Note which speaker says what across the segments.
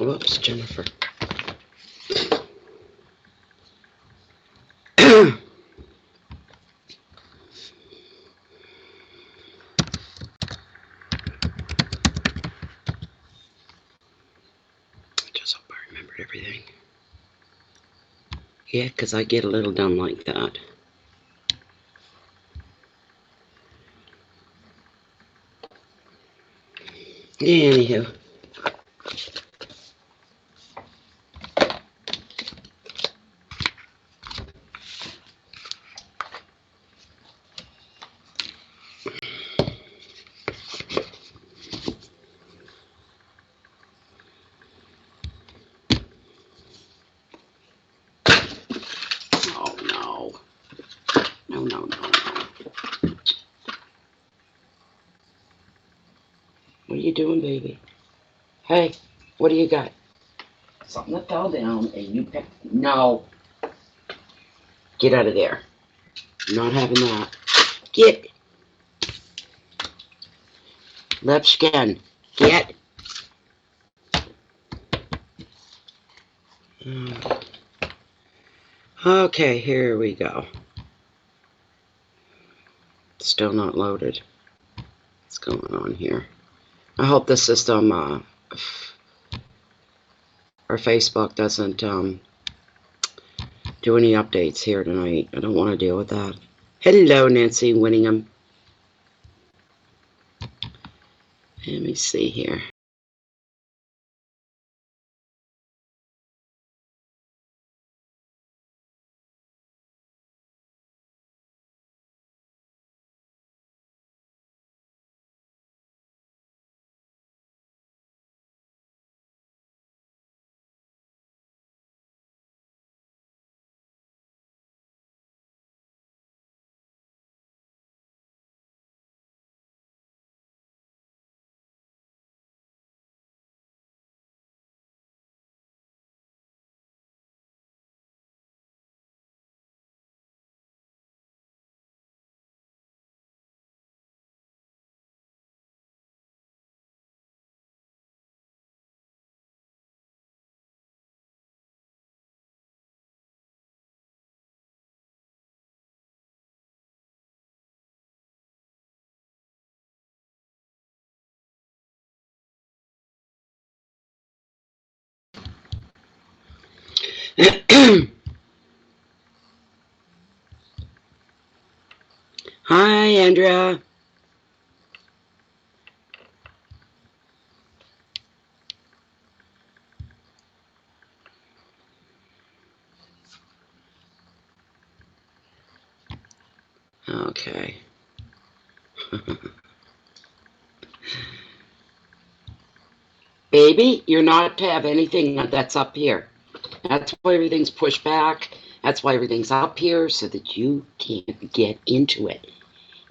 Speaker 1: Whoops, Jennifer. Just hope I remembered everything. Yeah, because I get a little dumb like that. Anywho. Oh, no. No, no, no, no. What are you doing, baby? Hey, what do you got? Something that fell down and you picked. No. Get out of there. I'm not having that. Get. Left skin. Get. Okay, here we go. Still not loaded. What's going on here? I hope the system, or Facebook doesn't do any updates here tonight. I don't want to deal with that. Hello, Nancy Winningham. Let me see here. Hi, Andrea. Okay. Baby, you're not to have anything that's up here. That's why everything's pushed back. That's why everything's up here, so that you can't get into it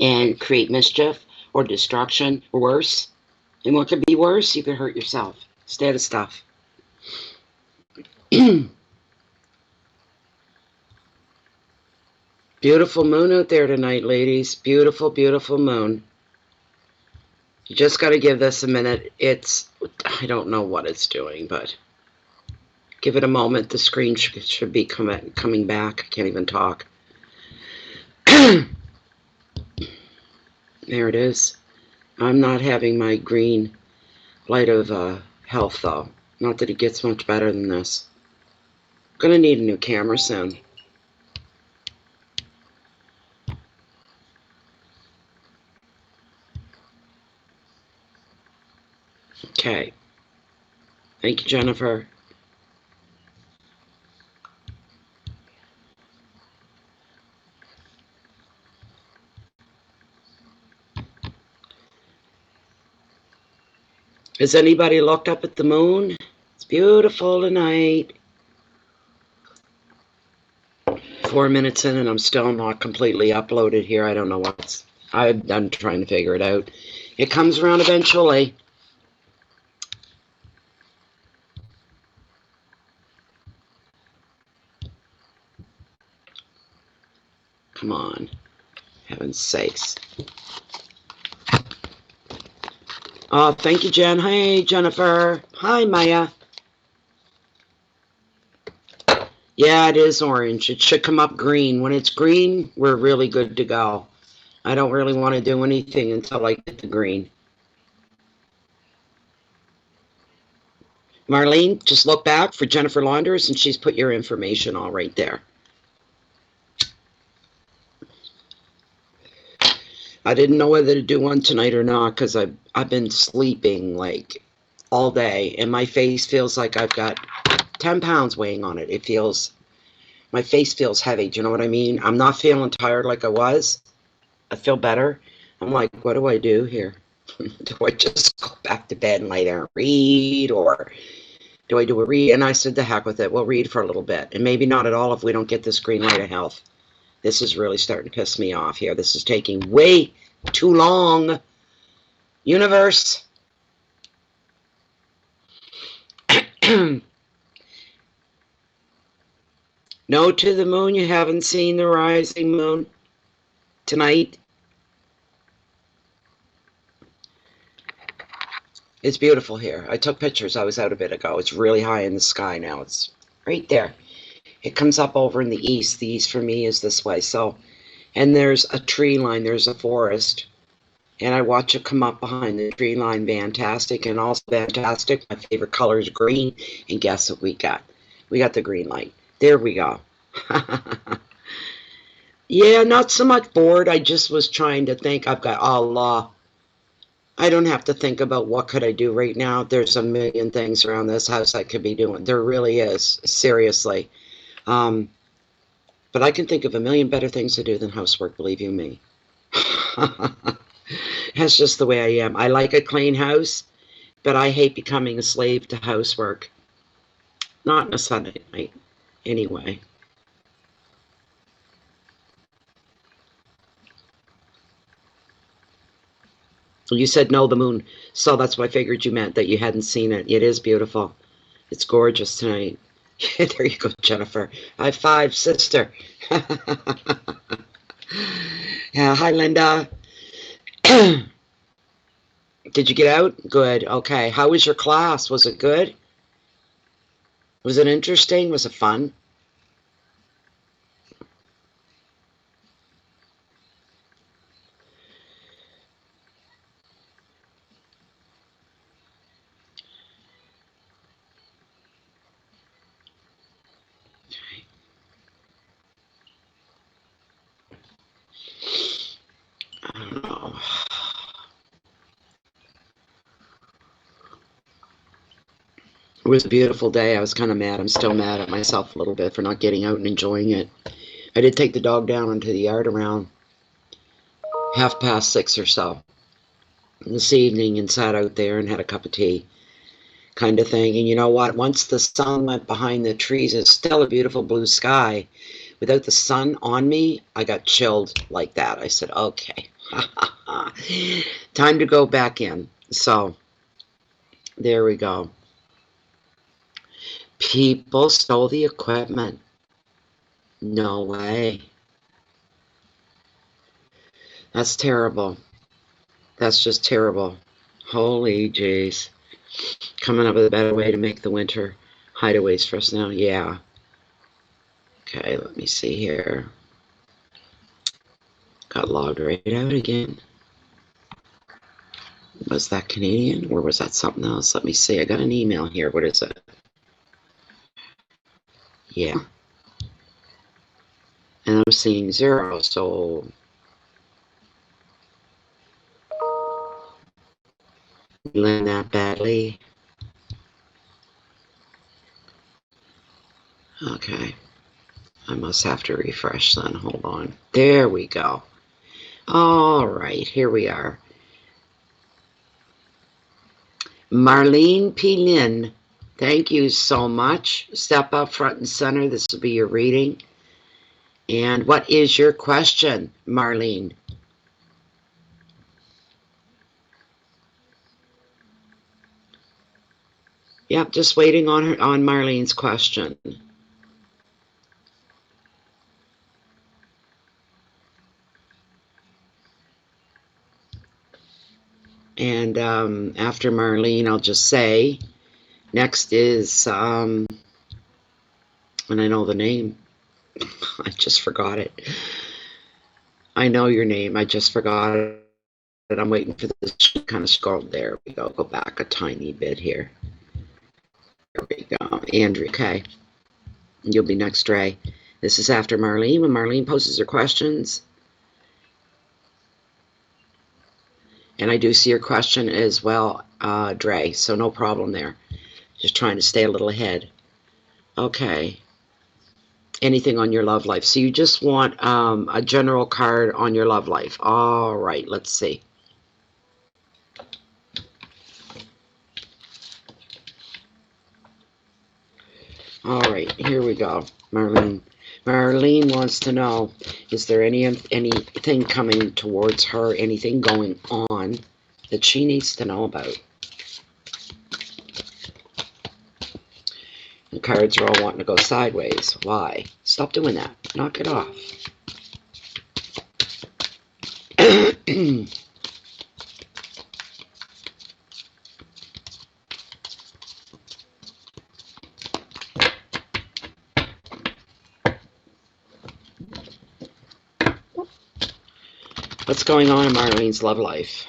Speaker 1: and create mischief or destruction or worse. And what could be worse? You could hurt yourself. Stay out of stuff. Beautiful moon out there tonight, ladies. Beautiful, beautiful moon. You just got to give this a minute. I don't know what it's doing, but give it a moment. The screen should be coming back. I can't even talk. There it is. I'm not having my green light of health, though. Not that it gets much better than this. I'm going to need a new camera soon. Okay. Thank you, Jennifer. Has anybody looked up at the moon? It's beautiful tonight. 4 minutes in and I'm still not completely uploaded here. I don't know what's... I'm trying to figure it out. It comes around eventually. Come on. Heaven's sakes. Oh, thank you, Jen. Hey, Jennifer. Hi, Maya. Yeah, it is orange. It should come up green. When it's green, we're really good to go. I don't really want to do anything until I get the green. Marlene, just look back for Jennifer Launders, and she's put your information all right there. I didn't know whether to do one tonight or not because I've been sleeping like all day, and my face feels like I've got 10 pounds weighing on it. My face feels heavy. Do you know what I mean? I'm not feeling tired like I was. I feel better. I'm like, what do I do here? Do I just go back to bed and lay there and read, or do I do a read? And I said, the heck with it. We'll read for a little bit, and maybe not at all if we don't get this green light of health. This is really starting to piss me off here. This is taking way too long. Universe. No to the moon. You haven't seen the rising moon tonight. It's beautiful here. I took pictures. I was out a bit ago. It's really high in the sky now. It's right there. It comes up over in the east. The east for me is this way. So, and there's a tree line. There's a forest. And I watch it come up behind the tree line. Fantastic. And also fantastic. My favorite color is green. And guess what we got? We got the green light. There we go. Yeah, not so much bored. I just was trying to think. I've got Allah. I don't have to think about what could I do right now. There's a million things around this house I could be doing. There really is, seriously. But I can think of a million better things to do than housework, believe you me. That's just the way I am. I like a clean house, but I hate becoming a slave to housework. Not on a Sunday night, anyway. You said no, the moon. So that's what I figured you meant, that you hadn't seen it. It is beautiful. It's gorgeous tonight. Yeah, there you go, Jennifer. High five, sister. Yeah, hi, Linda. Did you get out? Good. Okay. How was your class? Was it good? Was it interesting? Was it fun? I don't know. It was a beautiful day. I was kind of mad. I'm still mad at myself a little bit for not getting out and enjoying it. I did take the dog down into the yard around 6:30 or so this evening and sat out there and had a cup of tea, kind of thing. And you know what? Once the sun went behind the trees, it's still a beautiful blue sky. Without the sun on me, I got chilled like that. I said, okay, time to go back in. So there we go. People stole the equipment. No way. That's terrible. That's just terrible. Holy jeez. Coming up with a better way to make the winter hideaways for us now. Yeah. Okay, let me see here. Got logged right out again. Was that Canadian or was that something else? Let me see. I got an email here. What is it? Yeah. And I'm seeing 0, so learn that badly. Okay. I must have to refresh then. Hold on. There we go. All right, here we are. Marlene P. Lynn, thank you so much. Step up front and center. This will be your reading. And what is your question, Marlene? Yep, just waiting on Marlene's question. And after Marlene, I'll just say, next is And I know the name. I just forgot it. I know your name. I just forgot it. I'm waiting for this to kind of scroll. There we go. Go back a tiny bit here. There we go. Andrew, okay. You'll be next, Ray. This is after Marlene. When Marlene poses her questions. And I do see your question as well, Dre. So no problem there. Just trying to stay a little ahead. Okay. Anything on your love life. So you just want a general card on your love life. All right. Let's see. All right, here we go. Marlene. Marlene wants to know, is there anything coming towards her, anything going on that she needs to know about? The cards are all wanting to go sideways. Why? Stop doing that. Knock it off. What's going on in Marlene's love life?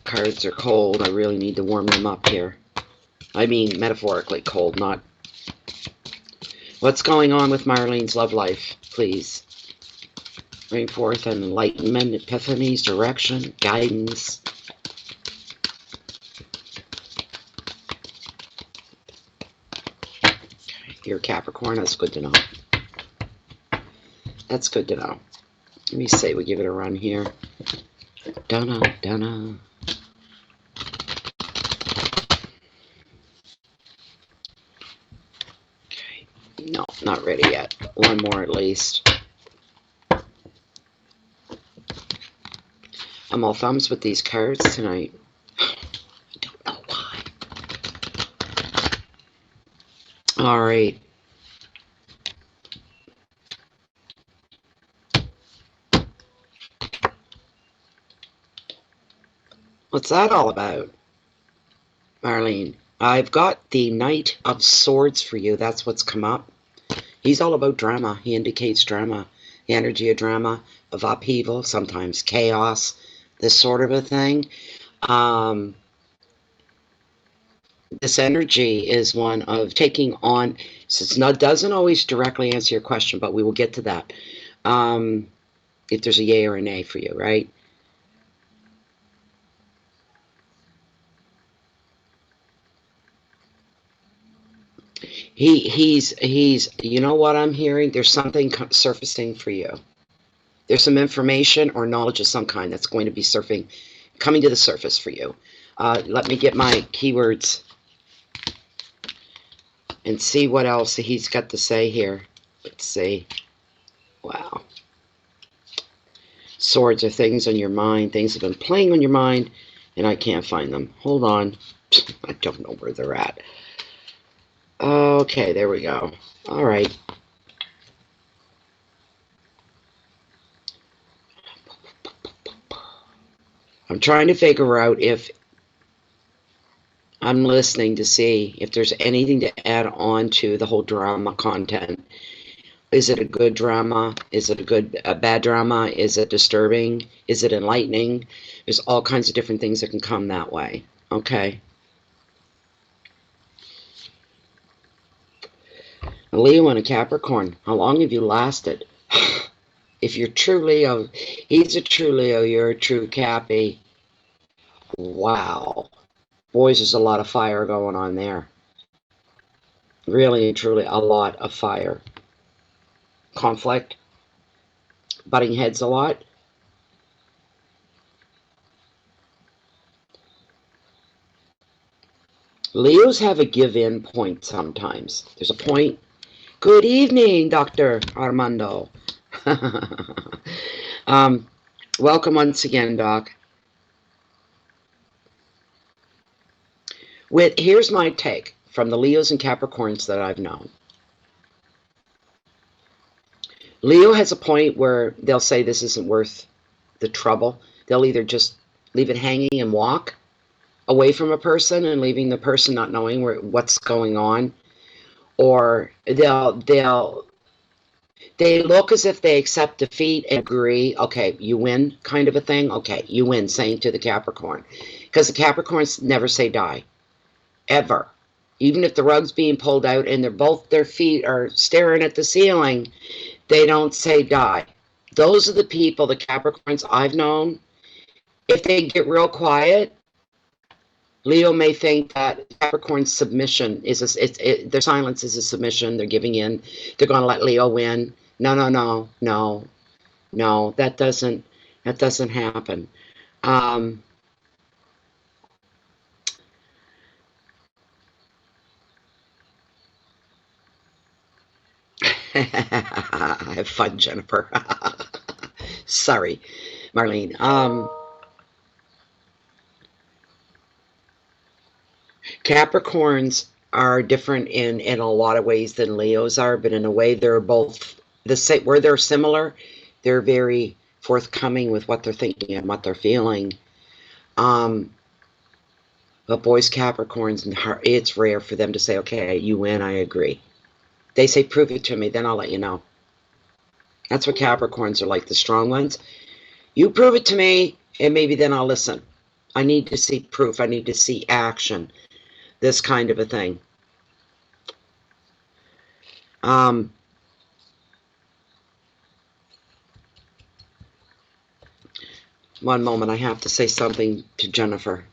Speaker 1: Cards are cold. I really need to warm them up here. I mean, metaphorically cold, not... What's going on with Marlene's love life, please? Bring forth an enlightenment, epiphanies, direction, guidance. You're Capricorn, that's good to know. That's good to know. Let me say we give it a run here. Donna, Donna. Okay, no, not ready yet. One more at least. I'm all thumbs with these cards tonight. I don't know why. All right. What's that all about, Marlene? I've got the Knight of Swords for you. That's what's come up. He's all about drama. He indicates drama, the energy of drama, of upheaval, sometimes chaos, this sort of a thing. This energy is one of taking on, so it's not, doesn't always directly answer your question, but we will get to that. If there's a yay or a nay for you, right? He's, you know what I'm hearing? There's something surfacing for you. There's some information or knowledge of some kind that's going to be coming to the surface for you. Let me get my keywords and see what else he's got to say here. Let's see. Wow. Swords are things on your mind. Things have been playing on your mind, and I can't find them. Hold on. I don't know where they're at. Okay, there we go. All right. I'm trying to figure out if I'm listening to see if there's anything to add on to the whole drama content. Is it a good drama? Is it a bad drama? Is it disturbing? Is it enlightening? There's all kinds of different things that can come that way. Okay. A Leo and a Capricorn. How long have you lasted? If you're true Leo, he's a true Leo, you're a true Cappy. Wow. Boys, there's a lot of fire going on there. Really and truly a lot of fire. Conflict. Butting heads a lot. Leos have a give-in point sometimes. There's a point. Good evening, Dr. Armando. Welcome once again, Doc. Here's my take from the Leos and Capricorns that I've known. Leo has a point where they'll say this isn't worth the trouble. They'll either just leave it hanging and walk away from a person and leaving the person not knowing what's going on, or they look as if they accept defeat and agree, okay, you win, kind of a thing. Okay, you win, saying to the Capricorn. Because the Capricorns never say die. Ever. Even if the rug's being pulled out and their feet are staring at the ceiling, they don't say die. Those are the people, the Capricorns I've known. If they get real quiet, Leo may think that Capricorn's submission is their silence is a submission. They're giving in. They're going to let Leo win. No, no, no, no, no. That doesn't happen. Have fun, Jennifer. Sorry, Marlene. Capricorns are different in a lot of ways than Leos are, but in a way they're both the same. Where they're similar, they're very forthcoming with what they're thinking and what they're feeling. But boys, Capricorns, it's rare for them to say, okay, you win, I agree. They say, prove it to me, then I'll let you know. That's what Capricorns are like, the strong ones. You prove it to me, and maybe then I'll listen. I need to see proof. I need to see action. This kind of a thing. One moment, I have to say something to Jennifer.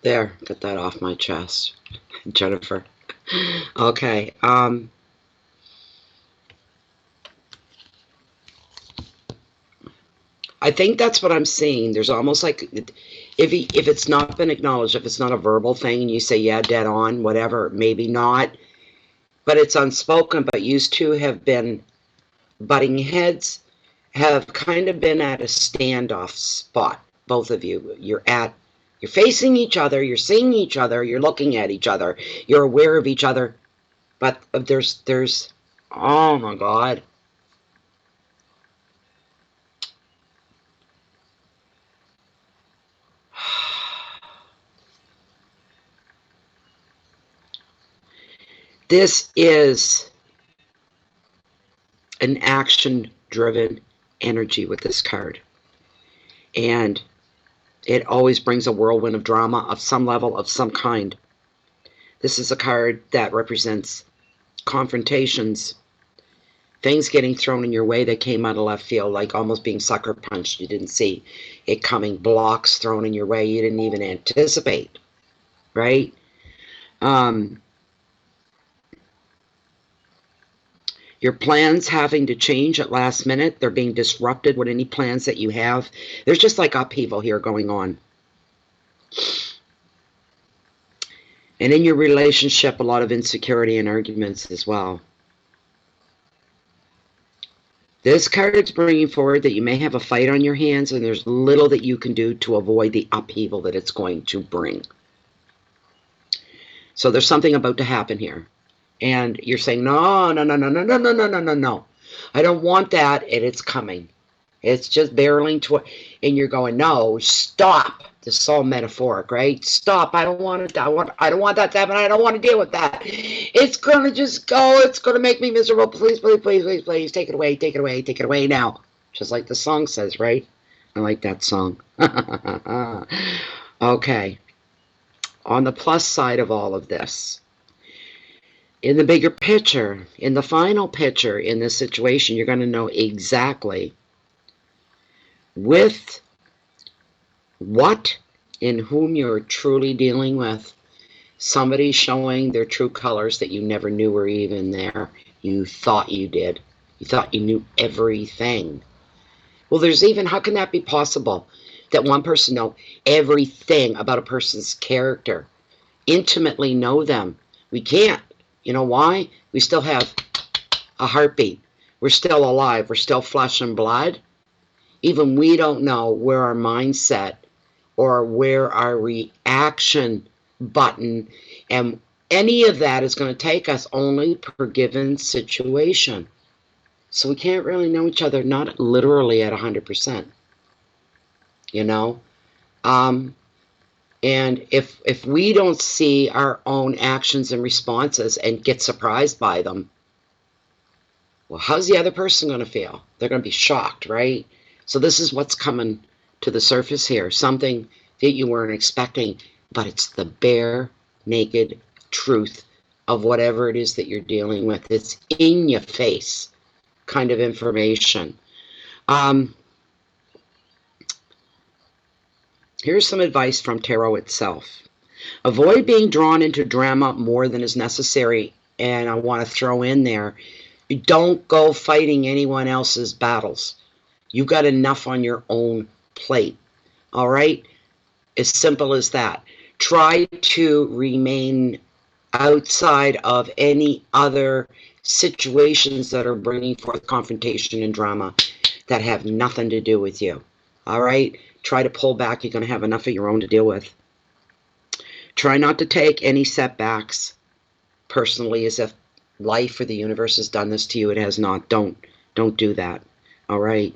Speaker 1: There, get that off my chest, Jennifer. Okay. I think that's what I'm seeing. There's almost like if it's not been acknowledged, if it's not a verbal thing, and you say yeah, dead on, whatever, maybe not, but it's unspoken. But you two have been butting heads, have kind of been at a standoff spot. Both of you, you're facing each other, you're seeing each other, you're looking at each other, you're aware of each other, but there's oh my God. This is an action-driven energy with this card. And it always brings a whirlwind of drama of some level, of some kind. This is a card that represents confrontations, things getting thrown in your way that came out of left field, like almost being sucker punched. You didn't see it coming, blocks thrown in your way you didn't even anticipate, right? Your plans having to change at last minute. They're being disrupted with any plans that you have. There's just like upheaval here going on. And in your relationship, a lot of insecurity and arguments as well. This card is bringing forward that you may have a fight on your hands, and there's little that you can do to avoid the upheaval that it's going to bring. So there's something about to happen here. And you're saying, no, no, no, no, no, no, no, no, no, no, no. I don't want that, and it's coming. It's just barreling toward, and you're going, no, stop. This is all metaphoric, right? Stop. I don't want it. I don't want that to happen. I don't want to deal with that. It's going to just go. It's going to make me miserable. Please, please, please, please, please. Take it away. Take it away. Take it away now. Just like the song says, right? I like that song. Okay. On the plus side of all of this, in the bigger picture, in the final picture in this situation, you're going to know exactly with what in whom you're truly dealing with. Somebody showing their true colors that you never knew were even there. You thought you did. You thought you knew everything. Well, there's even, how can that be possible? That one person know everything about a person's character, intimately know them. We can't. You know why? We still have a heartbeat. We're still alive. We're still flesh and blood. Even we don't know where our mindset or where our reaction button and any of that is going to take us only per given situation. So we can't really know each other, not literally at 100%, you know? And if we don't see our own actions and responses and get surprised by them, well, how's the other person going to feel? They're going to be shocked, right? So this is what's coming to the surface here, something that you weren't expecting, but it's the bare, naked truth of whatever it is that you're dealing with. It's in your face kind of information. Here's some advice from tarot itself. Avoid being drawn into drama more than is necessary. And I want to throw in there, don't go fighting anyone else's battles. You've got enough on your own plate. All right? As simple as that. Try to remain outside of any other situations that are bringing forth confrontation and drama that have nothing to do with you. All right? Try to pull back. You're going to have enough of your own to deal with. Try not to take any setbacks personally as if life or the universe has done this to you. It has not. Don't do that. All right?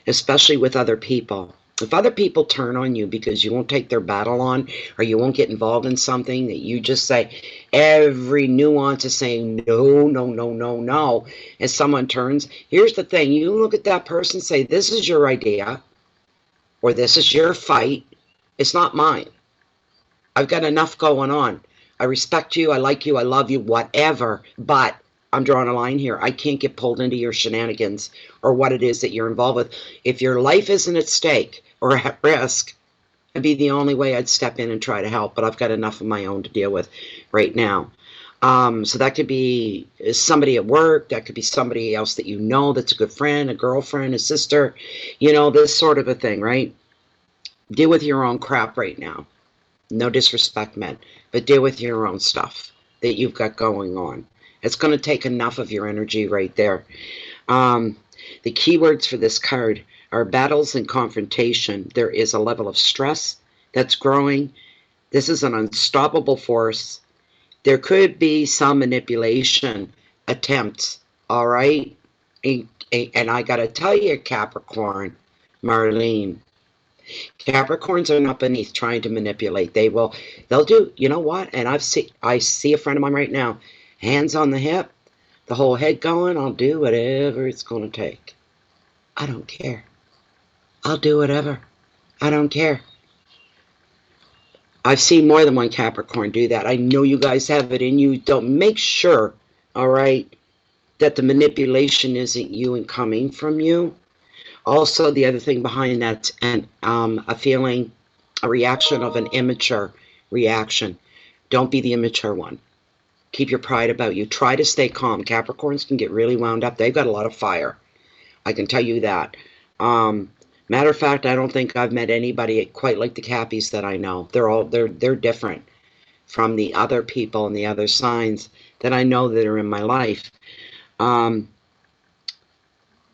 Speaker 1: Especially with other people. If other people turn on you because you won't take their battle on, or you won't get involved in something that you just say, every nuance is saying no, no, no, no, no. As someone turns, here's the thing, you look at that person, say, this is your idea, or this is your fight. It's not mine. I've got enough going on. I respect you, I like you, I love you, whatever, but I'm drawing a line here. I can't get pulled into your shenanigans or what it is that you're involved with. If your life isn't at stake or at risk, it'd be the only way I'd step in and try to help, but I've got enough of my own to deal with right now. So that could be somebody at work, that could be somebody else that you know that's a good friend, a girlfriend, a sister, you know, this sort of a thing, right? Deal with your own crap right now. No disrespect meant, but deal with your own stuff that you've got going on. It's going to take enough of your energy right there. The keywords for this card are battles and confrontation. There is a level of stress that's growing. This is an unstoppable force. There could be some manipulation attempts, all right? And I got to tell you, Capricorn, Marlene, Capricorns are not beneath trying to manipulate. They'll do, you know what? And I see a friend of mine right now, hands on the hip, the whole head going, I'll do whatever it's going to take. I don't care. I'll do whatever. I don't care. I've seen more than one Capricorn do that. I know you guys have it in you. Don't make sure, all right, that the manipulation isn't you and coming from you. Also, the other thing behind that, and a feeling, a reaction of an immature reaction. Don't be the immature one. Keep your pride about you. Try to stay calm. Capricorns can get really wound up. They've got a lot of fire. I can tell you that. Matter of fact, I don't think I've met anybody quite like the Cappies that I know. They're different from the other people and the other signs that I know that are in my life.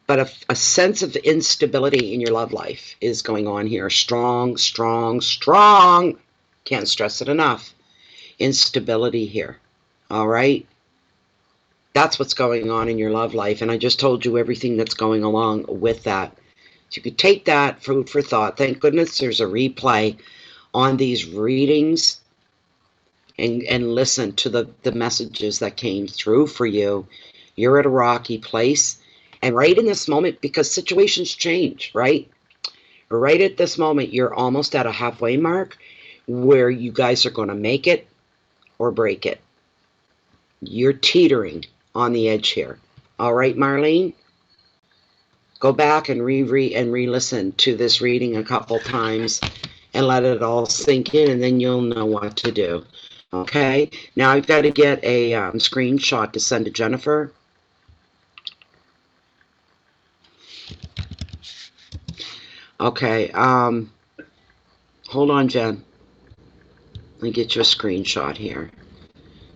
Speaker 1: But a sense of instability in your love life is going on here. Strong, strong, strong. Can't stress it enough. Instability here. All right? That's what's going on in your love life. And I just told you everything that's going along with that. So you could take that, food for thought. Thank goodness there's a replay on these readings and listen to the messages that came through for you. You're at a rocky place. And right in this moment, because situations change, right? Right at this moment, you're almost at a halfway mark where you guys are going to make it or break it. You're teetering on the edge here. All right, Marlene? Go back and re-listen to this reading a couple times and let it all sink in, and then you'll know what to do. Okay, now I've got to get a screenshot to send to Jennifer. Okay, hold on, Jen. Let me get you a screenshot here.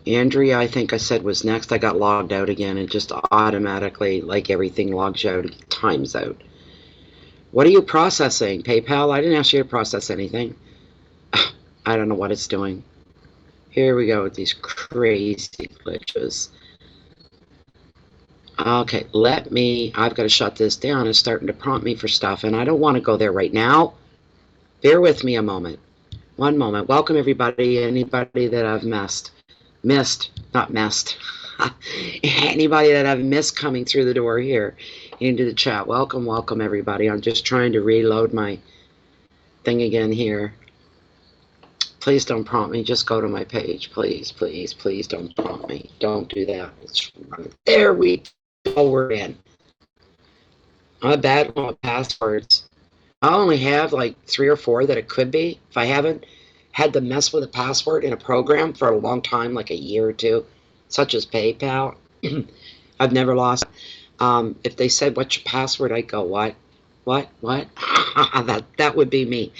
Speaker 1: Andrea, I think I said was next. I got logged out again. It just automatically, like everything logs out, times out. What are you processing? PayPal? I didn't ask you to process anything. I don't know what it's doing. Here we go with these crazy glitches. Okay, I've got to shut this down. It's starting to prompt me for stuff, and I don't want to go there right now. Bear with me a moment. One moment. Welcome, everybody. Anybody that I've missed, not messed. Anybody that I've missed coming through the door here into the chat. Welcome, welcome, everybody. I'm just trying to reload my thing again here. Please don't prompt me. Just go to my page. Please, please, please don't prompt me. Don't do that. There we go. We're in. I'm a bad one with passwords. I only have like 3 or 4 that it could be. If I haven't had to mess with a password in a program for a long time, like a year or 2, such as PayPal, I've never lost. If they said, what's your password? I'd go, what? That would be me.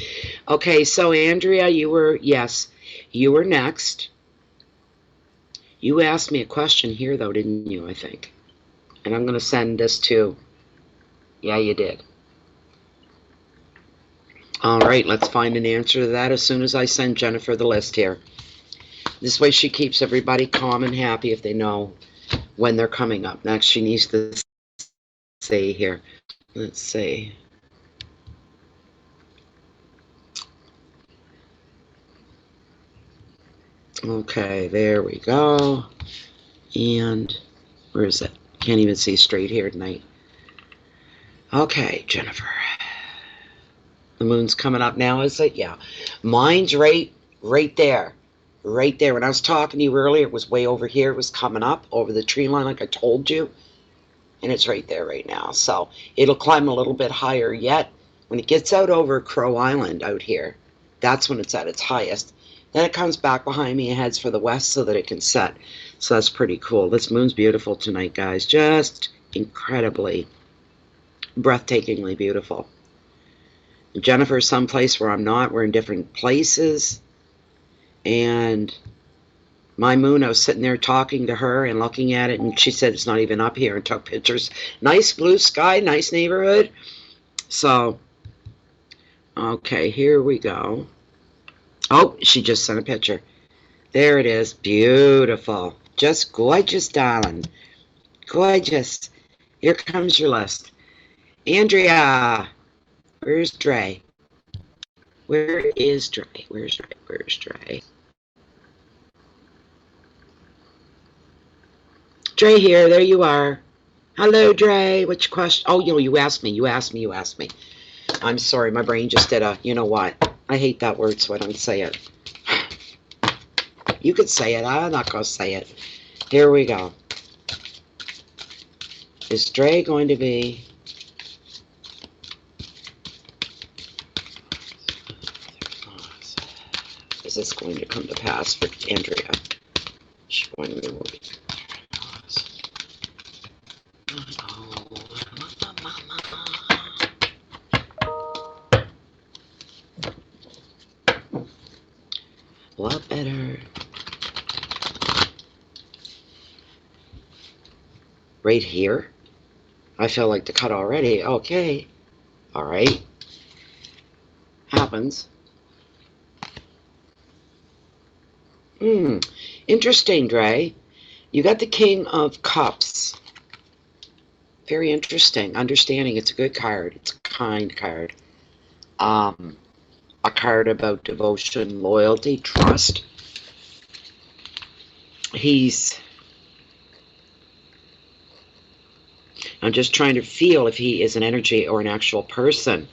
Speaker 1: Okay, so Andrea, you were next. You asked me a question here, though, didn't you, I think? And I'm going to send this to... Yeah, you did. All right, let's find an answer to that as soon as I send Jennifer the list here. This way she keeps everybody calm and happy if they know when they're coming up. Next, she needs to say here. Let's see. Okay, there we go. And where is it? Can't even see straight here tonight. Okay, Jennifer. The moon's coming up now, is it? Yeah. Mine's right there. Right there. When I was talking to you earlier, it was way over here. It was coming up over the tree line like I told you. And it's right there right now. So it'll climb a little bit higher yet. When it gets out over Crow Island out here, that's when it's at its highest. Then it comes back behind me and heads for the west so that it can set. So that's pretty cool. This moon's beautiful tonight, guys. Just incredibly, breathtakingly beautiful. Jennifer's someplace where I'm not. We're in different places. And my moon, I was sitting there talking to her and looking at it, and she said it's not even up here, and took pictures. Nice blue sky, nice neighborhood. So, okay, here we go. Oh, she just sent a picture. There it is. Beautiful. Just gorgeous, darling. Gorgeous. Here comes your list. Andrea. Where's Dre? Where is Dre? Where's Dre? Where's Dre? Dre here. There you are. Hello, Dre. What's your question? Oh, you asked me. You asked me. I'm sorry. My brain just did a, you know what? I hate that word, so I don't say it. You could say it. I'm not going to say it. Here we go. Is Dre going to be... Is this going to come to pass for Andrea? She's going to be moving. A lot better. Right here? I feel like the cut already. Okay. All right. Happens. Interesting, Dre. You got the King of Cups. Very interesting. Understanding. It's a good card. It's a kind card. A card about devotion, loyalty, trust. I'm just trying to feel if he is an energy or an actual person.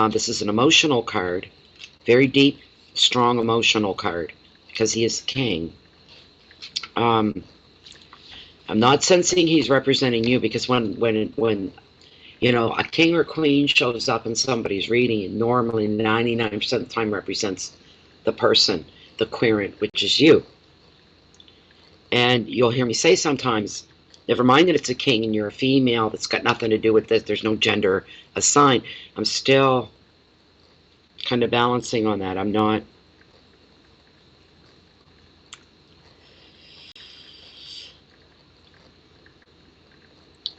Speaker 1: This is an emotional card. Very deep, strong emotional card. Because he is king. I'm not sensing he's representing you, because when You know, a king or queen shows up in somebody's reading, and normally 99% of the time represents the person, the querent, which is you. And you'll hear me say sometimes, never mind that it's a king and you're a female, that's got nothing to do with this, there's no gender assigned. I'm still kind of balancing on that. I'm not.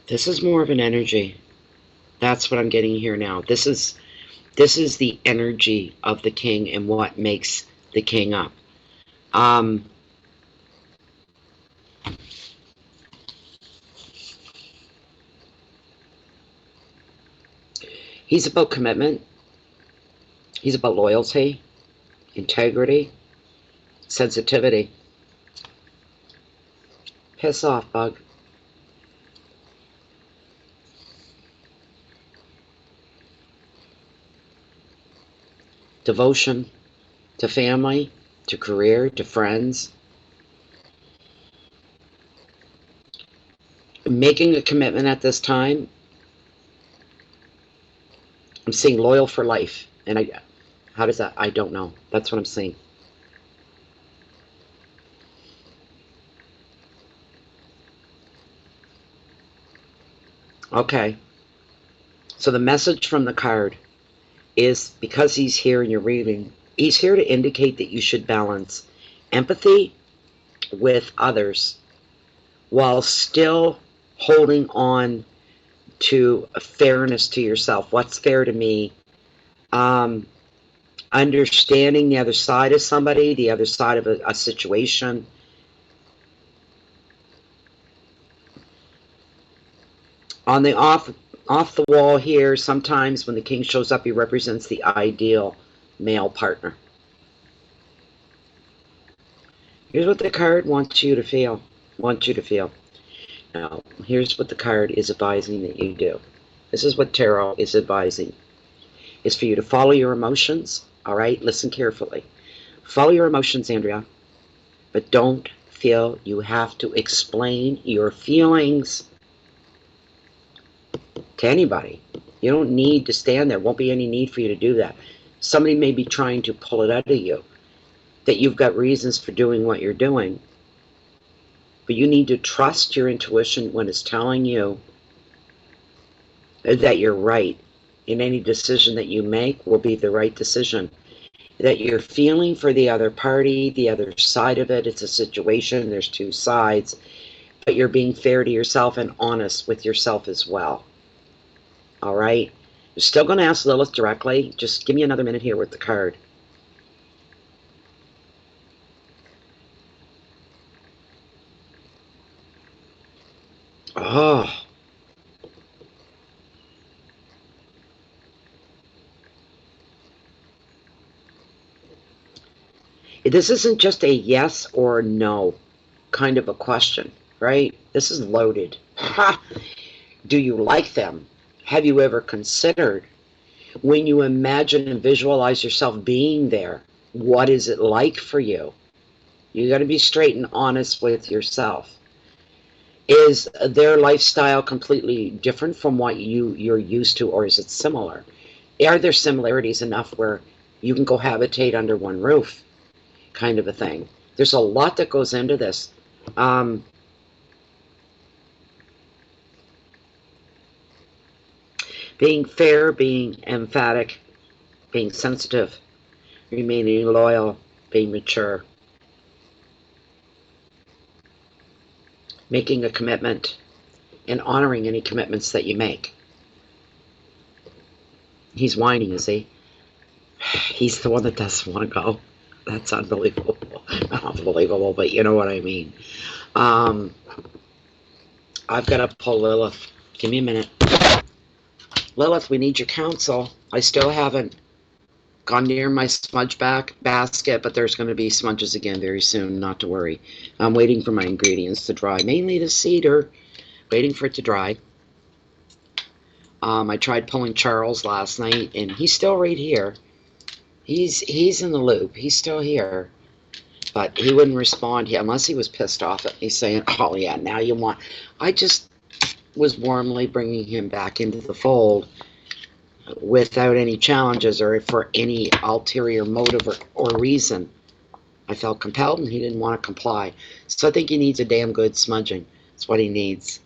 Speaker 1: This is more of an energy. That's what I'm getting here now. This is the energy of the king and what makes the king up. He's about commitment. He's about loyalty, integrity, sensitivity. Piss off, bug. Devotion to family, to career, to friends. Making a commitment at this time. I'm seeing loyal for life. And how does that? I don't know. That's what I'm seeing. Okay. So the message from the card is, because he's here in your reading, he's here to indicate that you should balance empathy with others while still holding on to a fairness to yourself. What's fair to me? Understanding the other side of somebody, the other side of a situation. On the off the wall here, sometimes when the king shows up, he represents the ideal male partner. Here's what the card wants you to feel. Now, here's what the card is advising that you do. This is what tarot is advising. Is for you to follow your emotions. All right, listen carefully. Follow your emotions, Andrea, but don't feel you have to explain your feelings to anybody. You don't need to stand there. Won't be any need for you to do that. Somebody may be trying to pull it out of you, that you've got reasons for doing what you're doing. But you need to trust your intuition when it's telling you that you're right. In any decision that you make will be the right decision. That you're feeling for the other party, the other side of it. It's a situation, there's two sides. But you're being fair to yourself and honest with yourself as well. All right? You're still going to ask Lilith directly. Just give me another minute here with the card. Oh. This isn't just a yes or no kind of a question, right? This is loaded. Do you like them? Have you ever considered, when you imagine and visualize yourself being there, what is it like for you? You got to be straight and honest with yourself. Is their lifestyle completely different from what you're used to, or is it similar? Are there similarities enough where you can cohabitate under one roof, kind of a thing? There's a lot that goes into this. Being fair, being emphatic, being sensitive, remaining loyal, being mature, making a commitment, and honoring any commitments that you make. He's whining, is he? He's the one that doesn't want to go. That's unbelievable. Not unbelievable, but you know what I mean. I've got to pull Lilith. Give me a minute. Lilith, we need your counsel. I still haven't gone near my smudge basket, but there's going to be smudges again very soon, not to worry. I'm waiting for my ingredients to dry, mainly the cedar, waiting for it to dry. I tried pulling Charles last night, and he's still right here. He's in the loop. He's still here. But he wouldn't respond unless he was pissed off at me saying, oh, yeah, now you want... was warmly bringing him back into the fold without any challenges or for any ulterior motive or reason. I felt compelled and he didn't want to comply. So I think he needs a damn good smudging. That's what he needs.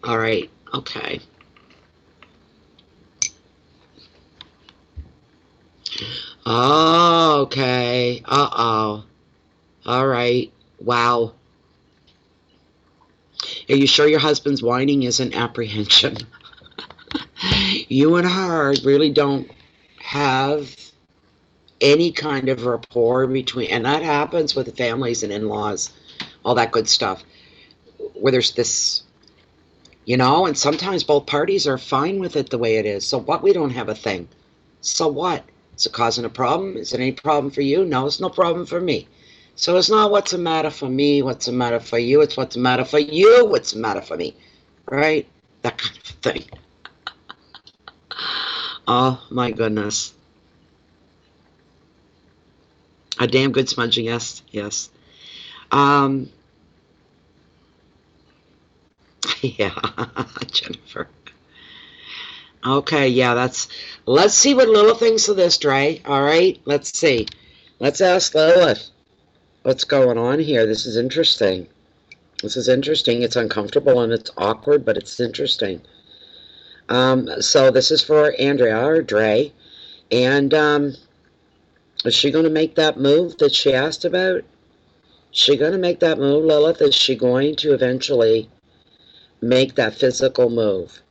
Speaker 1: All right. Okay. Oh, okay. Uh-oh. All right. Wow. Are you sure your husband's whining isn't apprehension? You and her really don't have any kind of rapport between, and that happens with families and in-laws, all that good stuff, where there's this, and sometimes both parties are fine with it the way it is. So what? We don't have a thing. So what? Is it causing a problem? Is it any problem for you? No, it's no problem for me. So it's not what's the matter for me, what's the matter for you. It's what's the matter for you, what's the matter for me. Right? That kind of thing. Oh, my goodness. A damn good smudging, yes, yes. Yeah, Jennifer. Okay, yeah, let's see what Lilith thinks of this, Dre. All right, let's see. Let's ask Lilith what's going on here. This is interesting. This is interesting. It's uncomfortable and it's awkward, but it's interesting. So this is for Andrea or Dre. And is she going to make that move that she asked about? Is she going to make that move, Lilith? Is she going to eventually make that physical move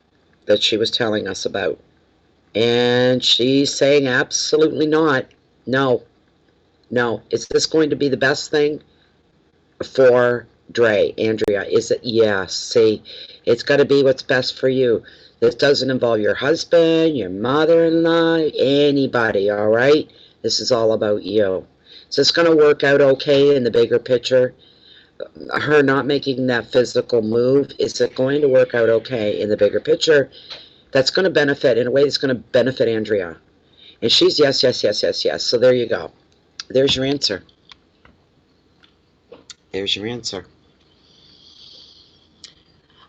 Speaker 1: that she was telling us about? And she's saying absolutely not. No. No. Is this going to be the best thing for Dre, Andrea? Is it? Yes. See, it's got to be what's best for you. This doesn't involve your husband, your mother-in-law, anybody, all right? This is all about you. Is this going to work out okay in the bigger picture? Her not making that physical move, is it going to work out okay in the bigger picture? That's going to benefit, in a way that's going to benefit Andrea. And she's yes, yes, yes, yes, yes. So there you go. There's your answer. There's your answer.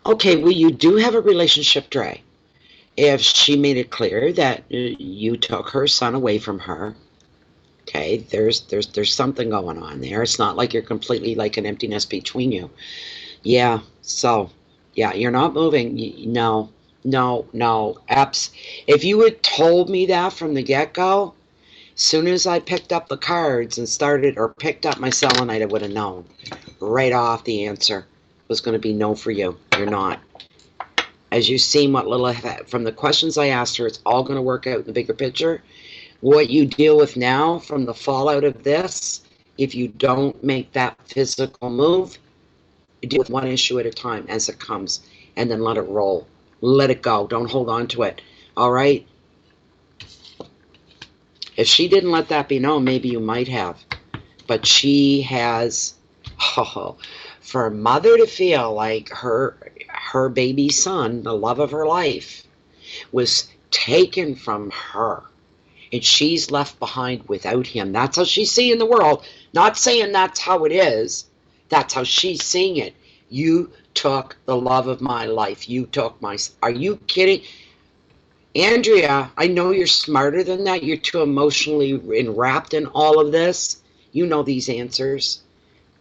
Speaker 1: Okay, well, you do have a relationship, Dre. If she made it clear that you took her son away from her, okay, there's something going on there. It's not like you're completely like an emptiness between you. Yeah, so, yeah, you're not moving. No. If you had told me that from the get-go, as soon as I picked up the cards and started, or picked up my selenite, I would have known right off the answer was going to be no for you. You're not. As you've seen what Lilith, from the questions I asked her, it's all going to work out in the bigger picture. What you deal with now from the fallout of this, if you don't make that physical move, you deal with one issue at a time as it comes, and then let it roll. Let it go. Don't hold on to it. All right? If she didn't let that be known, maybe you might have. But she has, for a mother to feel like her baby son, the love of her life, was taken from her, and she's left behind without him. That's how she's seeing the world. Not saying that's how it is. That's how she's seeing it. You took the love of my life. You took my... Are you kidding? Andrea, I know you're smarter than that. You're too emotionally enwrapped in all of this. You know these answers.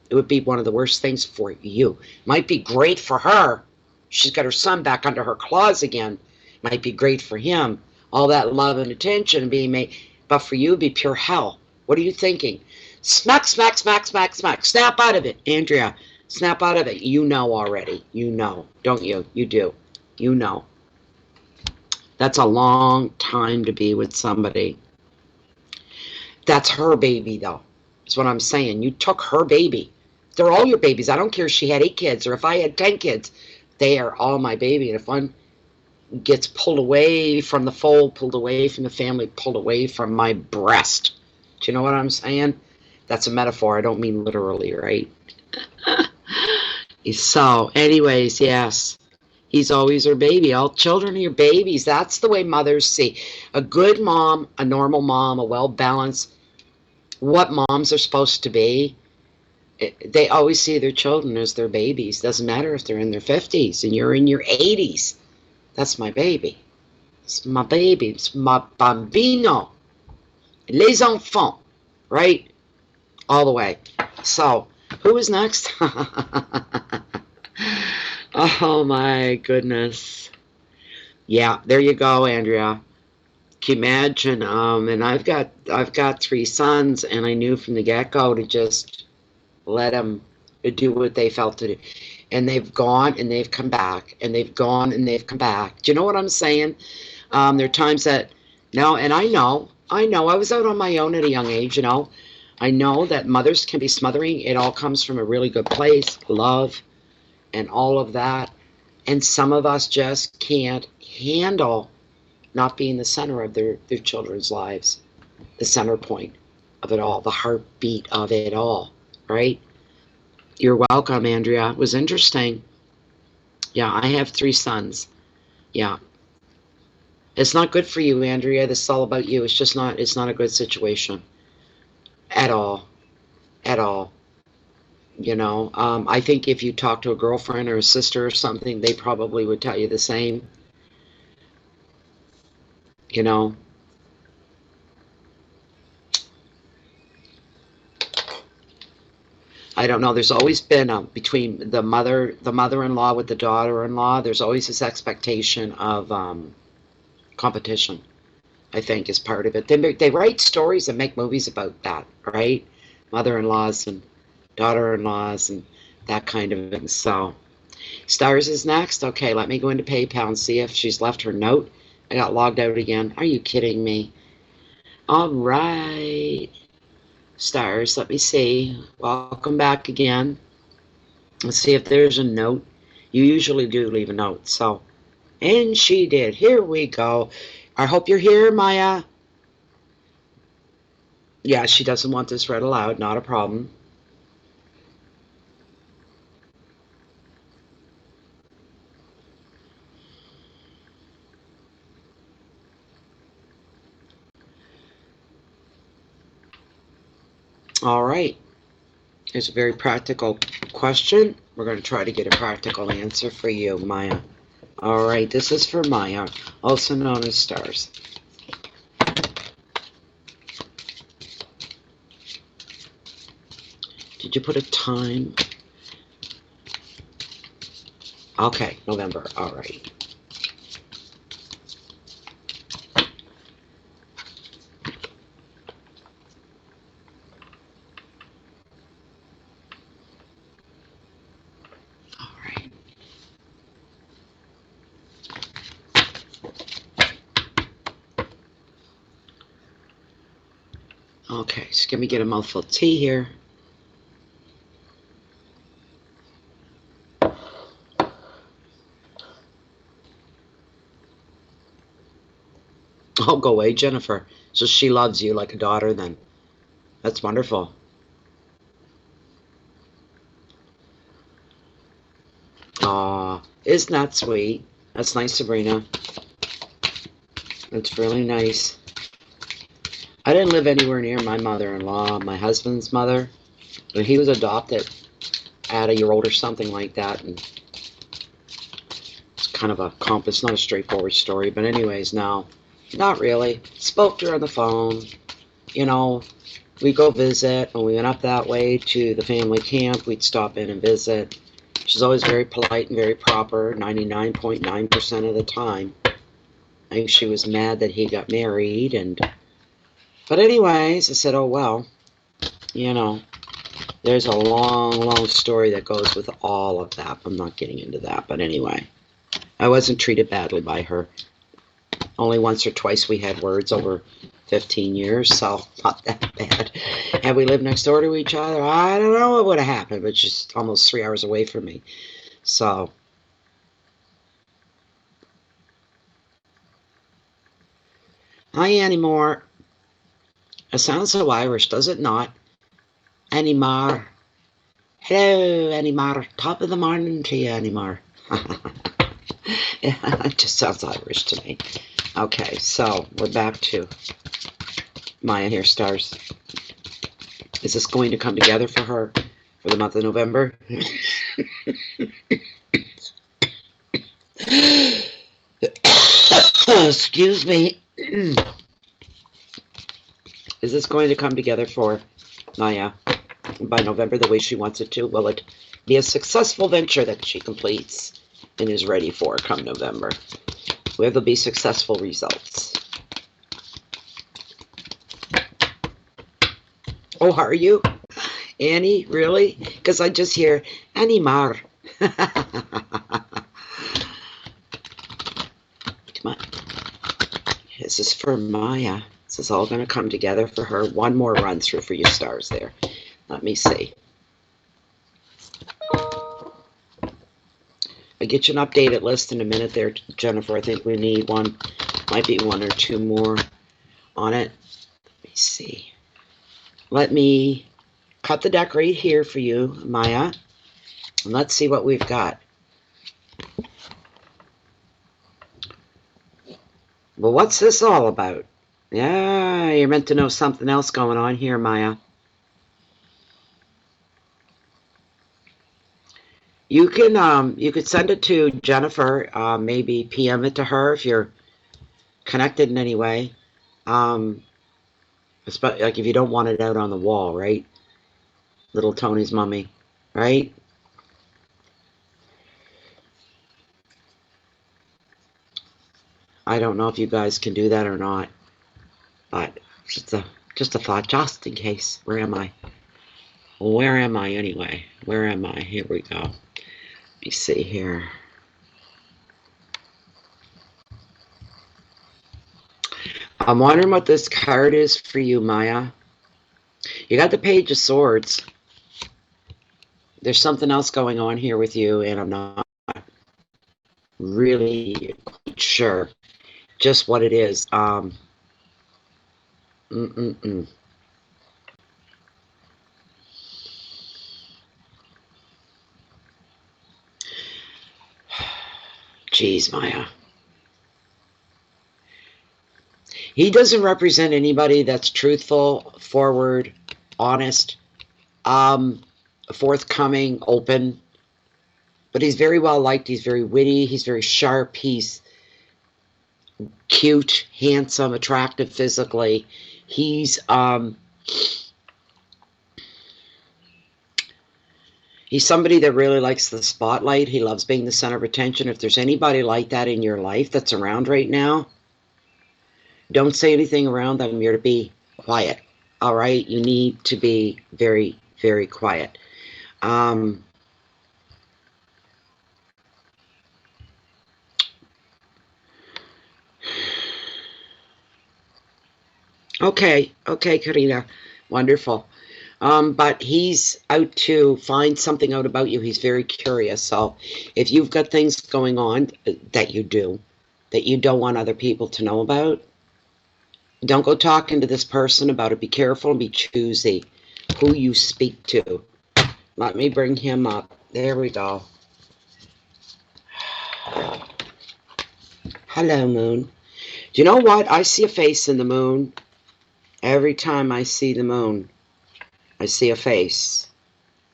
Speaker 1: It would be one of the worst things for you. Might be great for her. She's got her son back under her claws again. Might be great for him. All that love and attention being made. But for you, it'd be pure hell. What are you thinking? Smack, smack, smack, smack, smack. Snap out of it, Andrea. Snap out of it. You know already. You know. Don't you? You do. You know. That's a long time to be with somebody. That's her baby, though. That's what I'm saying. You took her baby. They're all your babies. I don't care if she had 8 kids or if I had 10 kids. They are all my baby. And if one gets pulled away from the fold, pulled away from the family, pulled away from my breast. Do you know what I'm saying? That's a metaphor. I don't mean literally, right? So, anyways, yes. He's always her baby. All children are your babies. That's the way mothers see. A good mom, a normal mom, a well-balanced, what moms are supposed to be. They always see their children as their babies. Doesn't matter if they're in their 50s and you're in your 80s. That's my baby. It's my baby. It's my bambino. Les enfants. Right? All the way. So, who is next? Oh my goodness. Yeah, there you go, Andrea. Can you imagine? And I've got 3 sons, and I knew from the get-go to just let them do what they felt to do. And they've gone and they've come back, and they've gone and they've come back. Do you know what I'm saying? There are times that, no, and I was out on my own at a young age, I know that mothers can be smothering. It all comes from a really good place, love, and all of that. And some of us just can't handle not being the center of their children's lives, the center point of it all, the heartbeat of it all, right? You're welcome, Andrea. It was interesting. Yeah, I have 3 sons. Yeah. It's not good for you, Andrea. This is all about you. It's not a good situation. At all. At all. I think if you talk to a girlfriend or a sister or something, they probably would tell you the same. You know, I don't know. There's always been between the mother-in-law with the daughter-in-law. There's always this expectation of competition. I think is part of it. They write stories and make movies about that, right? Mother-in-laws and daughter-in-laws and that kind of thing. So, Stars is next. Okay, let me go into PayPal and see if she's left her note. I got logged out again. Are you kidding me? All right. Stars, let me see. Welcome back again. Let's see if there's a note. You usually do leave a note. So, and she did. Here we go. I hope you're here, Maya. Yeah, she doesn't want this read aloud. Not a problem. All right. It's a very practical question. We're going to try to get a practical answer for you, Maya. All right, this is for Maya, also known as Stars. Did you put a time? Okay, November. All right. Okay, just let me get a mouthful of tea here. Oh, go away, Jennifer. So she loves you like a daughter then. That's wonderful. Aw, isn't that sweet? That's nice, Sabrina. That's really nice. I didn't live anywhere near my mother-in-law, my husband's mother. And he was adopted at a year old or something like that. And it's kind of it's not a straightforward story. But anyways, no, not really. Spoke to her on the phone. We'd go visit. When we went up that way to the family camp, we'd stop in and visit. She's always very polite and very proper, 99.9% of the time. I think she was mad that he got married, but anyways, I said, oh well, there's a long, long story that goes with all of that. I'm not getting into that, but anyway, I wasn't treated badly by her. Only once or twice we had words over 15 years, so not that bad. Had we lived next door to each other, I don't know what would have happened, but she's almost 3 hours away from me. So, hi, Annie Moore. It sounds so Irish, does it not? Annie Moore. Hello, Annie Moore. Top of the morning to you, Annie Moore. Yeah, it just sounds Irish to me. Okay, so we're back to Maya here, Stars. Is this going to come together for her? for the month of November. Excuse me. Is this going to come together for Maya by November the way she wants it to? Will it be a successful venture that she completes and is ready for come November? Will there be successful results? Oh, are you? Annie, really? Because I just hear Annie Mar. Come on. This is for Maya. This is all going to come together for her. One more run through for you stars there. Let me see. I'll get you an updated list in a minute there, Jennifer. I think we need one. Might be one or two more on it. Let me see. Let me cut the deck right here for you, Maya. And let's see what we've got. Well, what's this all about? Yeah, you're meant to know something else going on here, Maya. You could send it to Jennifer, maybe PM it to her if you're connected in any way. Like if you don't want it out on the wall, right? Little Tony's mummy, right? I don't know if you guys can do that or not, but just a thought, just in case. Where am I? Where am I anyway? Where am I? Here we go. Let me see here. I'm wondering what this card is for you, Maya. You got the Page of Swords. There's something else going on here with you, and I'm not really quite sure just what it is. Jeez, Maya. He doesn't represent anybody that's truthful, forward, honest, forthcoming, open. But he's very well liked. He's very witty. He's very sharp. He's cute, handsome, attractive physically. He's somebody that really likes the spotlight. He loves being the center of attention. If there's anybody like that in your life that's around right now, don't say anything around them. You're to be quiet. All right? You need to be very, very quiet. Okay, Karina. Wonderful. But he's out to find something out about you. He's very curious. So if you've got things going on that you do, that you don't want other people to know about, don't go talking to this person about it. Be careful and be choosy who you speak to. Let me bring him up. There we go. Hello, Moon. Do you know what? I see a face in the moon. Every time I see the moon, I see a face.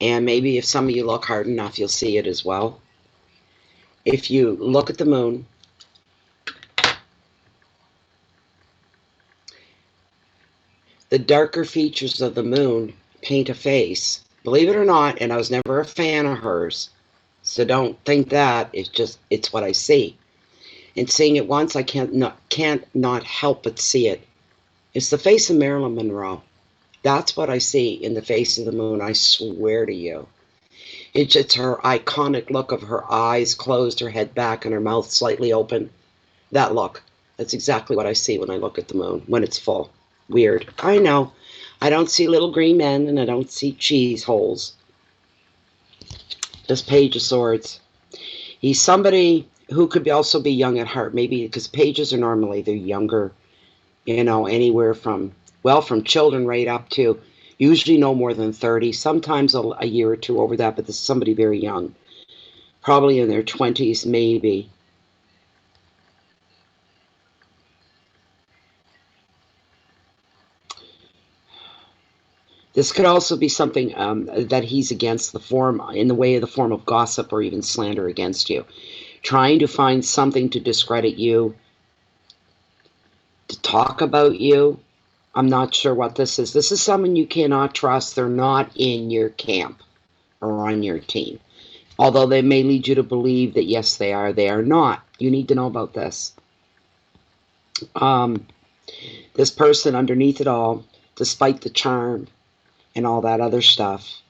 Speaker 1: And maybe if some of you look hard enough, you'll see it as well. If you look at the moon, the darker features of the moon paint a face. Believe it or not, and I was never a fan of hers, so don't think that. It's what I see. And seeing it once, I can't not help but see it. It's the face of Marilyn Monroe. That's what I see in the face of the moon, I swear to you. It's her iconic look of her eyes closed, her head back, and her mouth slightly open. That look. That's exactly what I see when I look at the moon, when it's full. Weird. I know. I don't see little green men, and I don't see cheese holes. This Page of Swords. He's somebody who could also be young at heart, maybe because pages are normally, they're younger, anywhere from children right up to usually no more than 30, sometimes a year or two over that, but this is somebody very young, probably in their 20s, maybe. This could also be something that he's against the form, in the way of the form of gossip or even slander against you. Trying to find something to discredit you, to talk about you. I'm not sure what this is. This is someone you cannot trust. They're not in your camp or on your team. Although they may lead you to believe that yes, they are not. You need to know about this. This person underneath it all, despite the charm and all that other stuff,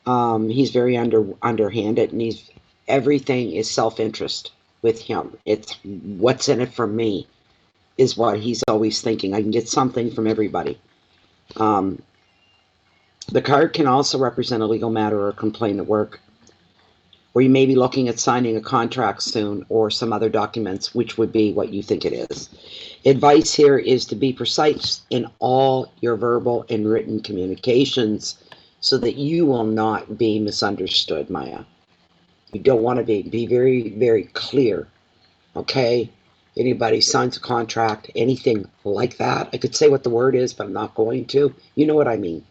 Speaker 1: he's very underhanded, and everything is self-interest with him. It's what's in it for me is what he's always thinking. I can get something from everybody. The card can also represent a legal matter or a complaint at work, or you may be looking at signing a contract soon or some other documents, which would be what you think it is. Advice here is to be precise in all your verbal and written communications so that you will not be misunderstood, Maya. You don't want to be very, very clear, okay? Anybody signs a contract, anything like that. I could say what the word is, but I'm not going to. You know what I mean.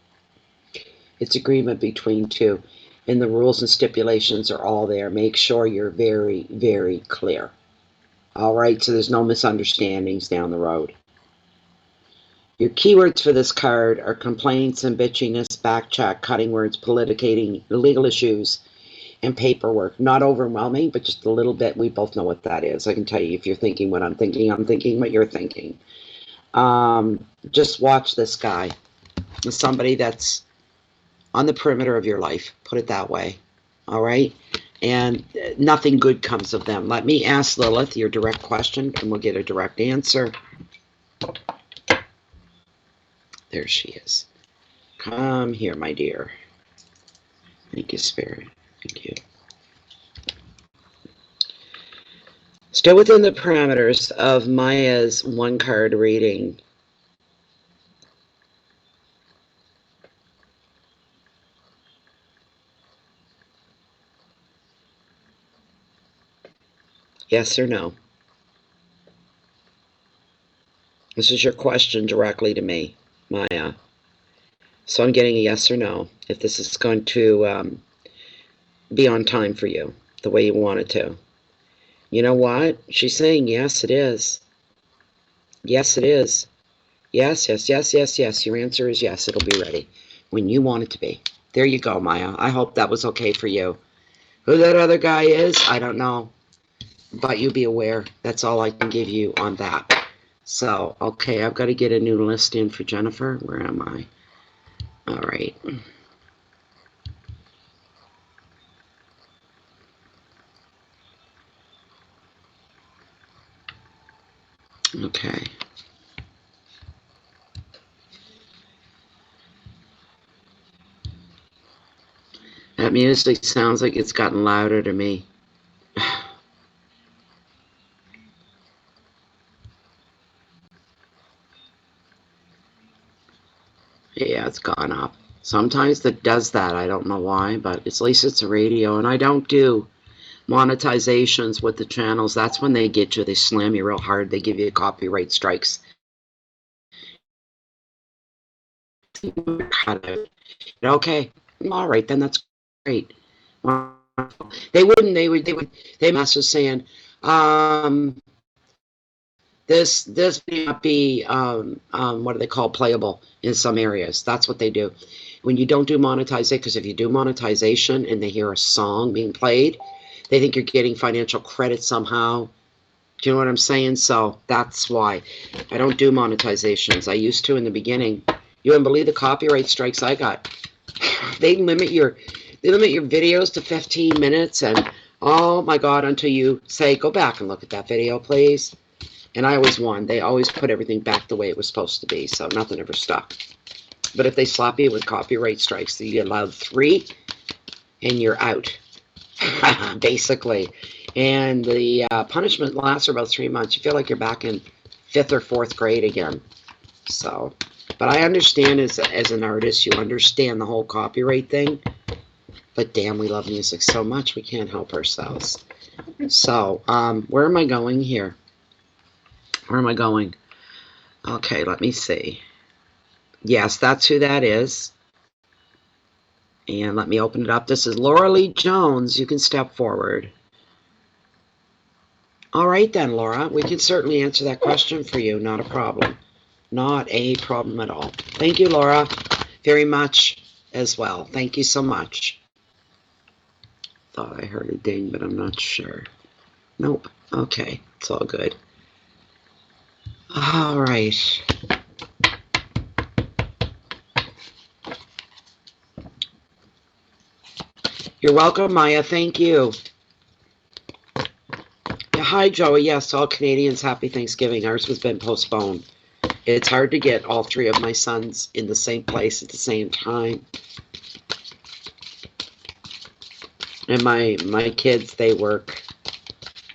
Speaker 1: It's agreement between two, and the rules and stipulations are all there. Make sure you're very, very clear. All right, so there's no misunderstandings down the road. Your keywords for this card are complaints and bitchiness, backchat, cutting words, politicating, legal issues, and paperwork. Not overwhelming, but just a little bit. We both know what that is. I can tell you if you're thinking what I'm thinking what you're thinking. Just watch this guy. It's somebody that's on the perimeter of your life, put it that way. All right? And nothing good comes of them. Let me ask Lilith your direct question, and we'll get a direct answer. There she is. Come here, my dear. Thank you, Spirit. Thank you. Still within the parameters of Maya's one-card reading. Yes or no? This is your question directly to me, Maya. So I'm getting a yes or no, if this is going to be on time for you, the way you want it to. You know what? She's saying yes, it is. Yes, it is. Yes, yes, yes, yes, yes. Your answer is yes, it'll be ready when you want it to be. There you go, Maya. I hope that was okay for you. Who that other guy is, I don't know. But you be aware. That's all I can give you on that. So, okay, I've got to get a new list in for Jennifer. Where am I? All right. Okay. That music sounds like it's gotten louder to me. Yeah, it's gone up. Sometimes it does that. I don't know why, but at least it's a radio. And I don't do monetizations with the channels. That's when they get you. They slam you real hard. They give you copyright strikes. Okay, all right, then that's great. They must have saying, this may not be, what do they call, playable in some areas. That's what they do. When you don't do monetization, because if you do monetization and they hear a song being played, they think you're getting financial credit somehow. Do you know what I'm saying? So that's why I don't do monetizations. I used to in the beginning. You wouldn't believe the copyright strikes I got. They limit your videos to 15 minutes, and oh my God, until you say, go back and look at that video, please. And I always won. They always put everything back the way it was supposed to be, so nothing ever stuck. But if they slap you with copyright strikes, you get allowed 3, and you're out, basically. And the punishment lasts for about 3 months. You feel like you're back in 5th or 4th grade again. So, but I understand as an artist, you understand the whole copyright thing. But damn, we love music so much, we can't help ourselves. So, where am I going here? Where am I going? Okay, let me see. Yes, that's who that is. And let me open it up. This is Laura Lee Jones. You can step forward. All right then, Laura. We can certainly answer that question for you. Not a problem. Not a problem at all. Thank you, Laura, very much as well. Thank you so much. Thought I heard a ding, but I'm not sure. Nope. Okay. It's all good. All right. You're welcome, Maya. Thank you. Yeah, hi, Joey. Yes, all Canadians, happy Thanksgiving. Ours has been postponed. It's hard to get all three of my sons in the same place at the same time. And my kids, they work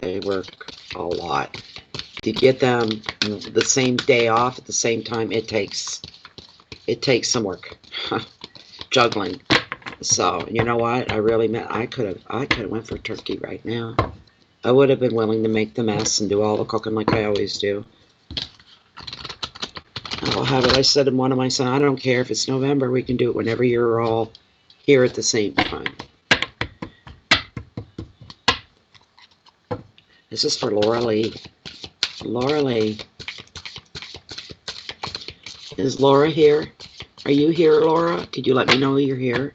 Speaker 1: a lot. To get them the same day off at the same time, it takes some work. Juggling. So, you know what? I really meant I could have went for turkey right now. I would have been willing to make the mess and do all the cooking like I always do. I'll have it. I said to one of my sons, I don't care if it's November. We can do it whenever you're all here at the same time. This is for Laura Lee. Laura Lee. Is Laura here? Are you here, Laura? Could you let me know you're here?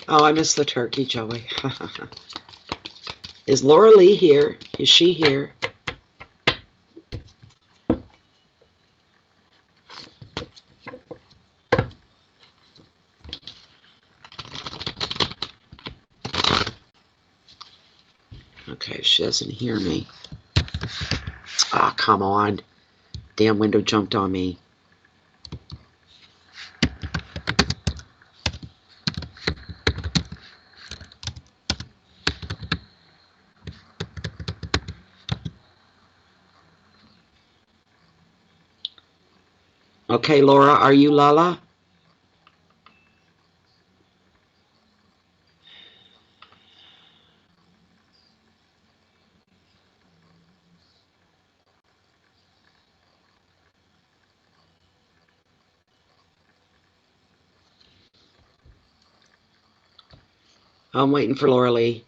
Speaker 1: Oh, I missed the turkey, Joey. Is Laura Lee here? Is she here? Okay, she doesn't hear me. Ah, come on. Damn window jumped on me. Okay, Laura, are you Lala? I'm waiting for Laura Lee.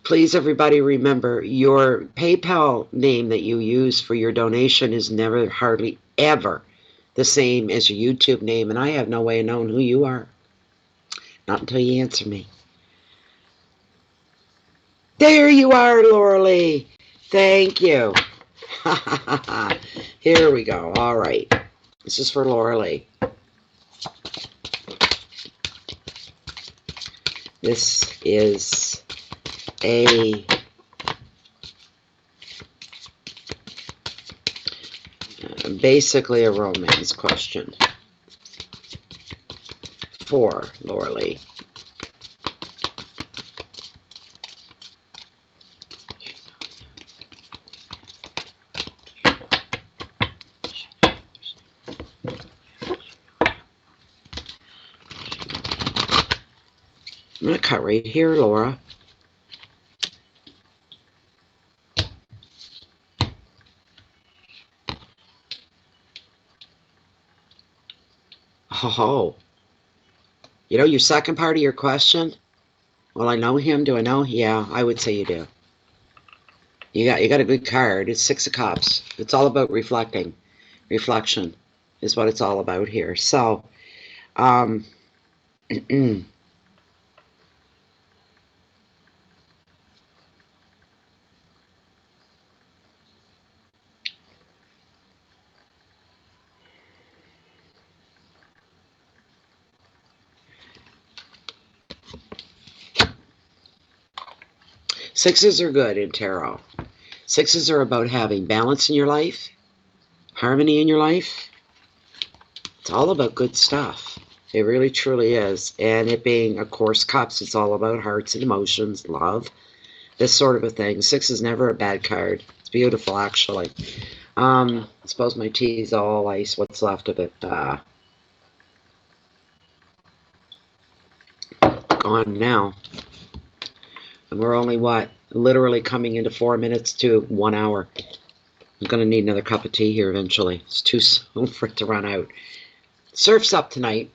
Speaker 1: Please, everybody, remember your PayPal name that you use for your donation is never, hardly ever the same as your YouTube name, and I have no way of knowing who you are. Not until you answer me. There you are, Laura Lee. Thank you. Here we go. All right. This is for Laura Lee. This is basically a romance question for Laura Lee. I'm going to cut right here, Laura. Oh, you know your second part of your question? Well, I know him. Do I know? Yeah, I would say you do. You got a good card. It's Six of Cups. It's all about reflecting. Reflection is what it's all about here. So, sixes are good in tarot. Sixes are about having balance in your life, harmony in your life. It's all about good stuff. It really, truly is. And it being, of course, cups, it's all about hearts and emotions, love, this sort of a thing. Six is never a bad card. It's beautiful, actually. I suppose my tea is all ice, what's left of it. gone now. And we're only, what, literally coming into 4 minutes to 1 hour. I'm going to need another cup of tea here eventually. It's too soon for it to run out. Surf's up tonight.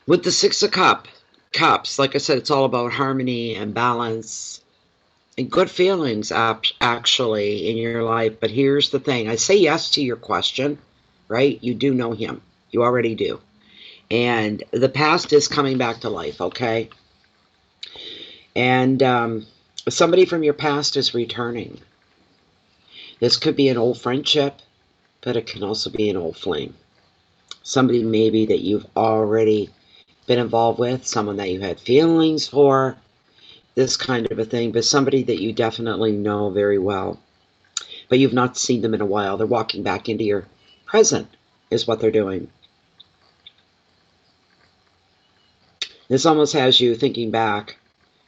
Speaker 1: With the Six of Cups, like I said, it's all about harmony and balance and good feelings, actually, in your life. But here's the thing. I say yes to your question, right? You do know him. You already do. And the past is coming back to life, okay? And somebody from your past is returning. This could be an old friendship, but it can also be an old flame. Somebody maybe that you've already been involved with, someone that you had feelings for, this kind of a thing, but somebody that you definitely know very well, but you've not seen them in a while. They're walking back into your present is what they're doing. This almost has you thinking back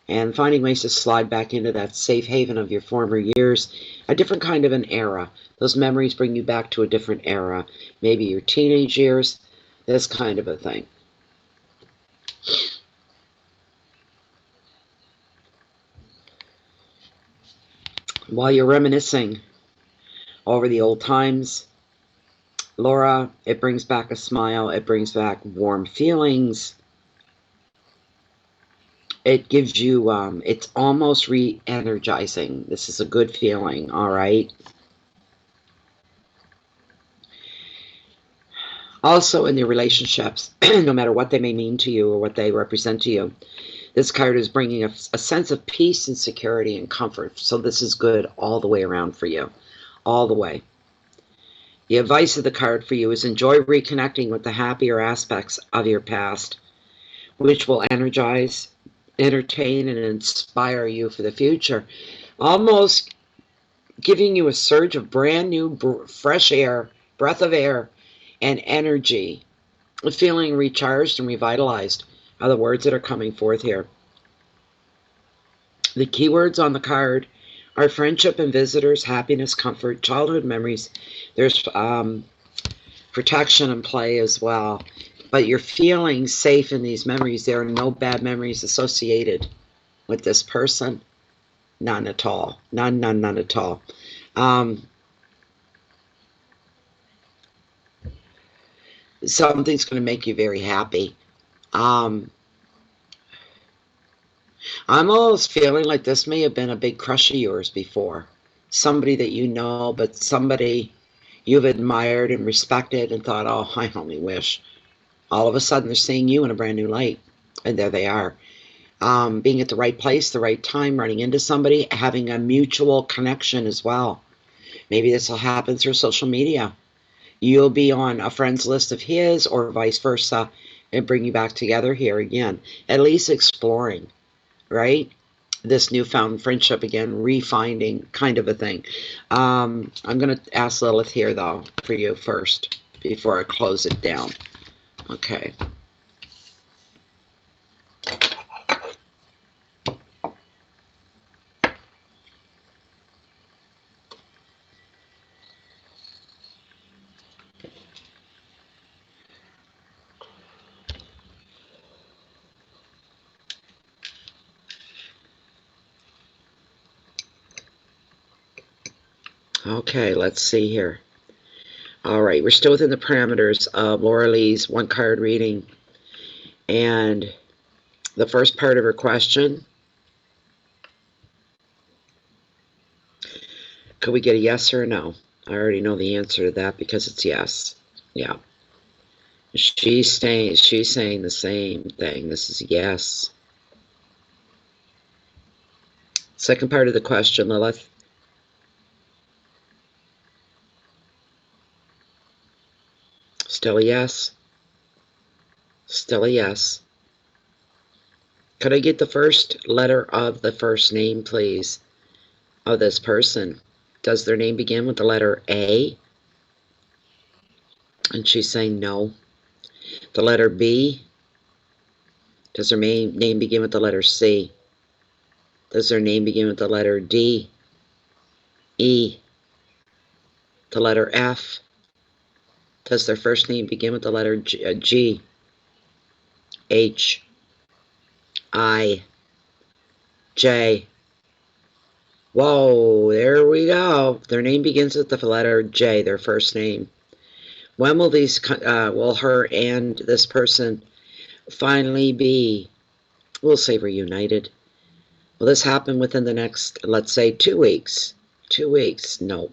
Speaker 1: and finding ways to slide back into that safe haven of your former years, a different kind of an era. Those memories bring you back to a different era, maybe your teenage years, this kind of a thing. While you're reminiscing over the old times, Laura, it brings back a smile. It brings back warm feelings. It gives you, it's almost re-energizing. This is a good feeling, all right? Also in your relationships, no matter what they may mean to you or what they represent to you, this card is bringing a sense of peace and security and comfort. So this is good all the way around for you, all the way. The advice of the card for you is enjoy reconnecting with the happier aspects of your past, which will energize, entertain, and inspire you for the future. Almost giving you a surge of brand new, fresh air, breath of air, and energy. Feeling recharged and revitalized are the words that are coming forth here. The keywords on the card are friendship and visitors, happiness, comfort, childhood memories. There's protection and play as well. But you're feeling safe in these memories. There are no bad memories associated with this person. None at all. None at all. Something's going to make you very happy. I'm almost feeling like this may have been a big crush of yours before. Somebody that you know, but somebody you've admired and respected and thought, oh, I only wish. All of a sudden, they're seeing you in a brand new light. And there they are. Being at the right place, the right time, running into somebody, having a mutual connection as well. Maybe this will happen through social media. You'll be on a friend's list of his or vice versa and bring you back together here again. At least exploring, right? This newfound friendship again, refinding kind of a thing. I'm going to ask Lilith here, though, for you first before I close it down. Okay. Okay, let's see here. All right, we're still within the parameters of Laura Lee's one-card reading. And the first part of her question, could we get a yes or a no? I already know the answer to that because it's yes. Yeah. She's saying the same thing. This is yes. Second part of the question, Lilith. Still a yes. Still a yes. Could I get the first letter of the first name, please, of this person? Does their name begin with the letter A? And she's saying no. The letter B? Does her name begin with the letter C? Does their name begin with the letter D? E? The letter F? Does their first name begin with the letter G, H, I, J? Whoa, there we go. Their name begins with the letter J, their first name. When will will her and this person finally be, we'll say, reunited? Will this happen within the next, let's say, 2 weeks? 2 weeks? No.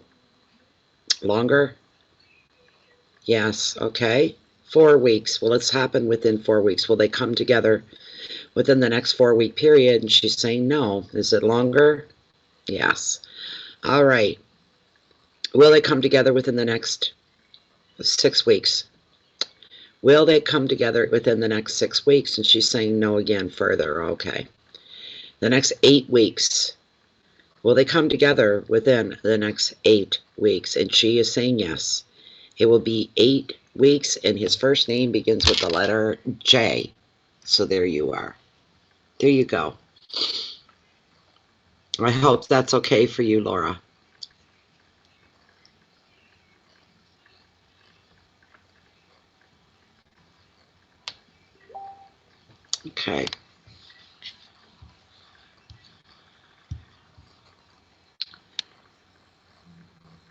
Speaker 1: Longer? Yes. Okay. 4 weeks. Will this happen within 4 weeks? Will they come together within the next 4-week period? And she's saying no. Is it longer? Yes. All right. Will they come together within the next 6 weeks? Will they come together within the next 6 weeks? And she's saying no again further. Okay. The next 8 weeks. Will they come together within the next 8 weeks? And she is saying yes. It will be 8 weeks, and his first name begins with the letter J. So there you are. There you go. I hope that's okay for you, Laura. Okay.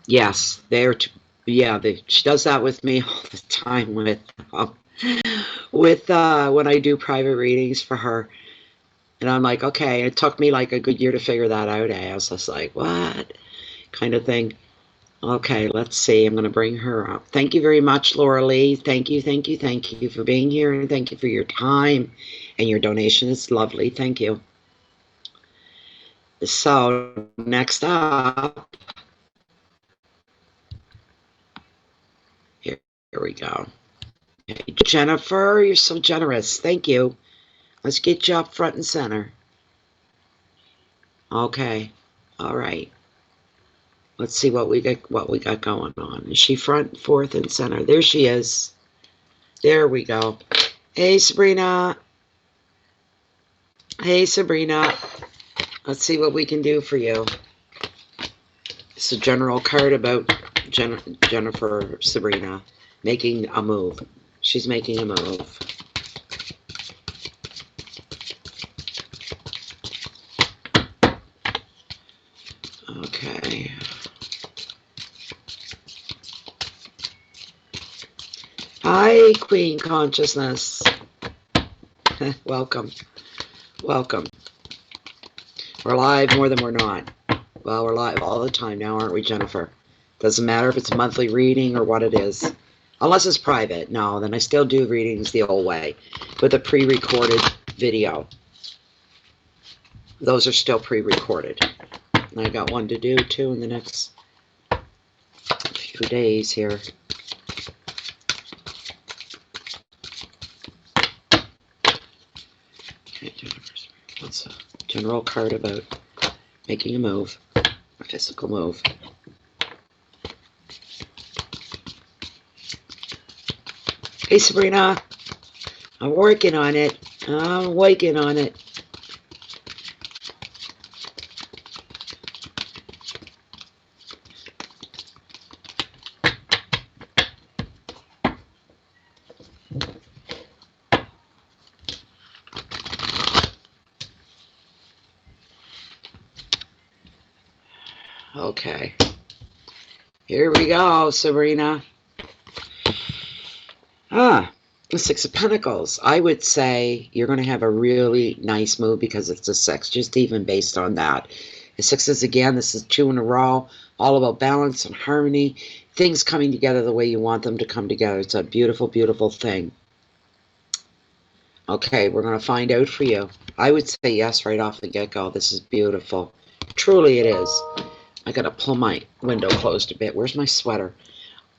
Speaker 1: Yes, she does that with me all the time with when I do private readings for her. And I'm like, okay, it took me like a good year to figure that out. I was just like, what? Kind of thing. Okay, let's see. I'm going to bring her up. Thank you very much, Laura Lee. Thank you for being here, and thank you for your time and your donation. It's lovely. Thank you. So, next up, here we go. Hey, Jennifer, you're so generous. Thank you. Let's get you up front and center. Okay. All right. Let's see what we got going on. Is she front, fourth, and center? There she is. There we go. Hey, Sabrina. Hey, Sabrina. Let's see what we can do for you. It's a general card about Jennifer Sabrina making a move. She's making a move. Okay. Hi, Queen Consciousness. Welcome. Welcome. We're live more than we're not. Well, we're live all the time now, aren't we, Jennifer? Doesn't matter if it's a monthly reading or what it is. Unless it's private. No, then I still do readings the old way with a pre-recorded video. Those are still pre-recorded. And I got one to do, too, in the next few days here. Okay, that's a general card about making a move, a physical move. Hey, Sabrina. I'm working on it. I'm working on it. Okay. Here we go, Sabrina. The Six of Pentacles. I would say you're going to have a really nice move because it's a six, just even based on that. The sixes, again, this is 2 in a row, all about balance and harmony, things coming together the way you want them to come together. It's a beautiful, beautiful thing. Okay, we're going to find out for you. I would say yes right off the get-go. This is beautiful. Truly it is. I got to pull my window closed a bit. Where's my sweater?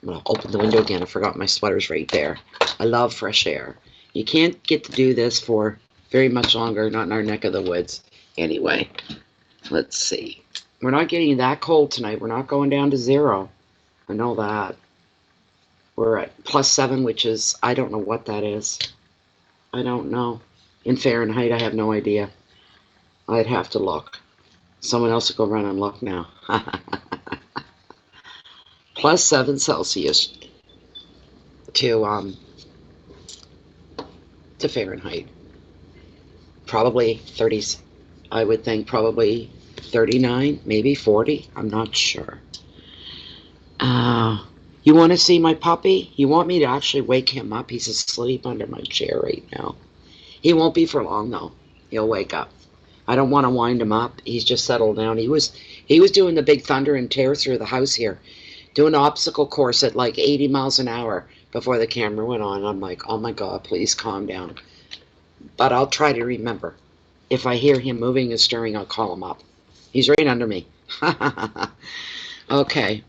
Speaker 1: I'm going to open the window again. I forgot my sweater's right there. I love fresh air. You can't get to do this for very much longer, not in our neck of the woods. Anyway, let's see. We're not getting that cold tonight. We're not going down to 0. I know that. We're at +7, which is, I don't know what that is. I don't know. In Fahrenheit, I have no idea. I'd have to look. Someone else will go run and look now. +7 Celsius. to Fahrenheit. Probably 30s. I would think probably 39, maybe 40. I'm not sure. You want to see my puppy? You want me to actually wake him up? He's asleep under my chair right now. He won't be for long though. He'll wake up. I don't want to wind him up. He's just settled down. He was doing the big thunder and tear through the house here, doing an obstacle course at like 80 miles an hour before the camera went on. I'm like, oh my God, please calm down. But I'll try to remember. If I hear him moving and stirring, I'll call him up. He's right under me. Okay.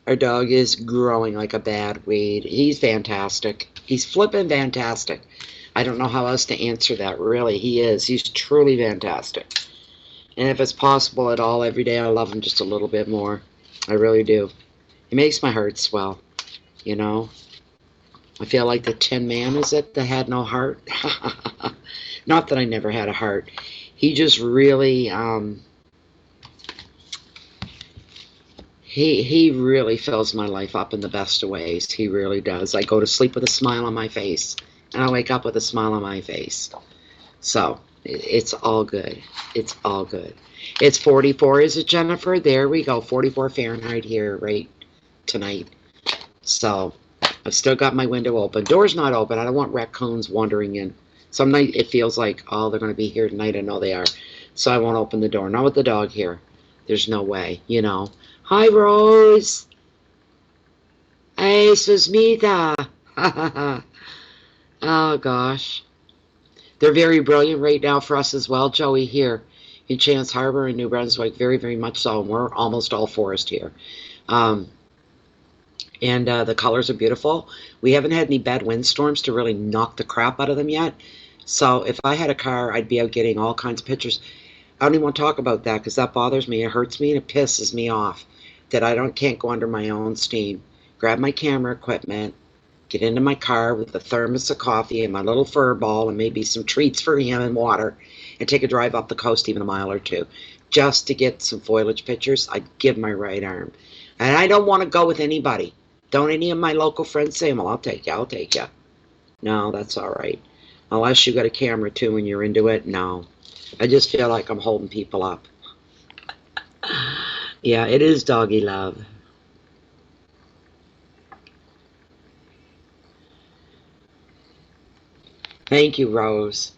Speaker 1: Our dog is growing like a bad weed. He's fantastic. He's flipping fantastic. I don't know how else to answer that, really. He is. He's truly fantastic. And if it's possible at all, every day I love him just a little bit more. I really do. It makes my heart swell, you know. I feel like the Tin Man, is it, that had no heart? Not that I never had a heart. He just really, he really fills my life up in the best of ways. He really does. I go to sleep with a smile on my face, and I wake up with a smile on my face. So, it's all good. It's all good. It's 44, is it, Jennifer? There we go. 44 Fahrenheit here right tonight. So, I've still got my window open. Door's not open. I don't want raccoons wandering in. Some night it feels like, oh, they're going to be here tonight. I know they are. So I won't open the door. Not with the dog here. There's no way, you know. Hi, Rose. Hey, Susmita. Oh, gosh. They're very brilliant right now for us as well, Joey, here in Chance Harbor in New Brunswick. Very, very much so. And we're almost all forest here. And the colors are beautiful. We haven't had any bad windstorms to really knock the crap out of them yet. So if I had a car, I'd be out getting all kinds of pictures. I don't even want to talk about that because that bothers me. It hurts me and it pisses me off that can't go under my own steam. Grab my camera equipment, get into my car with a thermos of coffee and my little fur ball and maybe some treats for him and water, and take a drive up the coast even a mile or two just to get some foliage pictures. I'd give my right arm. And I don't want to go with anybody. Don't any of my local friends say, well, I'll take you, I'll take you. No, that's all right. Unless you got a camera too and you're into it, no. I just feel like I'm holding people up. Yeah, it is doggy love. Thank you, Rose.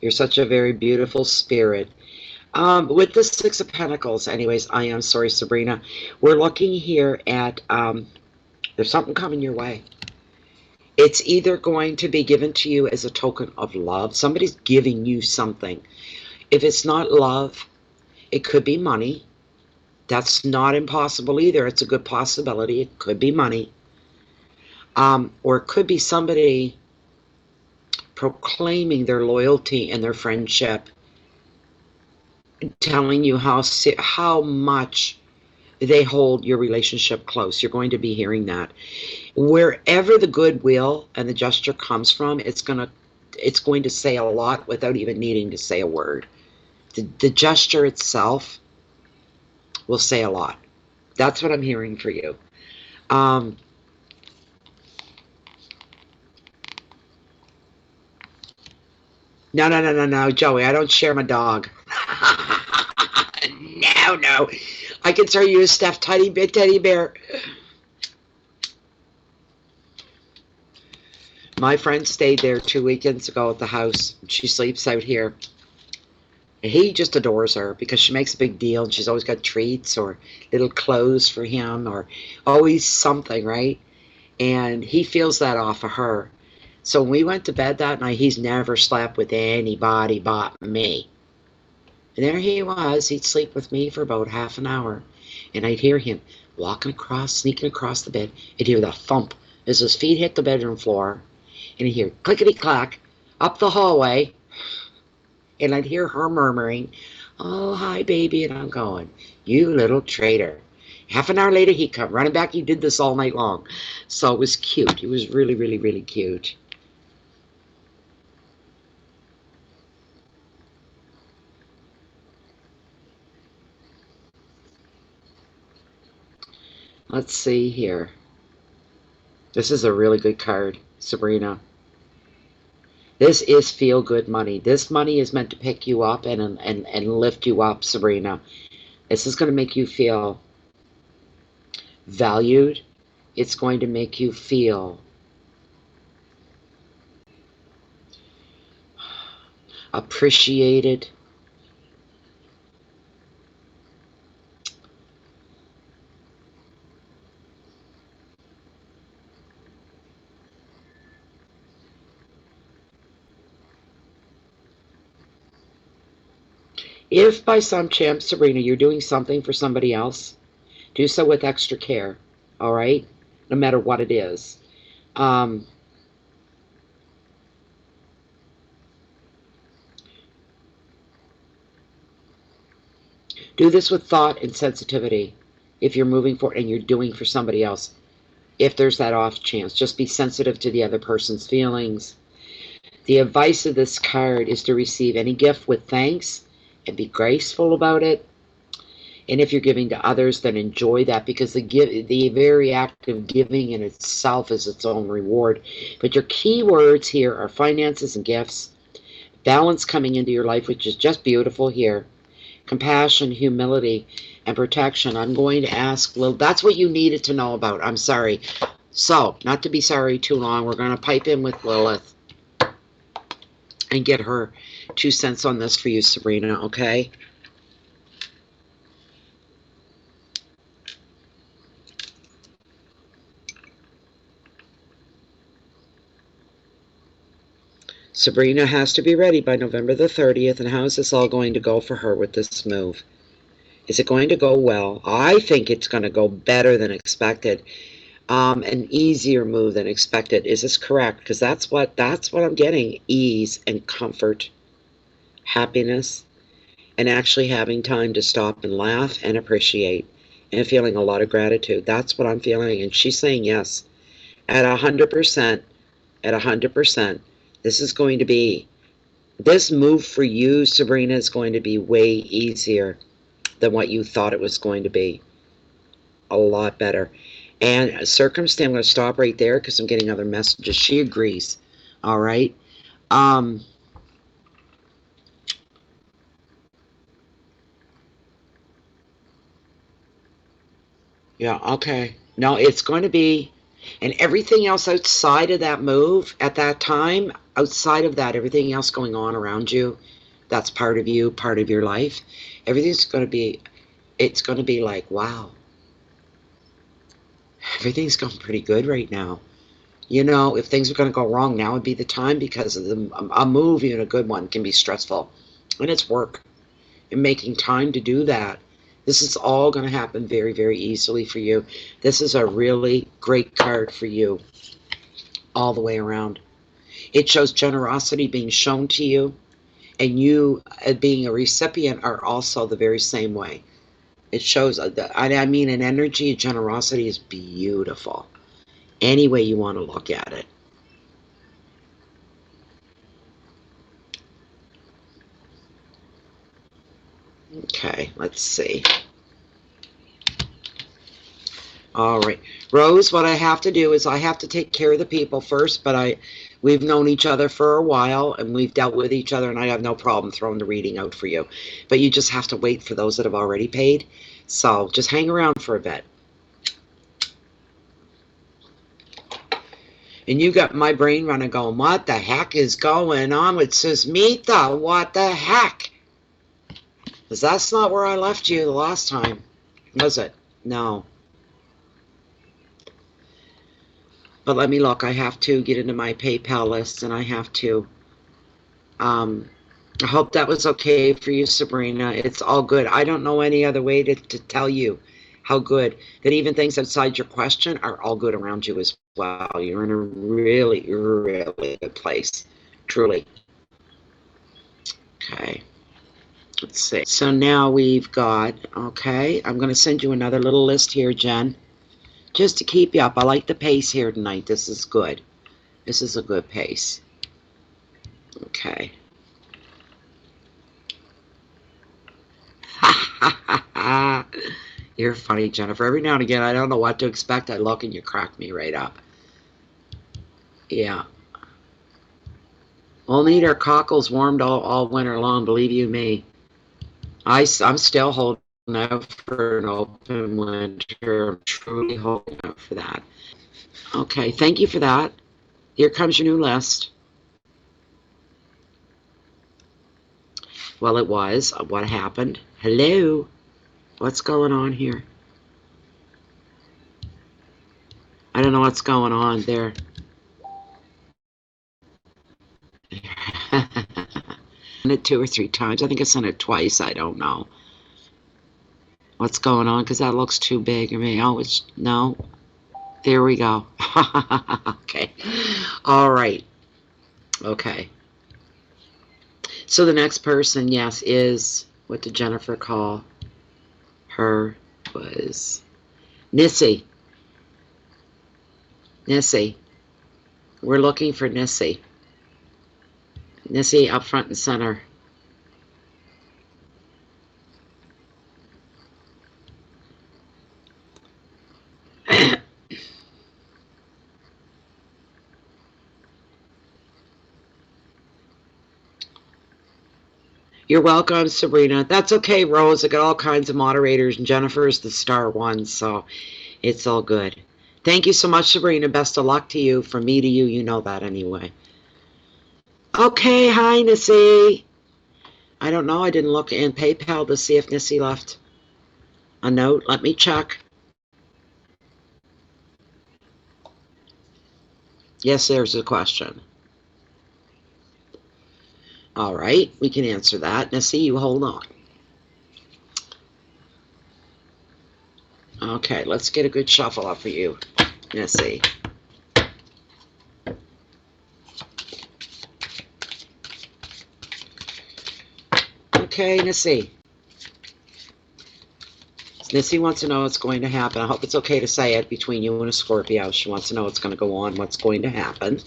Speaker 1: You're such a very beautiful spirit. With the Six of Pentacles, anyways, I am sorry, Sabrina. We're looking here at, there's something coming your way. It's either going to be given to you as a token of love. Somebody's giving you something. If it's not love, it could be money. That's not impossible either. It's a good possibility. It could be money. Or it could be somebody proclaiming their loyalty and their friendship, telling you how much they hold your relationship close. You're going to be hearing that. Wherever the goodwill and the gesture comes from, it's going to say a lot without even needing to say a word. The gesture itself will say a lot. That's what I'm hearing for you. No, Joey, I don't share my dog. No. I consider you a stuffed teddy bear. My friend stayed there 2 weekends ago at the house. She sleeps out here. He just adores her because she makes a big deal and she's always got treats or little clothes for him or always something, right? And he feels that off of her. So when we went to bed that night, he's never slept with anybody but me. And there he was. He'd sleep with me for about half an hour. And I'd hear him walking across, sneaking across the bed. I'd hear the thump as his feet hit the bedroom floor. And I'd hear clickety-clack up the hallway. And I'd hear her murmuring, oh, hi, baby. And I'm going, you little traitor. Half an hour later, he'd come running back. He did this all night long. So it was cute. It was really, really, really cute. Let's see here. This is a really good card, Sabrina. This is feel-good money. This money is meant to pick you up and lift you up, Sabrina. This is going to make you feel valued. It's going to make you feel appreciated. If by some chance, Sabrina, you're doing something for somebody else, do so with extra care, all right? No matter what it is. Um, do this with thought and sensitivity if you're moving forward and you're doing for somebody else. If there's that off chance, just be sensitive to the other person's feelings. The advice of this card is to receive any gift with thanks and be graceful about it. And if you're giving to others, then enjoy that, because the very act of giving in itself is its own reward. But your key words here are finances and gifts, balance coming into your life, which is just beautiful here, compassion, humility, and protection. I'm going to ask, well, that's what you needed to know about. I'm sorry. So, not to be sorry too long, we're going to pipe in with Lilith and get her 2 cents on this for you, Sabrina, okay? Sabrina has to be ready by November the 30th, and how is this all going to go for her with this move? Is it going to go well? I think it's going to go better than expected. An easier move than expected. Is this correct? Because that's what I'm getting: ease and comfort, happiness, and actually having time to stop and laugh and appreciate, and feeling a lot of gratitude. That's what I'm feeling, and she's saying yes at 100%. At 100%, this is going to be, this move for you, Sabrina, is going to be way easier than what you thought it was going to be. A lot better. And circumstance, I'm going to stop right there because I'm getting other messages. She agrees. All right. Yeah, okay. No, it's going to be, and everything else outside of that move at that time, outside of that, everything else going on around you, that's part of you, part of your life. Everything's going to be, it's going to be like, wow, everything's going pretty good right now. You know, if things are going to go wrong, now would be the time, because of a move, even a good one, can be stressful. And it's work. And making time to do that. This is all going to happen very, very easily for you. This is a really great card for you all the way around. It shows generosity being shown to you, and you, being a recipient, are also the very same way. It shows, I mean, an energy of generosity is beautiful. Any way you want to look at it. Okay, let's see. All right, Rose, what I have to do is I have to take care of the people first, but we've known each other for a while, and we've dealt with each other, and I have no problem throwing the reading out for you. But you just have to wait for those that have already paid. So just hang around for a bit. And you got my brain running going, what the heck is going on with Susmita? What the heck? Because that's not where I left you the last time, was it? No. But let me look. I have to get into my PayPal list, and I have to. I hope that was okay for you, Sabrina. It's all good. I don't know any other way to tell you how good, that even things outside your question are all good around you as well. You're in a really, really good place. Truly. Okay. Let's see. So now we've got, okay, I'm going to send you another little list here, Jen, just to keep you up. I like the pace here tonight. This is good. This is a good pace. Okay. You're funny, Jennifer. Every now and again, I don't know what to expect. I look and you crack me right up. Yeah. We'll need our cockles warmed all winter long, believe you me. I'm still holding out for an open winter. I'm truly holding out for that. Okay, thank you for that. Here comes your new list. Well, it was. What happened? Hello? What's going on here? I don't know what's going on there. Sent it 2 or 3 times. I think I sent it twice. I don't know what's going on because that looks too big for me. Oh, it's no. There we go. Okay. All right. Okay. So the next person, yes, is, what did Jennifer call her? Was Nissy. Nissy. We're looking for Nissy. Nissy up front and center. You're welcome, Sabrina. That's okay, Rose. I got all kinds of moderators, and Jennifer is the star one, so it's all good. Thank you so much, Sabrina. Best of luck to you. From me to you, you know that anyway. Okay, hi, Nissy. I don't know. I didn't look in PayPal to see if Nissy left a note. Let me check. Yes, there's a question. All right, we can answer that. Nissy, you hold on. Okay, let's get a good shuffle up for you, Nissy. Okay, Nissy. Nissy wants to know what's going to happen. I hope it's okay to say it between you and a Scorpio. She wants to know what's going to go on, what's going to happen.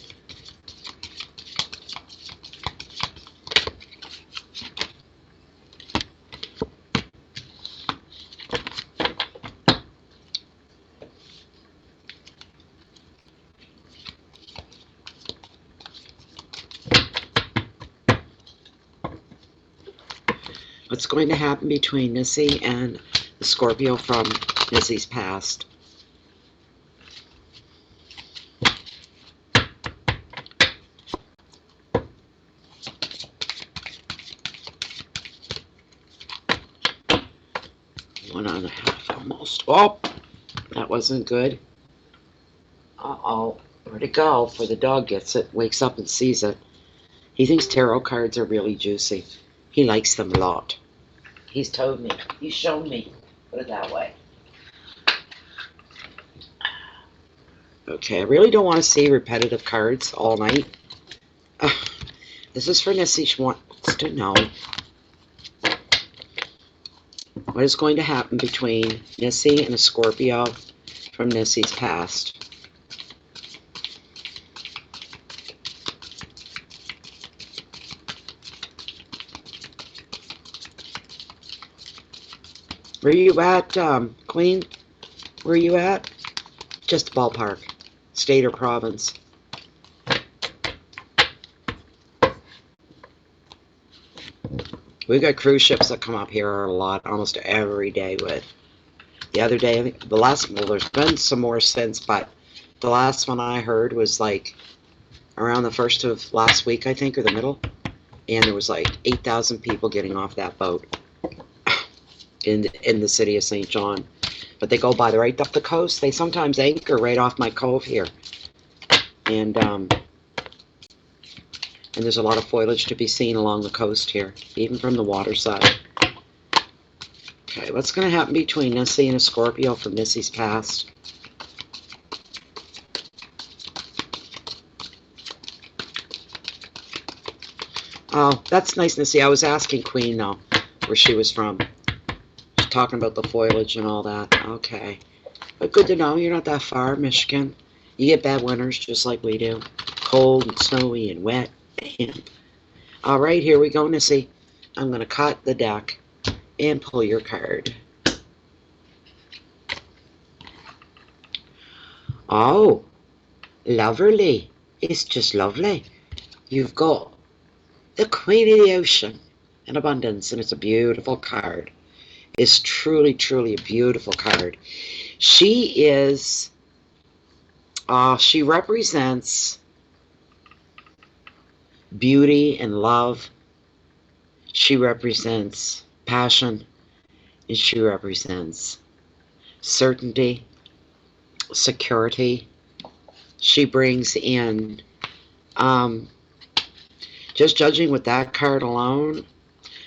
Speaker 1: What's going to happen between Nissy and the Scorpio from Nissy's past? One and a half almost. Oh, that wasn't good. Uh-oh. Where'd it go? Before the dog gets it, wakes up and sees it. He thinks tarot cards are really juicy. He likes them a lot. He's told me. He's shown me. Put it that way. Okay, I really don't want to see repetitive cards all night. This is for Nissy. She wants to know what is going to happen between Nissy and a Scorpio from Nissy's past. Where you at, Queen? Where you at? Just ballpark. State or province. We've got cruise ships that come up here a lot, almost every day with. The other day, I think the last, well, there's been some more since, but the last one I heard was like around the first of last week, I think, or the middle. And there was like 8,000 people getting off that boat in the city of St. John. But they go by right up the coast. They sometimes anchor right off my cove here. And there's a lot of foliage to be seen along the coast here, even from the water side. Okay, what's going to happen between Nissy and a Scorpio from Nissy's past? Oh, that's nice, Nissy. I was asking Queen, though, where she was from. She's talking about the foliage and all that. Okay. But good to know. You're not that far, Michigan. You get bad winters just like we do. Cold and snowy and wet. All right, here we go, Nissy. I'm going to cut the deck and pull your card. Oh, lovely. It's just lovely. You've got the Queen of the Ocean in abundance, and it's a beautiful card. It's truly, truly a beautiful card. She is, she represents beauty and love. She represents passion, and she represents certainty, security. She brings in, just judging with that card alone,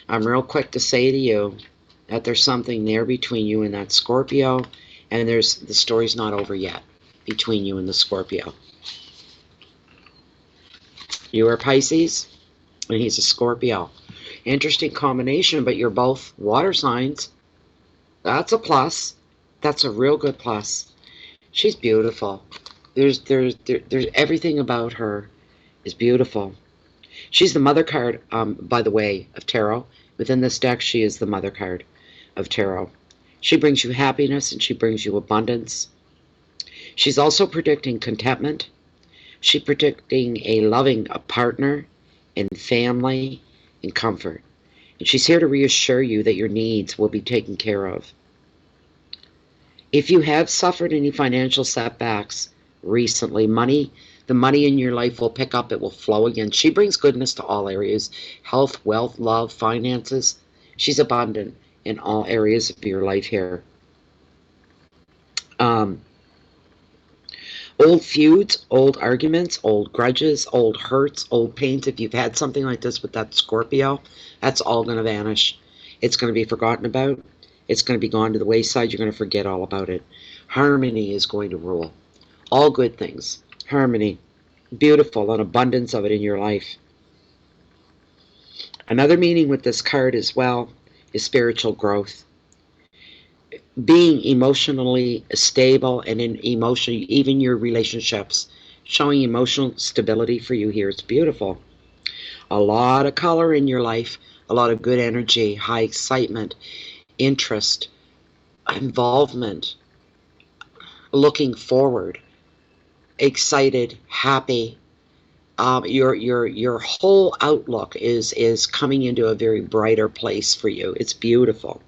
Speaker 1: I'm real quick to say to you that there's something there between you and that Scorpio, and the story's not over yet between you and the Scorpio. You are Pisces, and he's a Scorpio. Interesting combination, but you're both water signs. That's a plus. That's a real good plus. She's beautiful. There's everything about her is beautiful. She's the mother card, by the way, of tarot. Within this deck, she is the mother card of tarot. She brings you happiness and she brings you abundance. She's also predicting contentment. She's predicting a loving partner and family and comfort. And she's here to reassure you that your needs will be taken care of. If you have suffered any financial setbacks recently, the money in your life will pick up. It will flow again. She brings goodness to all areas: health, wealth, love, finances. She's abundant in all areas of your life here. Old feuds, old arguments, old grudges, old hurts, old pains. If you've had something like this with that Scorpio, that's all going to vanish. It's going to be forgotten about. It's going to be gone to the wayside. You're going to forget all about it. Harmony is going to rule. All good things. Harmony. Beautiful, and abundance of it in your life. Another meaning with this card as well is spiritual growth. Being emotionally stable and in emotion, even your relationships, showing emotional stability for you here. It's beautiful. A lot of color in your life, a lot of good energy, high excitement, interest, involvement, looking forward, excited, happy. Your whole outlook is coming into a very brighter place for you. It's beautiful.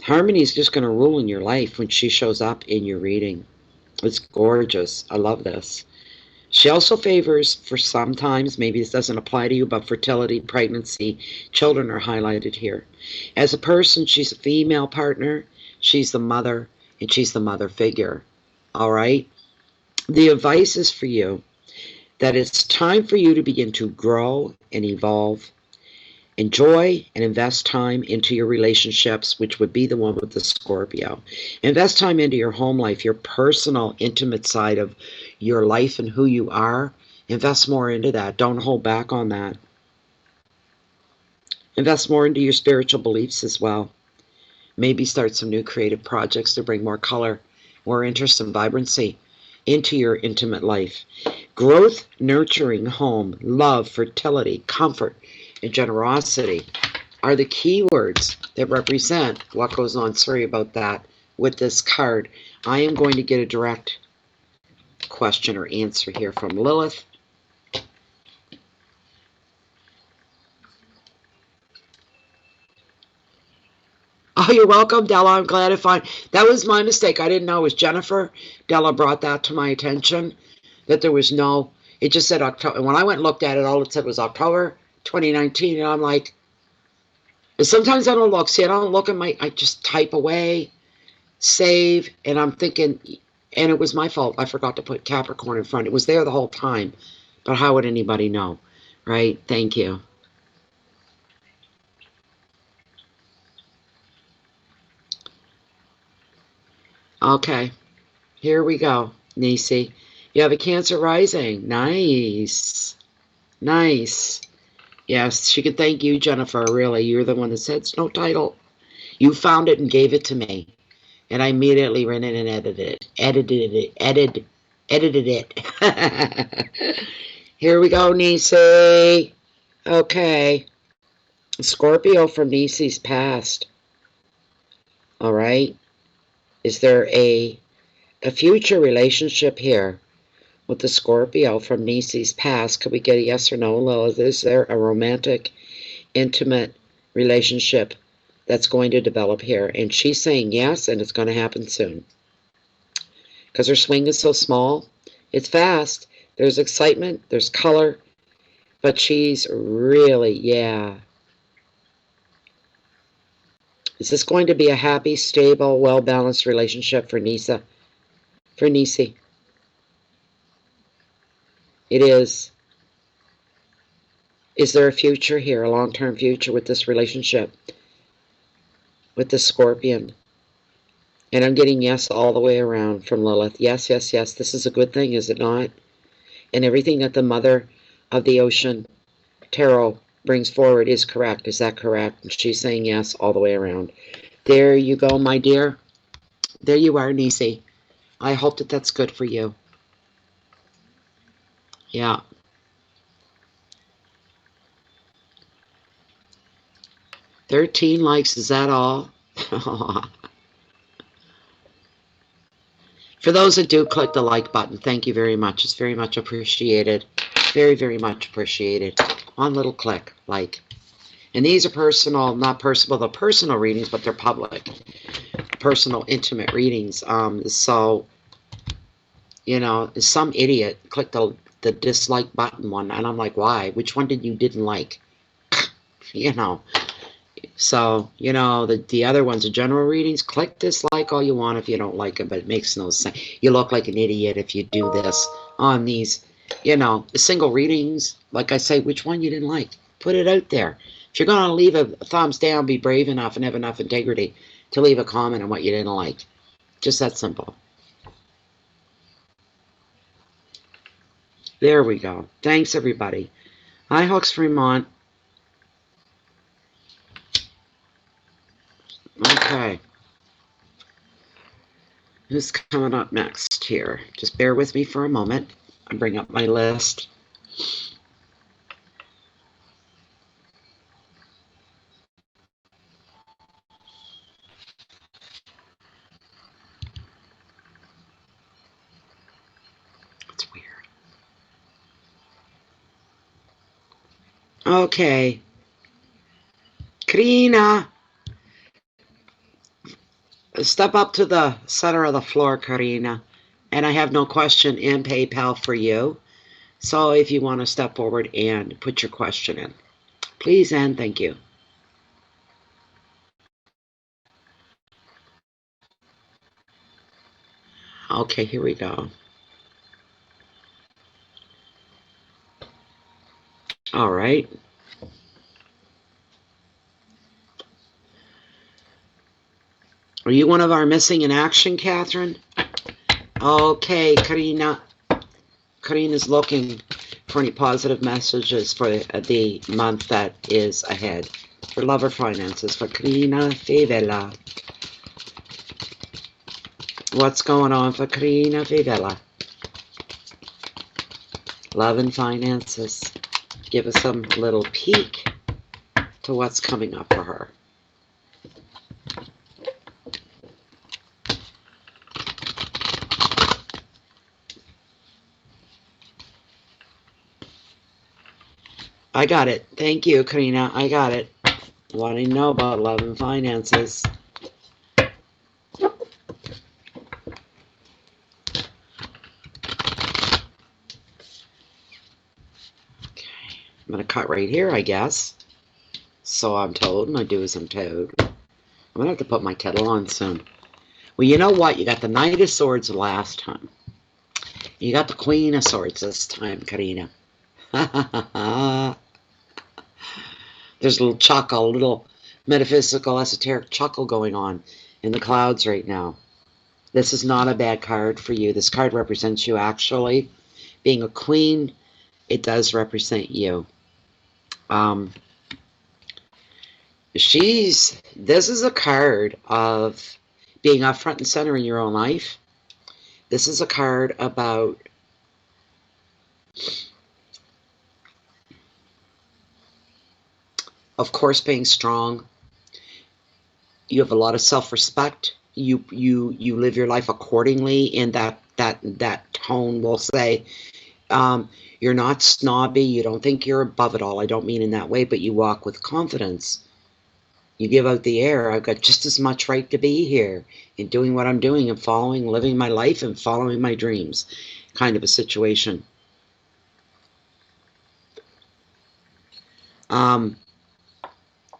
Speaker 1: Harmony is just going to rule in your life when she shows up in your reading. It's gorgeous. I love this. She also favors, for sometimes, maybe this doesn't apply to you, but fertility, pregnancy, children are highlighted here. As a person, she's a female partner, she's the mother, and she's the mother figure. All right? The advice is for you that it's time for you to begin to grow and evolve. Enjoy and invest time into your relationships, which would be the one with the Scorpio. Invest time into your home life, your personal, intimate side of your life and who you are. Invest more into that. Don't hold back on that. Invest more into your spiritual beliefs as well. Maybe start some new creative projects to bring more color, more interest and vibrancy into your intimate life. Growth, nurturing home, love, fertility, comfort, and generosity are the key words that represent what goes on. Sorry about that with this card. I am going to get a direct question or answer here from Lilith. Oh, you're welcome, Della. I'm glad to find. That was my mistake. I didn't know it was Jennifer. Della brought that to my attention, that there was no, it just said October. And when I went and looked at it, all it said was October 2019. And I'm like, sometimes I don't look. See, I don't look at I just type away, save, and I'm thinking, and it was my fault. I forgot to put Capricorn in front. It was there the whole time. But how would anybody know, right? Thank you. Okay, here we go, Nisi. You have a Cancer rising. Nice. Nice. Yes, she could thank you, Jennifer, really. You're the one that said it's no title. You found it and gave it to me. And I immediately ran in and edited it. Here we go, Nisi. Okay. Scorpio from Nisi's past. All right. Is there a a future relationship here with the Scorpio from Nisi's past. Could we get a yes or no, Lilith? Is there a romantic, intimate relationship that's going to develop here? And she's saying yes, and it's going to happen soon. Because her swing is so small. It's fast. There's excitement. There's color. But she's really, yeah. Is this going to be a happy, stable, well-balanced relationship for Nisa? For Nisi? It is. Is there a future here, a long-term future with this relationship? With the Scorpion? And I'm getting yes all the way around from Lilith. Yes, yes, yes. This is a good thing, is it not? And everything that the Mother of the Ocean Tarot brings forward is correct. Is that correct? And she's saying yes all the way around. There you go, my dear. There you are, Nisi. I hope that that's good for you. Yeah. "13 likes, is that all?" For those that do click the like button, thank you very much. It's very much appreciated. Very, very much appreciated. One little click, like. And these are personal, not personal, they're personal readings, but they're public. Personal, intimate readings. So, you know, some idiot clicked the dislike button one, and I'm like, why? Which one didn't like? You know. So, you know, the other ones are general readings. Click dislike all you want if you don't like it, but it makes no sense. You look like an idiot if you do this on these, you know, single readings. Like I say, which one you didn't like? Put it out there. If you're going to leave a thumbs down, be brave enough and have enough integrity to leave a comment on what you didn't like. Just that simple. There we go. Thanks, everybody. Hi, Hooks Fremont. Okay. Who's coming up next here? Just bear with me for a moment. I bring up my list. It's weird. Okay. Karina. Step up to the center of the floor, Karina. And I have no question in PayPal for you. So if you want to step forward and put your question in. Please and thank you. Okay, here we go. All right. Are you one of our missing in action, Catherine? Okay, Karina. Karina's looking for any positive messages for the month that is ahead. For love or finances, for Karina Fivela. What's going on for Karina Fivela? Love and finances. Give us some little peek to what's coming up for her. I got it. Thank you, Karina. I got it. Wanting to know about love and finances. Okay. I'm going to cut right here, I guess. So I'm told, and I do as I'm told. I'm going to have to put my kettle on soon. Well, you know what? You got the Knight of Swords the last time. You got the Queen of Swords this time, Karina. There's a little chuckle, a little metaphysical, esoteric chuckle going on in the clouds right now. This is not a bad card for you. This card represents you, actually. Being a queen, it does represent you. This is a card of being up front and center in your own life. This is a card about of course being strong. You have a lot of self-respect. you live your life accordingly in that tone, we'll say. You're not snobby. You don't think you're above it all. I don't mean in that way, but you walk with confidence. You give out the air. I've got just as much right to be here in doing what I'm doing and following, living my life and following my dreams, kind of a situation.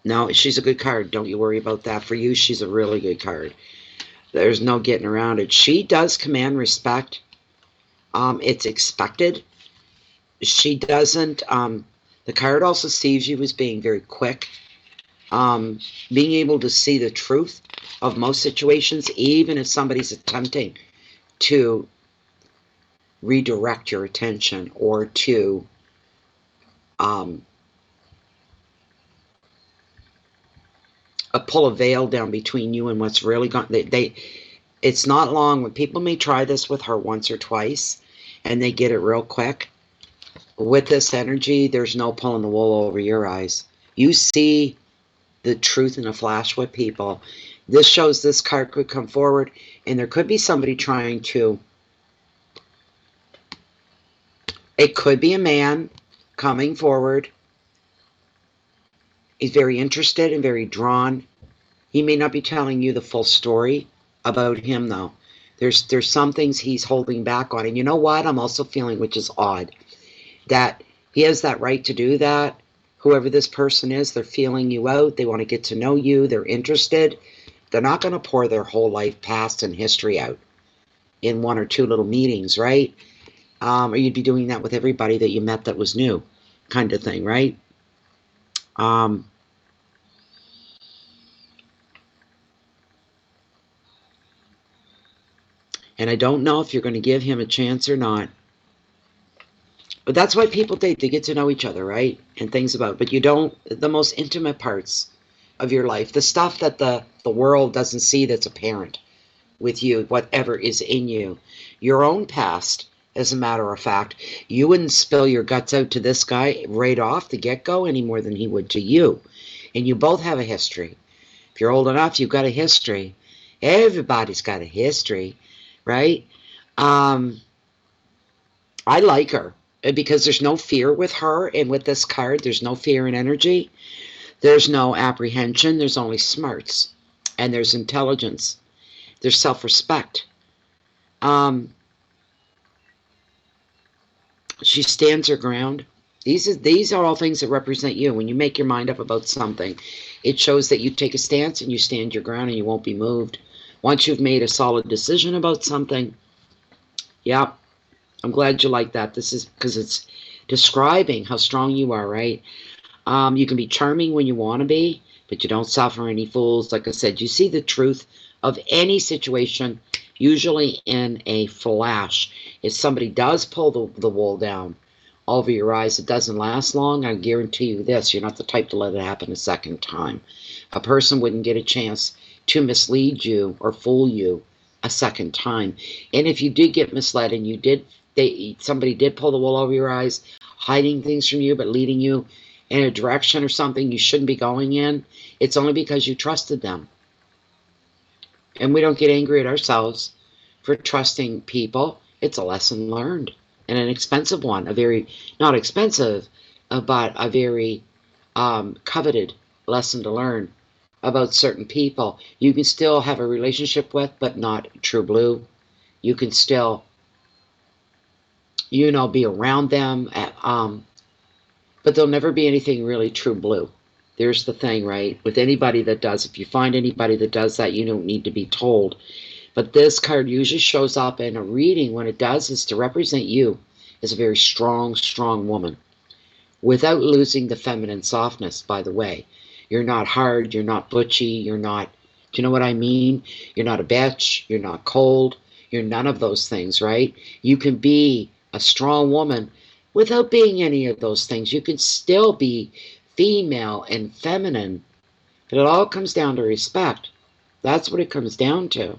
Speaker 1: No, she's a good card. Don't you worry about that. For you, she's a really good card. There's no getting around it. She does command respect. It's expected. She doesn't. The card also sees you as being very quick. Being able to see the truth of most situations, even if somebody's attempting to redirect your attention or to pull a veil down between you and what's really going. It's not long when people may try this with her once or twice, and they get it real quick. With this energy, there's no pulling the wool over your eyes. You see the truth in a flash with people. This shows this card could come forward, and there could be somebody trying to. It could be a man coming forward. He's very interested and very drawn. He may not be telling you the full story about him, though. There's some things he's holding back on. And you know what? I'm also feeling, which is odd, that he has that right to do that. Whoever this person is, they're feeling you out. They want to get to know you. They're interested. They're not going to pour their whole life past and history out in one or two little meetings, right? Or you'd be doing that with everybody that you met that was new, kind of thing, right? And I don't know if you're going to give him a chance or not. But that's why people date. They get to know each other, right? And things about. But you don't, the most intimate parts of your life, the stuff that the world doesn't see that's apparent with you, whatever is in you, your own past, as a matter of fact, you wouldn't spill your guts out to this guy right off the get-go any more than he would to you. And you both have a history. If you're old enough, you've got a history. Everybody's got a history, right? I like her because there's no fear with her, and with this card, there's no fear in energy. There's no apprehension. There's only smarts, and there's intelligence. There's self-respect. She stands her ground. These are all things that represent you. When you make your mind up about something, it shows that you take a stance and you stand your ground and you won't be moved. Once you've made a solid decision about something, yeah, I'm glad you like that. This is because it's describing how strong you are, right? You can be charming when you want to be, but you don't suffer any fools. Like I said, you see the truth of any situation, usually in a flash. If somebody does pull the wool down over your eyes, it doesn't last long. I guarantee you this, you're not the type to let it happen a second time. A person wouldn't get a chance to mislead you or fool you a second time. And if you did get misled and somebody did pull the wool over your eyes, hiding things from you but leading you in a direction or something you shouldn't be going in, it's only because you trusted them. And we don't get angry at ourselves for trusting people. It's a lesson learned, and an expensive one, a very, not expensive, but a very coveted lesson to learn about certain people. You can still have a relationship with, but not true blue. You can still, be around them, but there'll never be anything really true blue. There's the thing, right? With anybody that does, if you find anybody that does that, you don't need to be told. But this card usually shows up in a reading. When it does, is to represent you as a very strong, strong woman without losing the feminine softness, by the way. You're not hard, you're not butchy, you're not, do you know what I mean? You're not a bitch, you're not cold, you're none of those things, right? You can be a strong woman without being any of those things. You can still be female and feminine, but it all comes down to respect. That's what it comes down to.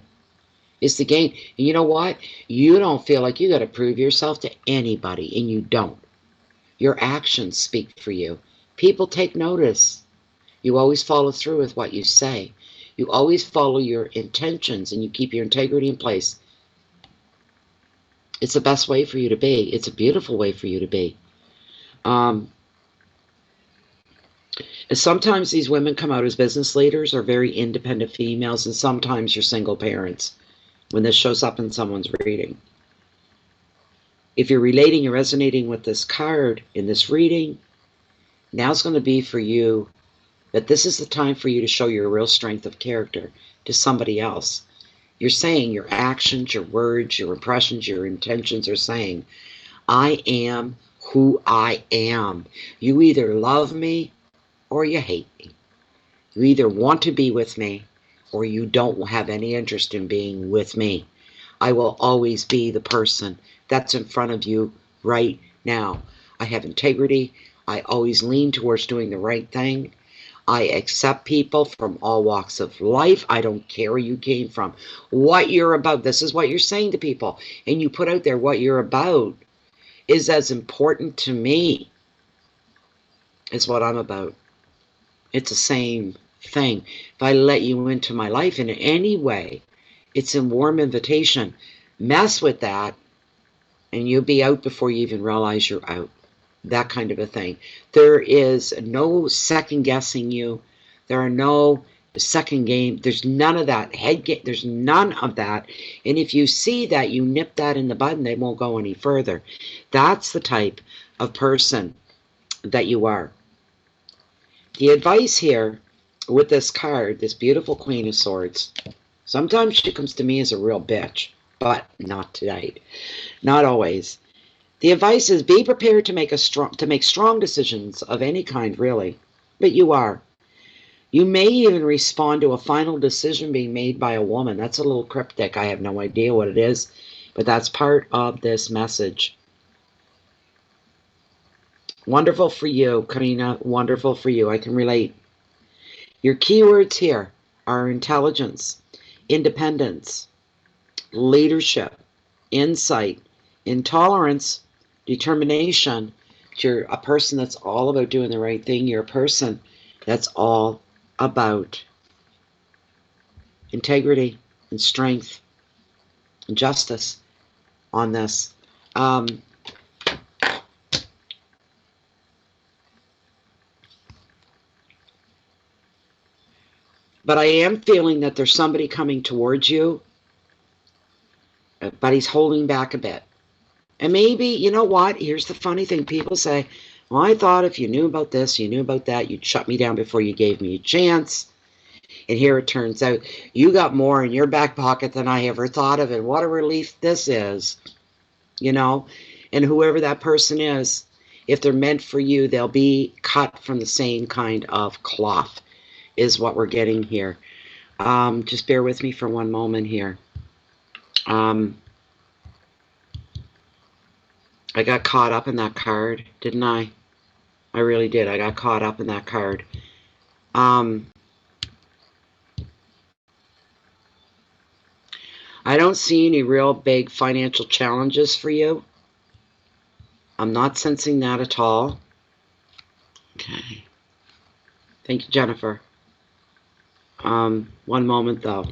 Speaker 1: It's the game. And you know what? You don't feel like you got to prove yourself to anybody, and you don't. Your actions speak for you. People take notice. You always follow through with what you say. You always follow your intentions and you keep your integrity in place. It's the best way for you to be. It's a beautiful way for you to be. Sometimes these women come out as business leaders or very independent females, and sometimes you're single parents when this shows up in someone's reading. If you're relating and resonating with this card in this reading, now's going to be for you that this is the time for you to show your real strength of character to somebody else. You're saying your actions, your words, your impressions, your intentions are saying, I am who I am. You either love me or you hate me. You either want to be with me or you don't have any interest in being with me. I will always be the person that's in front of you right now. I have integrity. I always lean towards doing the right thing. I accept people from all walks of life. I don't care where you came from, what you're about. This is what you're saying to people. And you put out there what you're about is as important to me as what I'm about. It's the same thing. If I let you into my life in any way, it's a warm invitation. Mess with that, and you'll be out before you even realize you're out. That kind of a thing. There is no second guessing you. There are no second game. There's none of that. Head game. There's none of that. And if you see that, you nip that in the bud and they won't go any further. That's the type of person that you are. The advice here with this card, this beautiful Queen of Swords, sometimes she comes to me as a real bitch, but not tonight. Not always. The advice is be prepared to make strong decisions of any kind, really. But you are. You may even respond to a final decision being made by a woman. That's a little cryptic. I have no idea what it is, but that's part of this message. Wonderful for you, Karina. Wonderful for you. I can relate. Your keywords here are intelligence, independence, leadership, insight, intolerance, determination. You're a person that's all about doing the right thing. You're a person that's all about integrity and strength and justice on this. But I am feeling that there's somebody coming towards you, but he's holding back a bit. And maybe, you know what? Here's the funny thing. People say, well, I thought if you knew about this, you knew about that, you'd shut me down before you gave me a chance. And here it turns out you got more in your back pocket than I ever thought of. And what a relief this is, you know. And whoever that person is, if they're meant for you, they'll be cut from the same kind of cloth is what we're getting here. Just bear with me for one moment here. I got caught up in that card, didn't I? I really did. I got caught up in that card. I don't see any real big financial challenges for you. I'm not sensing that at all. Okay. Thank you, Jennifer. One moment, though.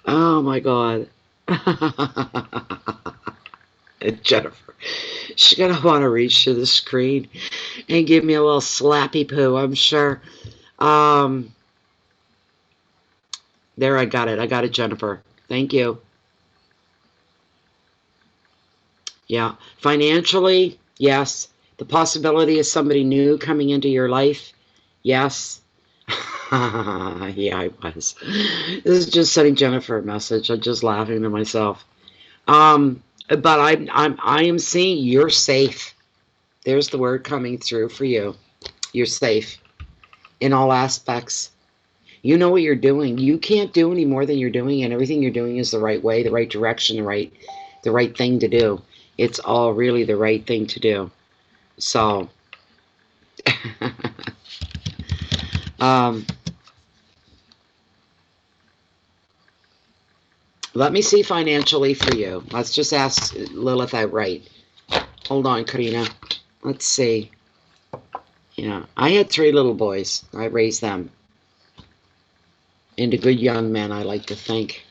Speaker 1: Oh, my God. Jennifer. She's going to want to reach to the screen and give me a little slappy poo, I'm sure. There, I got it. I got it, Jennifer. Thank you. Yeah. Financially, yes. The possibility of somebody new coming into your life, yes. Yeah, I was. This is just sending Jennifer a message. I'm just laughing to myself. But I am seeing you're safe. There's the word coming through for you. You're safe in all aspects. You know what you're doing. You can't do any more than you're doing, and everything you're doing is the right way, the right direction, the right thing to do. It's all really the right thing to do. So, Let me see financially for you. Let's just ask Lilith outright. Hold on, Karina. Let's see. Yeah, I had 3 little boys. I raised them into good young men, I like to think.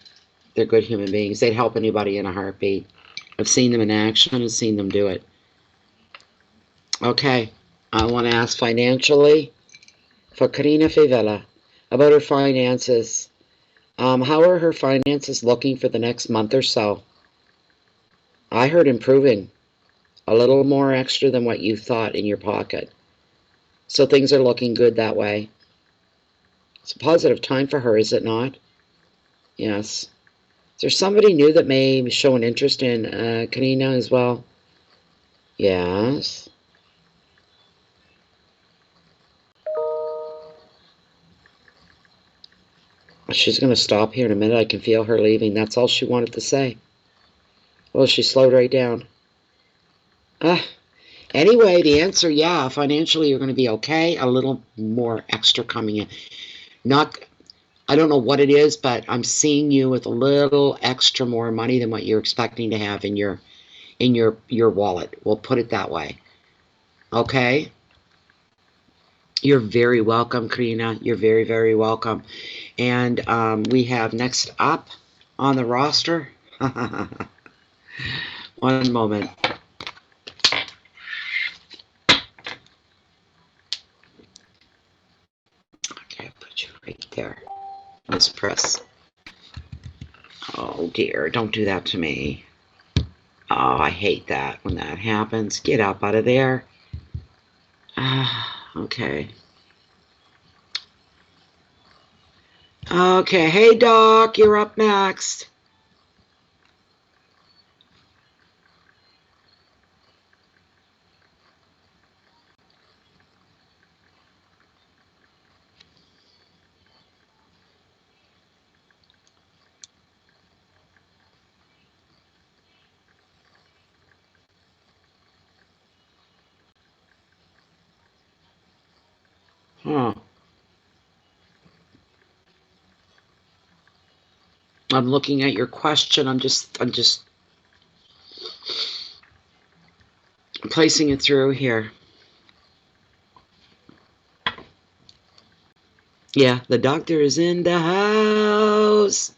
Speaker 1: They're good human beings. They'd help anybody in a heartbeat. I've seen them in action and seen them do it. Okay, I want to ask financially for Karina Favela about her finances. How are her finances looking for the next month or so? I heard improving. A little more extra than what you thought in your pocket. So things are looking good that way. It's a positive time for her, is it not? Yes. Is there somebody new that may show an interest in Karina as well? Yes. She's going to stop here in a minute. I can feel her leaving. That's all she wanted to say. Well, she slowed right down. Anyway, the answer, yeah, financially you're going to be okay. A little more extra coming in. I don't know what it is, but I'm seeing you with a little extra more money than what you're expecting to have in your wallet. We'll put it that way. Okay? You're very welcome, Karina. You're very, very welcome. And we have next up on the roster. One moment. Okay, I'll put you right there. Let's press. Oh dear, don't do that to me. Oh, I hate that when that happens. Get up out of there. Okay. Okay, hey Doc, you're up next. Huh. I'm looking at your question. I'm just placing it through here. Yeah, the doctor is in the house.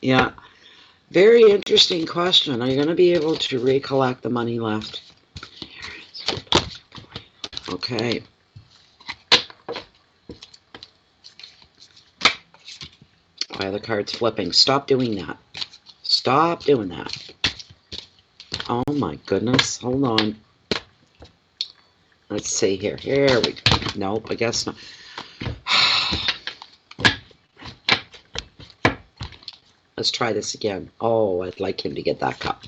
Speaker 1: Yeah. Very interesting question. Are you going to be able to recollect the money left? Okay. Why are the cards flipping? Stop doing that. Stop doing that. Oh my goodness. Hold on. Let's see here. Here we go. Nope, I guess not. Let's try this again. Oh, I'd like him to get that cup.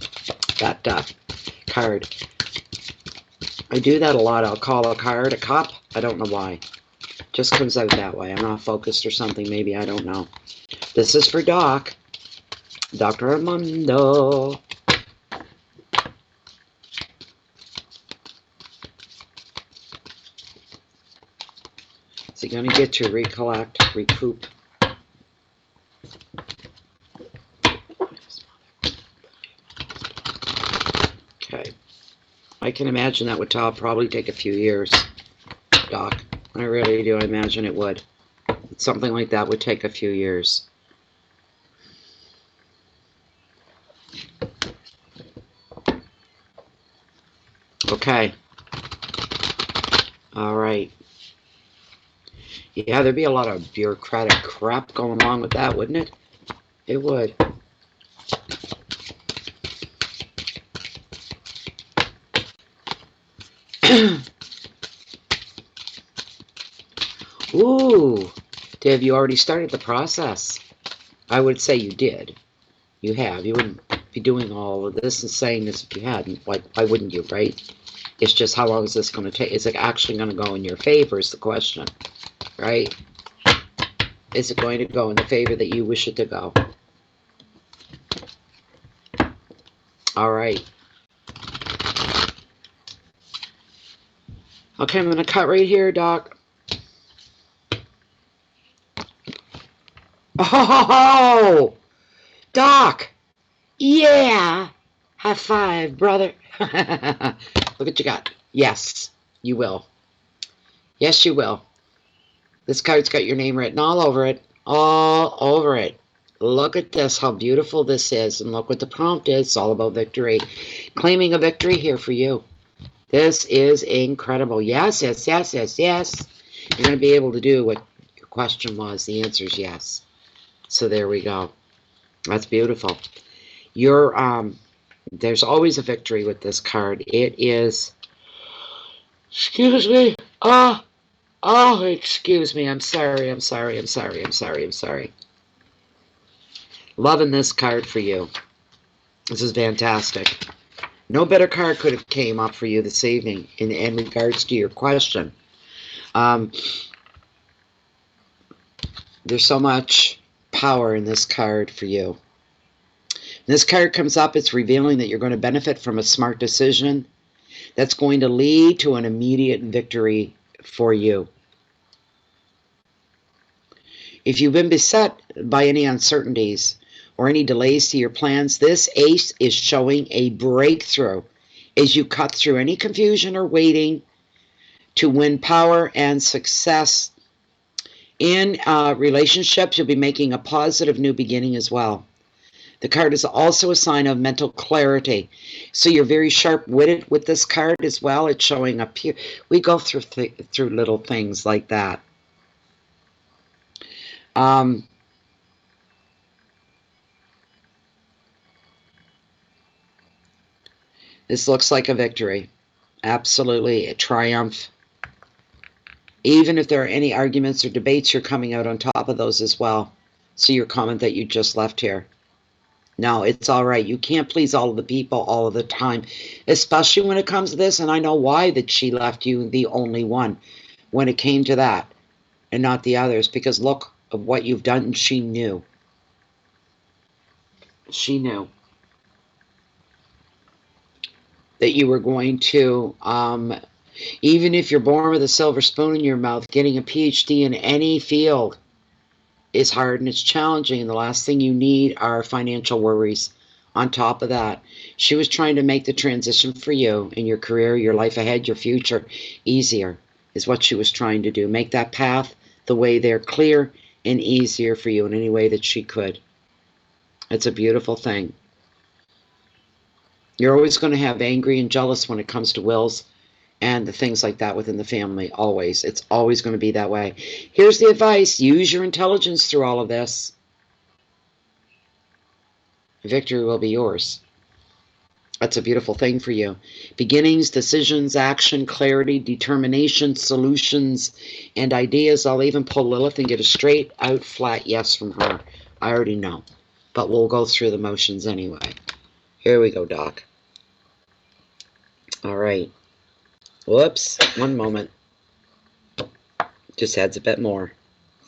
Speaker 1: That card. I do that a lot. I'll call a card a cup. I don't know why. Just comes out that way. I'm not focused or something. Maybe. I don't know. This is for Doc. Dr. Armando. Is he going to get to recollect, recoup? Okay. I can imagine that would probably take a few years, Doc. I really do. I imagine it would. Something like that would take a few years. Okay. All right. Yeah, there'd be a lot of bureaucratic crap going along with that, wouldn't it? It would. Ooh. Have you already started the process? I would say you did. You have. You wouldn't be doing all of this and saying this if you hadn't. Why wouldn't you, right? It's just how long is this going to take? Is it actually going to go in your favor is the question, right? Is it going to go in the favor that you wish it to go? All right. Okay, I'm going to cut right here, Doc. Oh! Doc! Yeah! High five, brother. Look what you got. Yes, you will. Yes, you will. This card's got your name written all over it. All over it. Look at this, how beautiful this is. And look what the prompt is. It's all about victory. Claiming a victory here for you. This is incredible. Yes, yes, yes, yes, yes. You're going to be able to do what your question was. The answer is yes. So there we go. That's beautiful. There's always a victory with this card. It is, excuse me. Oh, excuse me. I'm sorry. I'm sorry. I'm sorry. I'm sorry. I'm sorry. Loving this card for you. This is fantastic. No better card could have came up for you this evening in regards to your question. There's so much power in this card for you. When this card comes up, it's revealing that you're going to benefit from a smart decision that's going to lead to an immediate victory for you. If you've been beset by any uncertainties or any delays to your plans, this ace is showing a breakthrough as you cut through any confusion or waiting to win power and success. In relationships, you'll be making a positive new beginning as well. The card is also a sign of mental clarity. So you're very sharp-witted with this card as well. It's showing up here. We go through little things like that. This looks like a victory. Absolutely a triumph. Even if there are any arguments or debates, you're coming out on top of those as well. See your comment that you just left here. No, it's all right. You can't please all of the people all of the time, especially when it comes to this. And I know why that she left you the only one when it came to that and not the others, because look at what you've done. And she knew. She knew that you were going to, even if you're born with a silver spoon in your mouth, getting a PhD in any field is hard and it's challenging, and the last thing you need are financial worries on top of that. She was trying to make the transition for you in your career, your life ahead, your future easier is what she was trying to do. Make that path the way there clear and easier for you in any way that she could. It's a beautiful thing. You're always going to have angry and jealous when it comes to wills and the things like that within the family, always. It's always going to be that way. Here's the advice. Use your intelligence through all of this. Victory will be yours. That's a beautiful thing for you. Beginnings, decisions, action, clarity, determination, solutions, and ideas. I'll even pull Lilith and get a straight out flat yes from her. I already know. But we'll go through the motions anyway. Here we go, Doc. All right. Whoops, one moment. Just adds a bit more.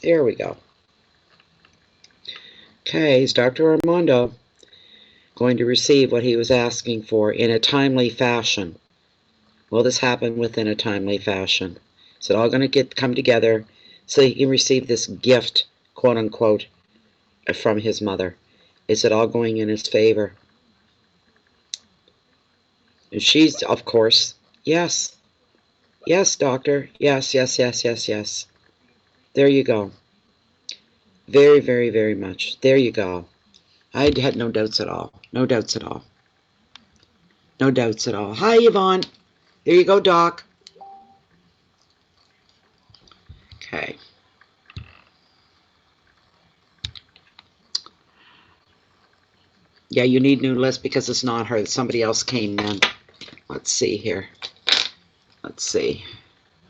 Speaker 1: There we go. Okay, is Dr. Armando going to receive what he was asking for in a timely fashion? Will this happen within a timely fashion? Is it all going to come together so he can receive this gift, quote unquote, from his mother? Is it all going in his favor? And she's, of course, yes. Yes, doctor. Yes, yes, yes, yes, yes. There you go. Very, very, very much. There you go. I had no doubts at all. No doubts at all. No doubts at all. Hi, Yvonne. There you go, Doc. Okay. Yeah, you need new list because it's not her. Somebody else came in. Let's see here. Let's see.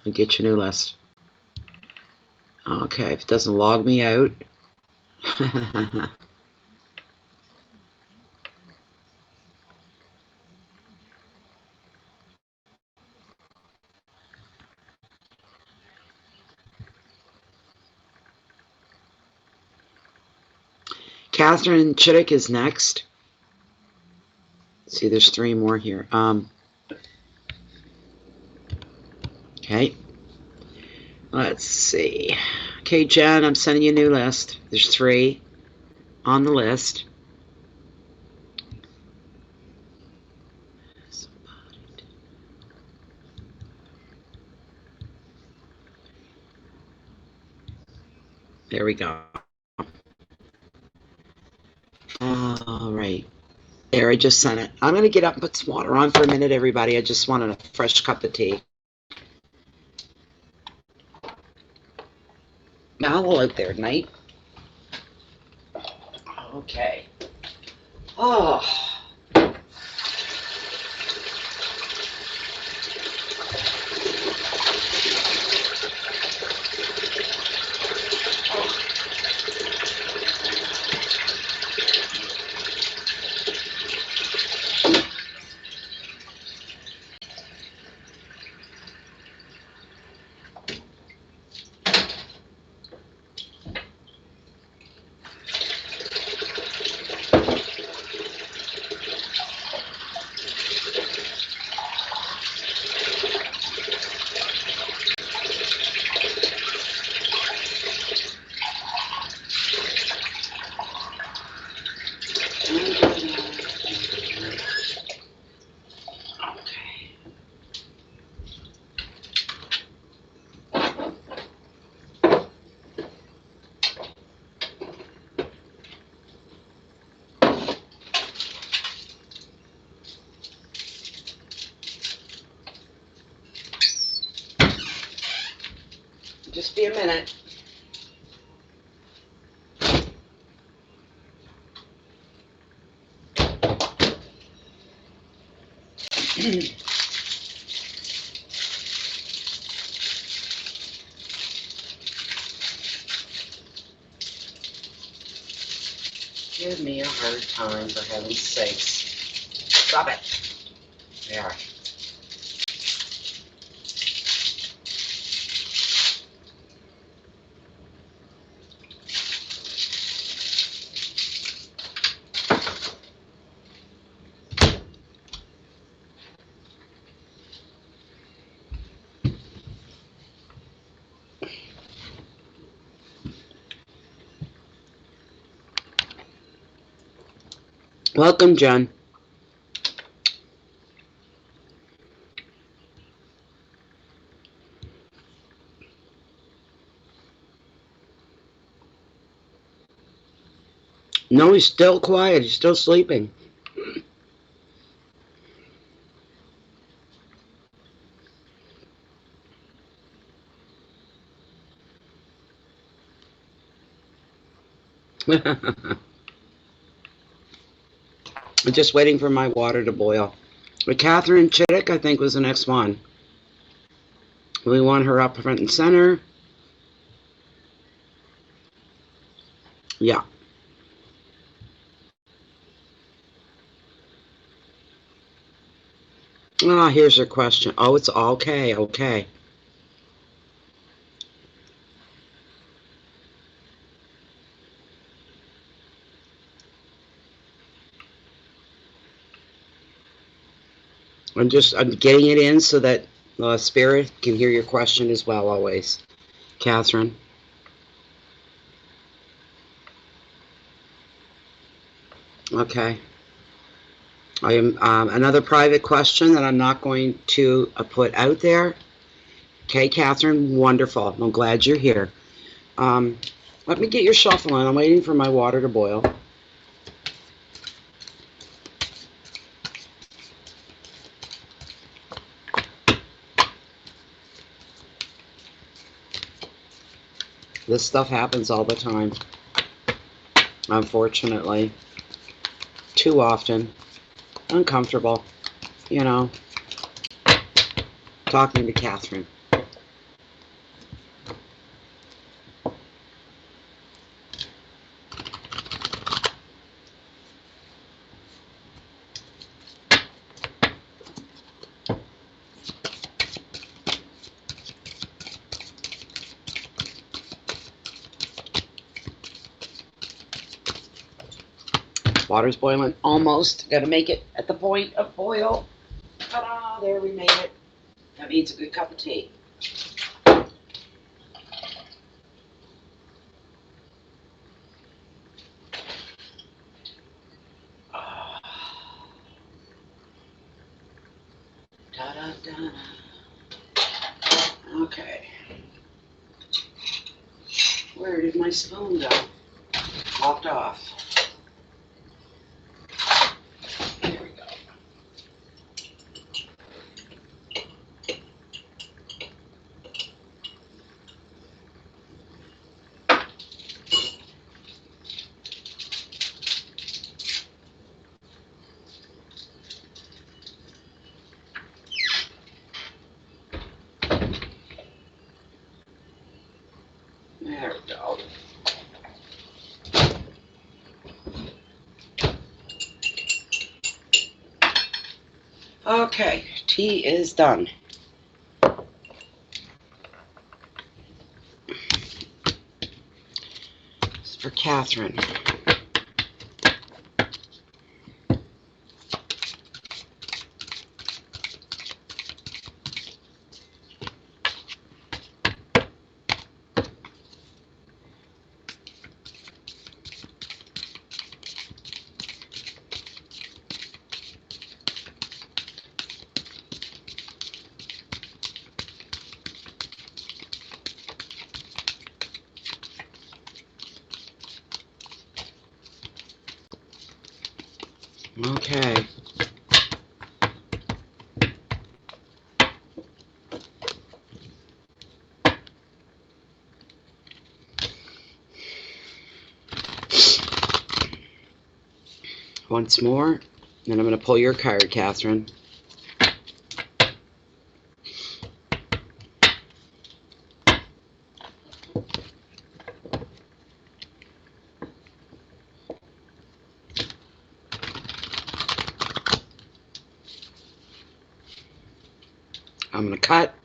Speaker 1: I'll get your new list. Okay, if it doesn't log me out. Catherine Chittick is next. See, there's 3 more here. Okay. Let's see. Okay, Jen, I'm sending you a new list. There's 3 on the list. There we go. All right. There, I just sent it. I'm going to get up and put some water on for a minute, everybody. I just wanted a fresh cup of tea. Owl out there at night. Okay. Oh. Just be a minute. Give me a hard time, for heaven's sakes. Stop it. There. Welcome, Jen. No, he's still quiet. He's still sleeping. I'm just waiting for my water to boil. But Catherine Chittick, I think, was the next one. We want her up front and center. Yeah. Ah, here's her question. Oh, it's okay, okay. I'm getting it in so that Spirit can hear your question as well, always. Catherine. Okay. I am another private question that I'm not going to put out there. Okay, Catherine, wonderful. I'm glad you're here. Let me get your shuffle on. I'm waiting for my water to boil. This stuff happens all the time, unfortunately. Too often. Uncomfortable, you know, talking to Catherine. Water's boiling almost. Gotta make it at the point of boil. Ta-da! There, we made it. That means a good cup of tea. Da-da-da. Okay. Where did my spoon go? Popped off. Here we go. There we go. Okay, tea is done. This is for Catherine. Okay. Once more, then I'm going to pull your card, Catherine. I'm going to cut.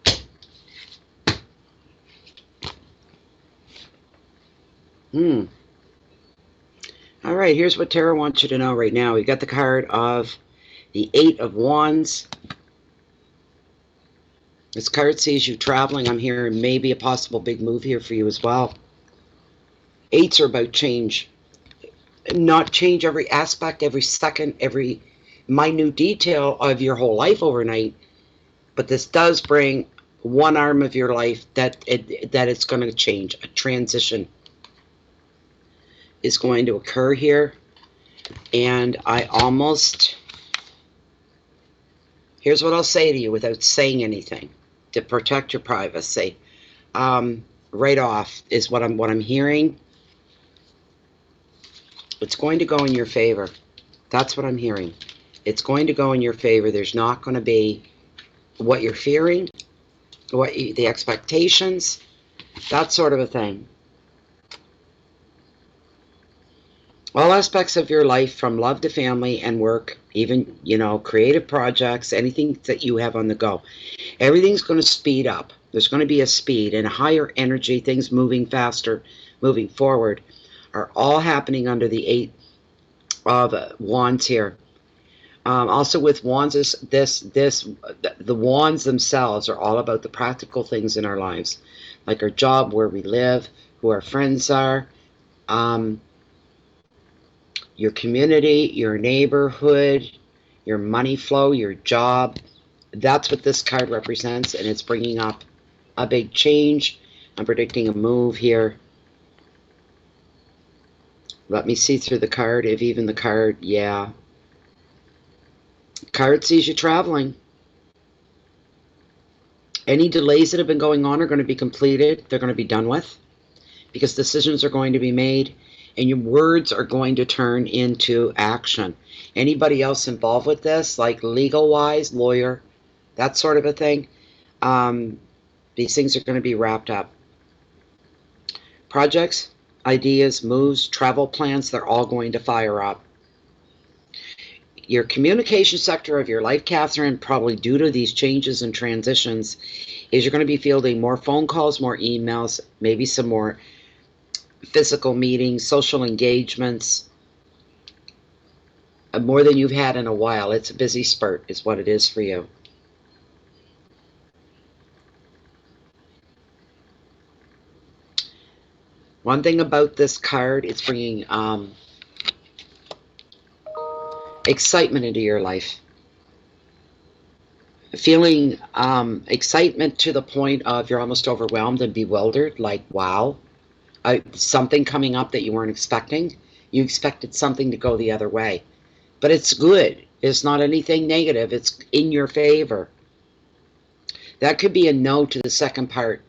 Speaker 1: All right, here's what Tarot wants you to know right now. We got the card of the Eight of Wands. This card sees you traveling. I'm hearing maybe a possible big move here for you as well. Eights are about change. Not change every aspect, every second, every minute detail of your whole life overnight, but this does bring one arm of your life that it's going to change. A transition is going to occur here, and here's what I'll say to you without saying anything to protect your privacy. Right off is what I'm hearing. It's going to go in your favor. That's what I'm hearing. It's going to go in your favor. There's not going to be what you're fearing, the expectations, that sort of a thing. All aspects of your life, from love to family and work, even, creative projects, anything that you have on the go, everything's going to speed up. There's going to be a speed and a higher energy, things moving faster, moving forward, are all happening under the Eight of Wands here. Also with wands, the wands themselves are all about the practical things in our lives, like our job, where we live, who our friends are, your community, your neighborhood, your money flow, your job. That's what this card represents, and it's bringing up a big change. I'm predicting a move here. Let me see through the card, if even the card, yeah. Card sees you traveling. Any delays that have been going on are going to be completed. They're going to be done with, because decisions are going to be made, and your words are going to turn into action. Anybody else involved with this, like legal-wise, lawyer, that sort of a thing, these things are going to be wrapped up. Projects, ideas, moves, travel plans, they're all going to fire up. Your communication sector of your life, Catherine, probably due to these changes and transitions, is you're going to be fielding more phone calls, more emails, maybe some more physical meetings, social engagements, more than you've had in a while. It's a busy spurt is what it is for you. One thing about this card, it's bringing excitement into your life. Feeling excitement to the point of you're almost overwhelmed and bewildered, like, wow, something coming up that you weren't expecting. You expected something to go the other way. But it's good. It's not anything negative. It's in your favor. That could be a no to the second part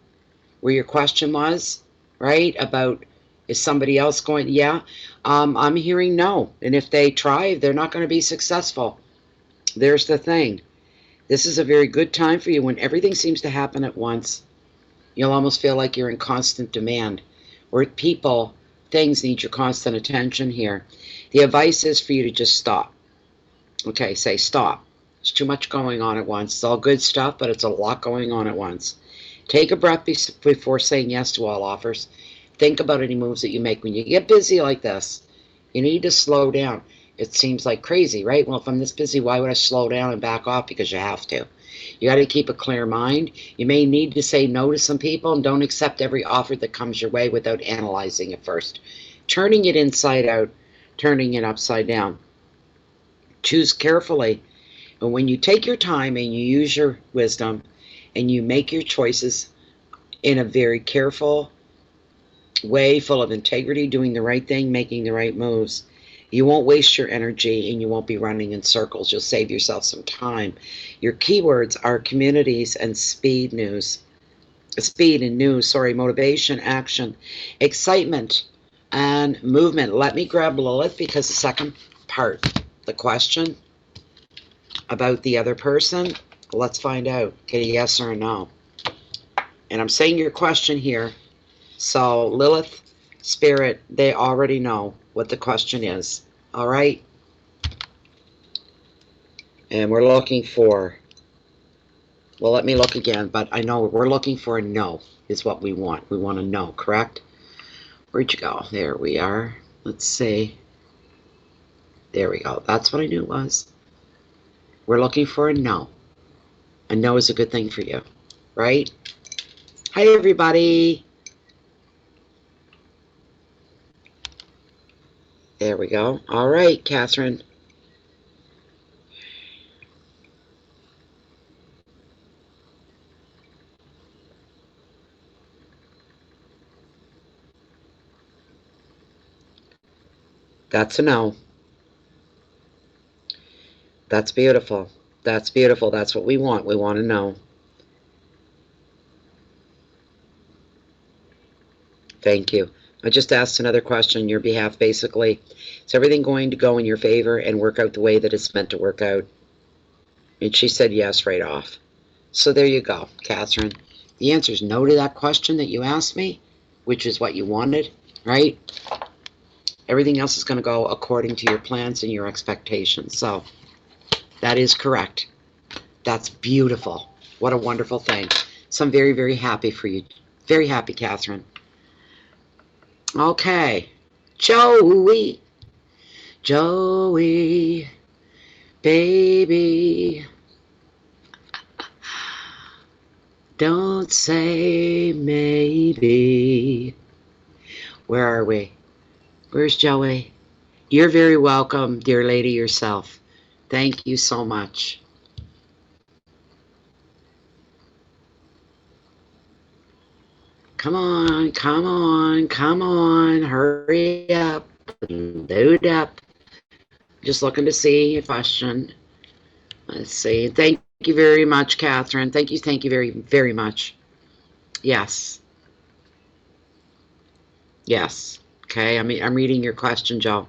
Speaker 1: where your question was, right? About is somebody else going? Yeah. I'm hearing no. And if they try, they're not going to be successful. There's the thing. This is a very good time for you when everything seems to happen at once. You'll almost feel like you're in constant demand, or people, things need your constant attention here. The advice is for you to just stop. Okay, say stop. There's too much going on at once. It's all good stuff, but it's a lot going on at once. Take a breath before saying yes to all offers. Think about any moves that you make. When you get busy like this, you need to slow down. It seems like crazy, right? Well, if I'm this busy, why would I slow down and back off? Because you have to. You got to keep a clear mind. You may need to say no to some people, and don't accept every offer that comes your way without analyzing it first. Turning it inside out, turning it upside down. Choose carefully. And when you take your time and you use your wisdom and you make your choices in a very careful way, full of integrity, doing the right thing, making the right moves, you won't waste your energy and you won't be running in circles. You'll save yourself some time. Your keywords are communities and speed and news, motivation, action, excitement, and movement. Let me grab Lilith because the second part, the question about the other person, let's find out. Get a yes or a no. And I'm saying your question here. So Lilith, Spirit, they already know what the question is. All right? And we're looking for, well, let me look again, but I know we're looking for a no is what we want. We want a no, correct? Where'd you go? There we are. Let's see. There we go. That's what I knew it was. We're looking for a no. A no is a good thing for you, right? Hi, everybody. There we go. All right, Catherine. That's a no. That's beautiful. That's beautiful. That's what we want. We want to know. Thank you. I just asked another question on your behalf, basically. Is everything going to go in your favor and work out the way that it's meant to work out? And she said yes right off. So there you go, Catherine. The answer is no to that question that you asked me, which is what you wanted, right? Everything else is going to go according to your plans and your expectations. So that is correct. That's beautiful. What a wonderful thing. So I'm very, very happy for you. Very happy, Catherine. Okay. Joey. Joey. Baby. Don't say maybe. Where are we? Where's Joey? You're very welcome, dear lady yourself. Thank you so much. Come on, come on, come on. Hurry up. Load up. Just looking to see a question. Let's see. Thank you very much, Catherine. Thank you very, very much. Yes. Yes. Okay, I'm reading your question, Joe.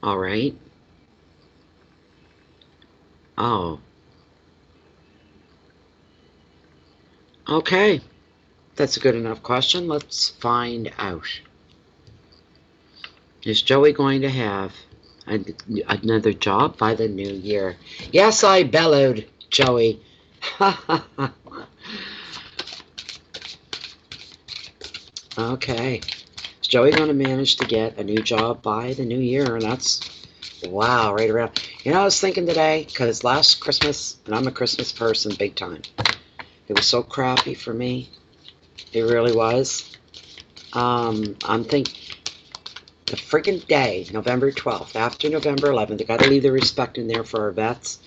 Speaker 1: All right. Oh. Okay. That's a good enough question. Let's find out. Is Joey going to have another job by the new year? Yes, I bellowed, Joey. Okay. Is Joey going to manage to get a new job by the new year? And that's, wow, right around. You know, I was thinking today, because last Christmas, and I'm a Christmas person big time, it was so crappy for me. It really was. I'm thinking the freaking day, November 12th, after November 11th, they got to leave the respect in there for our vets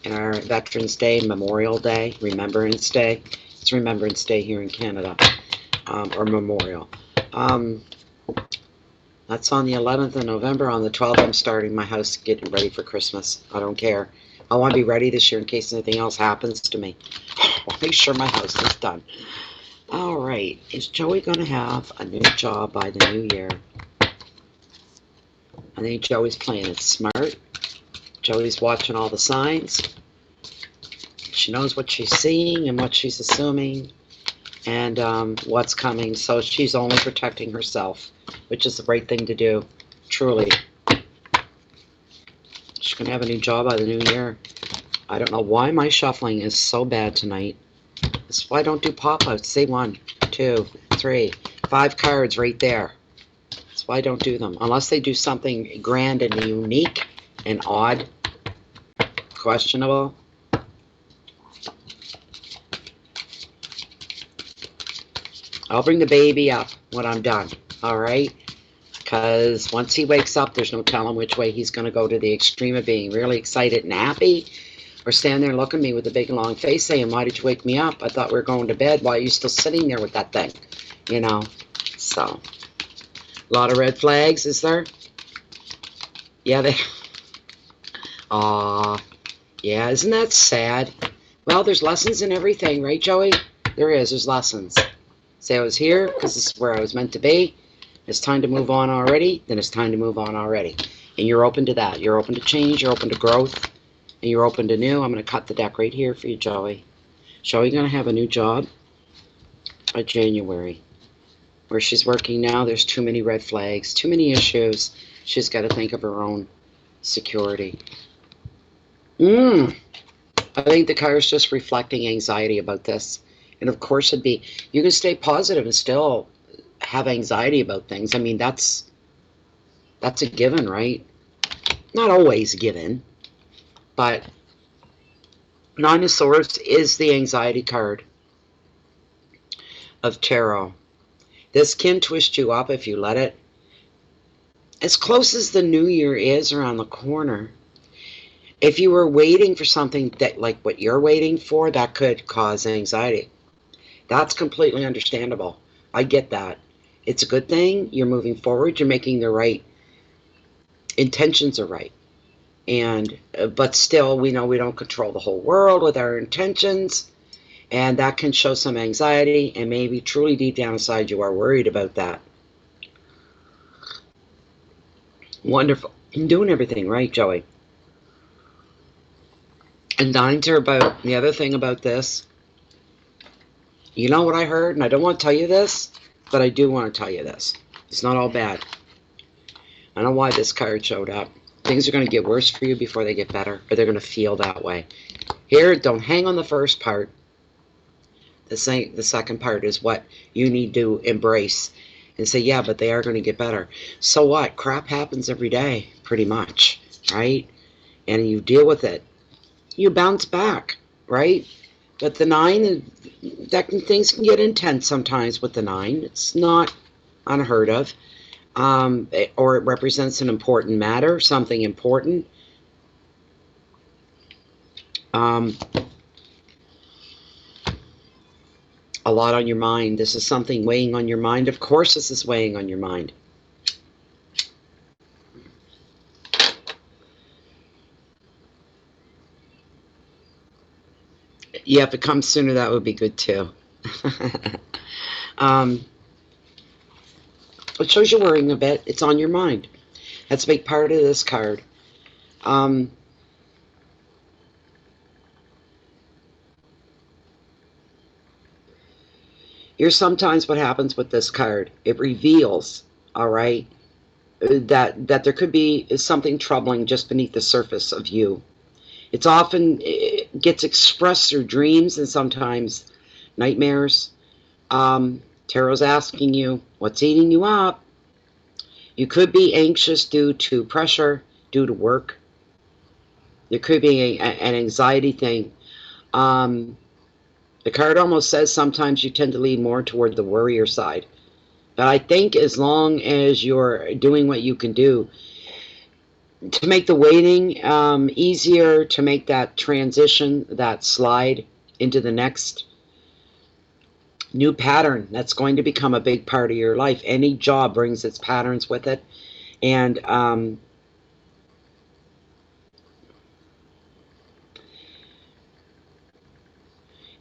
Speaker 1: and our Veterans Day, Memorial Day, Remembrance Day. It's It's Remembrance Day here in Canada, or Memorial. That's on the 11th of November. On the 12th, I'm starting my house, getting ready for Christmas. I don't care. I want to be ready this year in case anything else happens to me. I'll make sure my house is done. All right. Is Joey going to have a new job by the new year? I think Joey's playing it smart. Joey's watching all the signs. She knows what she's seeing and what she's assuming and what's coming. So she's only protecting herself, which is the right thing to do, truly. She's going to have a new job by the new year. I don't know why my shuffling is so bad tonight. That's why I don't do pop-outs. Say 1, 2, 3, 5 cards right there. That's why I don't do them. Unless they do something grand and unique and odd, questionable. I'll bring the baby up when I'm done, all right? Because once he wakes up, there's no telling which way he's going to go, to the extreme of being really excited and happy, or stand there and look at me with a big long face saying, why did you wake me up? I thought we were going to bed. Why are you still sitting there with that thing? You know, so a lot of red flags, is there? Yeah, they... Aw, yeah, isn't that sad? Well, there's lessons in everything, right, Joey? There's lessons. Say I was here because this is where I was meant to be. It's time to move on already, then it's time to move on already. And you're open to that. You're open to change, you're open to growth, and you're open to new. I'm going to cut the deck right here for you, Joey. Joey going to have a new job by January. Where she's working now, there's too many red flags, too many issues. She's got to think of her own security. I think the card's just reflecting anxiety about this. And of course it'd be, you can stay positive and still have anxiety about things. I mean, that's a given, right? Not always given, but Nine of Swords is the anxiety card of tarot. This can twist you up if you let it. As close as the new year is around the corner, if you were waiting for something that, like what you're waiting for, that could cause anxiety. That's completely understandable. I get that. It's a good thing. You're moving forward. You're making the right intentions are right. And but still, we know we don't control the whole world with our intentions. And that can show some anxiety. And maybe truly deep down inside you are worried about that. Wonderful. You're doing everything right, Joey. And nines are about, the other thing about this, you know what I heard, and I don't want to tell you this, but I do want to tell you this. It's not all bad. I don't know why this card showed up. Things are going to get worse for you before they get better, or they're going to feel that way. Here, don't hang on the first part. The second part is what you need to embrace and say, yeah, but they are going to get better. So what? Crap happens every day, pretty much, right? And you deal with it. You bounce back, right? But the 9, things can get intense sometimes with the 9. It's not unheard of. Or it represents an important matter, something important. A lot on your mind. This is something weighing on your mind. Of course this is weighing on your mind. Yeah, if it comes sooner, that would be good too. It shows you worrying a bit. It's on your mind. That's a big part of this card. Here's sometimes what happens with this card. It reveals, all right, that there could be something troubling just beneath the surface of you. It's often, it gets expressed through dreams and sometimes nightmares. Tarot's asking you, what's eating you up? You could be anxious due to pressure, due to work. There could be an anxiety thing. The card almost says sometimes you tend to lean more toward the worrier side. But I think as long as you're doing what you can do to make the waiting easier, to make that transition, that slide into the next New pattern that's going to become a big part of your life. Any job brings its patterns with it. And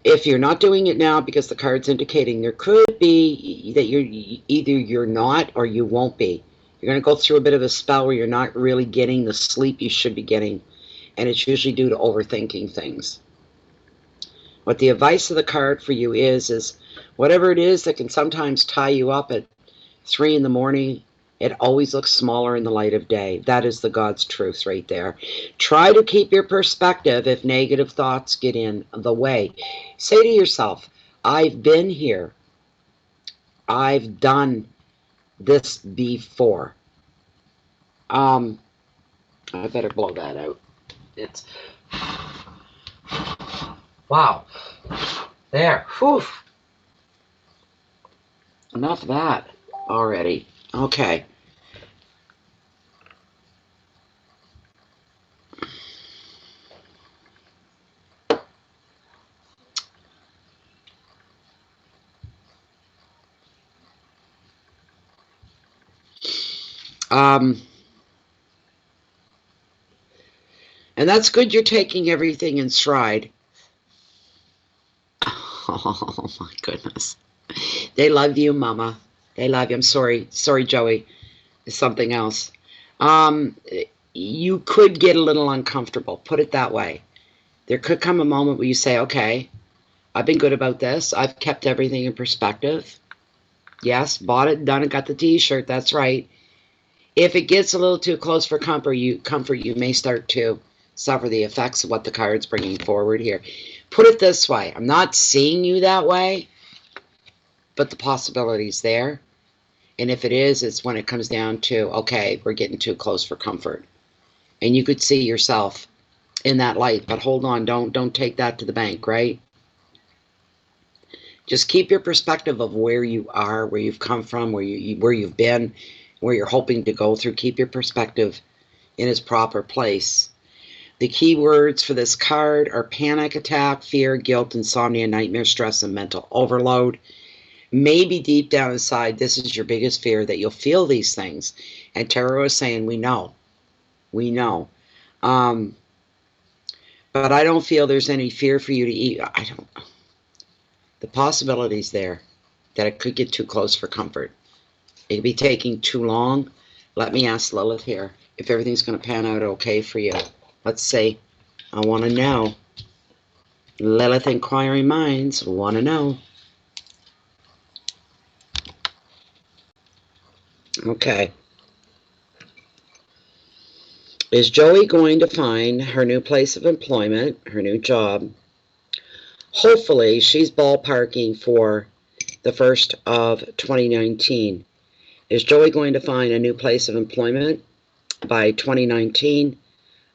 Speaker 1: if you're not doing it now because the card's indicating there could be that you're not or you won't be. You're going to go through a bit of a spell where you're not really getting the sleep you should be getting. And it's usually due to overthinking things. What the advice of the card for you is whatever it is that can sometimes tie you up at 3 in the morning, it always looks smaller in the light of day. That is the God's truth right there. Try to keep your perspective if negative thoughts get in the way. Say to yourself, I've been here. I've done this before. I better blow that out. It's... Wow. There. Whew. Enough of that already. Okay. And that's good you're taking everything in stride. Oh my goodness. They love you, Mama. They love you. I'm sorry. Sorry, Joey. It's something else. You could get a little uncomfortable. Put it that way. There could come a moment where you say, okay, I've been good about this. I've kept everything in perspective. Yes, bought it, done it, got the t-shirt. That's right. If it gets a little too close for comfort, you may start to suffer the effects of what the card's bringing forward here. Put it this way. I'm not seeing you that way, but the possibility's there. And if it is, it's when it comes down to, okay, we're getting too close for comfort. And you could see yourself in that light, but hold on, don't take that to the bank, right? Just keep your perspective of where you are, where you've come from, where you've been, where you're hoping to go through. Keep your perspective in its proper place. The key words for this card are panic attack, fear, guilt, insomnia, nightmare, stress, and mental overload. Maybe deep down inside, this is your biggest fear, that you'll feel these things. And Tarot is saying, we know. We know. But I don't feel there's any fear for you to eat. I don't. The possibility's there that it could get too close for comfort. It could be taking too long. Let me ask Lilith here if everything's going to pan out okay for you. Let's see. I want to know. Lilith Inquiring Minds want to know. Okay. Is Joey going to find her new place of employment, her new job? Hopefully, she's ballparking for the 1st of 2019. Is Joey going to find a new place of employment by 2019?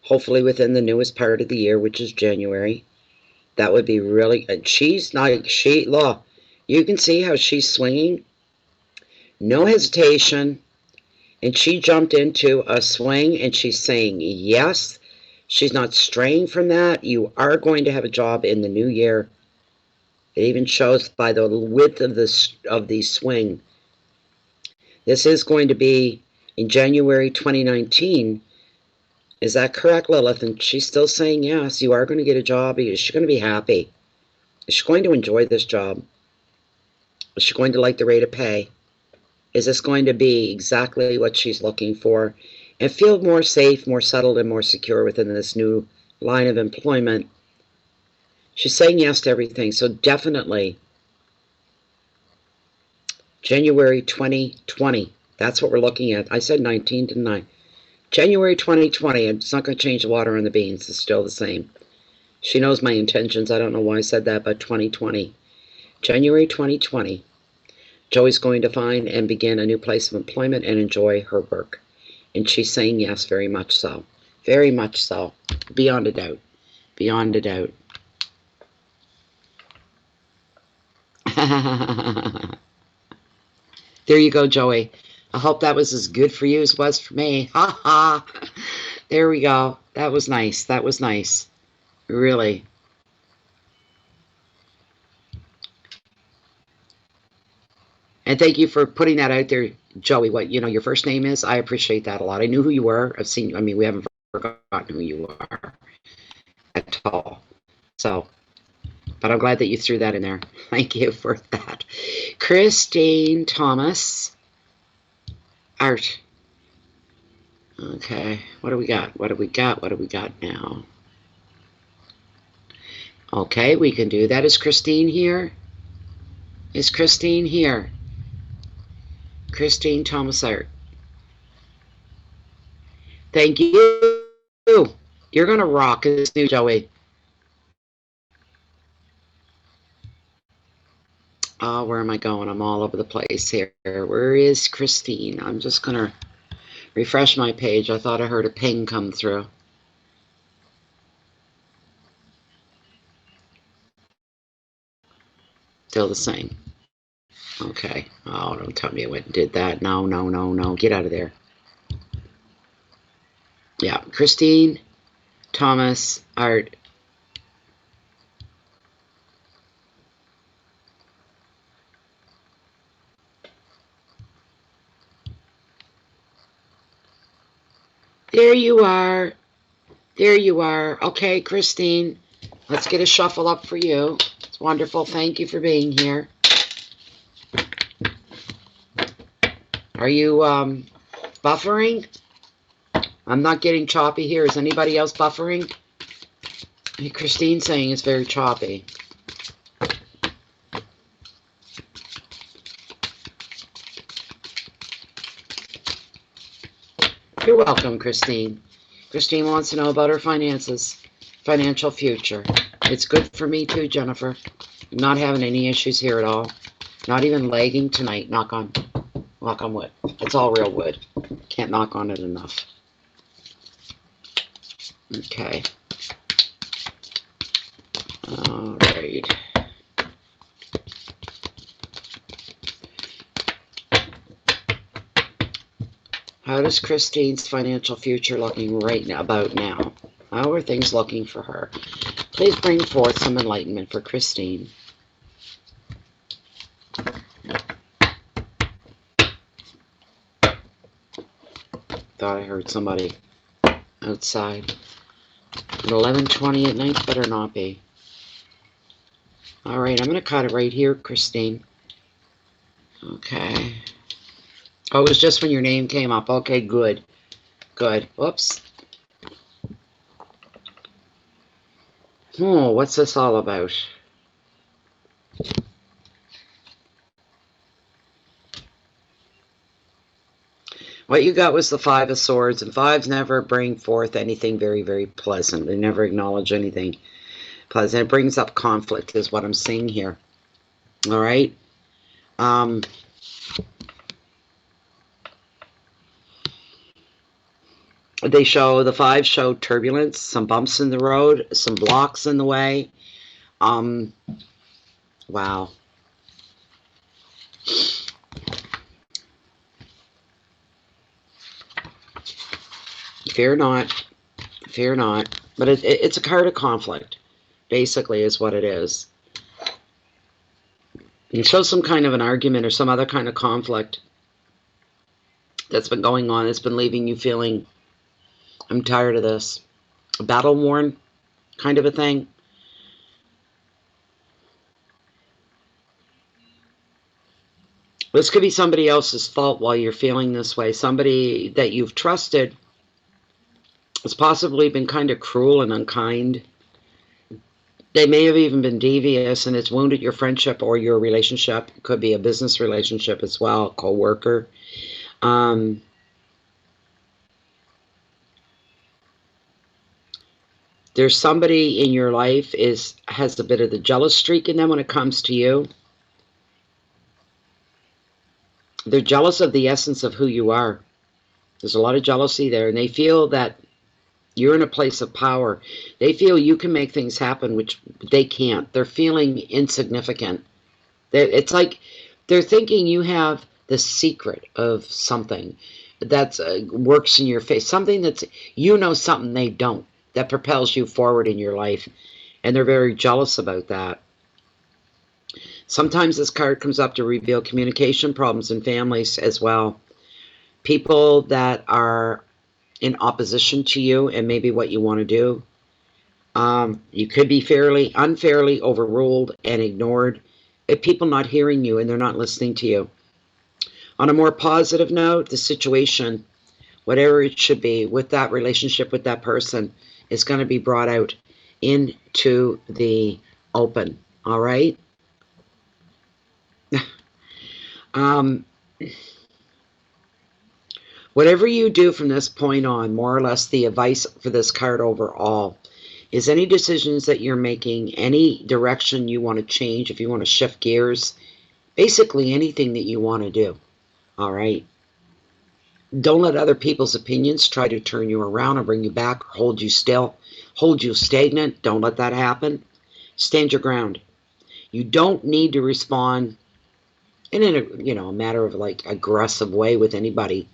Speaker 1: Hopefully within the newest part of the year, which is January. That would be really... She's not... Look, you can see how she's swinging. No hesitation. And she jumped into a swing, and she's saying yes. She's not straying from that. You are going to have a job in the new year. It even shows by the width of the swing. This is going to be in January 2019. Is that correct, Lilith? And she's still saying yes. You are going to get a job. Is she going to be happy? Is she going to enjoy this job? Is she going to like the rate of pay? Is this going to be exactly what she's looking for? And feel more safe, more settled, and more secure within this new line of employment. She's saying yes to everything. So definitely January 2020. That's what we're looking at. I said 19, didn't I? January 2020. It's not going to change the water on the beans. It's still the same. She knows my intentions. I don't know why I said that, but 2020. January 2020. Joey's going to find and begin a new place of employment and enjoy her work. And she's saying yes, very much so. Very much so. Beyond a doubt. Beyond a doubt. There you go, Joey. I hope that was as good for you as it was for me. Ha ha. There we go. That was nice. That was nice. Really. And thank you for putting that out there, Joey, what, your first name is. I appreciate that a lot. I knew who you were. I've seen, we haven't forgotten who you are at all. So, but I'm glad that you threw that in there. Thank you for that. Christine Thomas. Art. Okay, what do we got? What do we got? What do we got now? Okay, we can do that. Is Christine here? Is Christine here? Christine Thomas Art. Thank you. You're going to rock this new Joey. Oh, where am I going? I'm all over the place here. Where is Christine? I'm just going to refresh my page. I thought I heard a ping come through. Still the same. Okay. Oh, don't tell me I went and did that. No, no, no, no. Get out of there. Yeah. Christine Thomas Art. There you are. There you are. Okay, Christine. Let's get a shuffle up for you. It's wonderful. Thank you for being here. Are you buffering? I'm not getting choppy here. Is anybody else buffering? Hey, Christine's saying it's very choppy. You're welcome, Christine. Christine wants to know about her finances, financial future. It's good for me too, Jennifer. I'm not having any issues here at all. Not even lagging tonight. Knock on wood. It's all real wood. Can't knock on it enough. Okay. All right. How does Christine's financial future looking right now, about now? How are things looking for her? Please bring forth some enlightenment for Christine. Thought I heard somebody outside. At 11:20 at night, better not be. All right, I'm going to cut it right here, Christine. Okay. Oh, it was just when your name came up. Okay, good. Good. Whoops. Oh, what's this all about? What you got was the Five of Swords, and fives never bring forth anything very, very pleasant. They never acknowledge anything pleasant. It brings up conflict, is what I'm seeing here. All right? The fives show turbulence, some bumps in the road, some blocks in the way. Wow. Fear not. Fear not. But it's a card of conflict, basically, is what it is. It shows some kind of an argument or some other kind of conflict that's been going on. It's been leaving you feeling, I'm tired of this. A battle-worn kind of a thing. This could be somebody else's fault while you're feeling this way. Somebody that you've trusted has possibly been kind of cruel and unkind. They may have even been devious, and it's wounded your friendship or your relationship. It could be a business relationship as well, a co-worker. There's somebody in your life has a bit of the jealous streak in them when it comes to you. They're jealous of the essence of who you are. There's a lot of jealousy there, and they feel that you're in a place of power. They feel you can make things happen, which they can't. They're feeling insignificant. It's like they're thinking you have the secret of something that works in your face. Something that's, something they don't, that propels you forward in your life. And they're very jealous about that. Sometimes this card comes up to reveal communication problems in families as well. People that are in opposition to you and maybe what you want to do. You could be unfairly overruled and ignored. If people not hearing you and they're not listening to you. On a more positive note, the situation, whatever it should be with that relationship with that person, is going to be brought out into the open. All right? Whatever you do from this point on, more or less the advice for this card overall is any decisions that you're making, any direction you want to change, if you want to shift gears, basically anything that you want to do. All right? Don't let other people's opinions try to turn you around or bring you back or hold you still, hold you stagnant. Don't let that happen. Stand your ground. You don't need to respond in a matter of like aggressive way with anybody.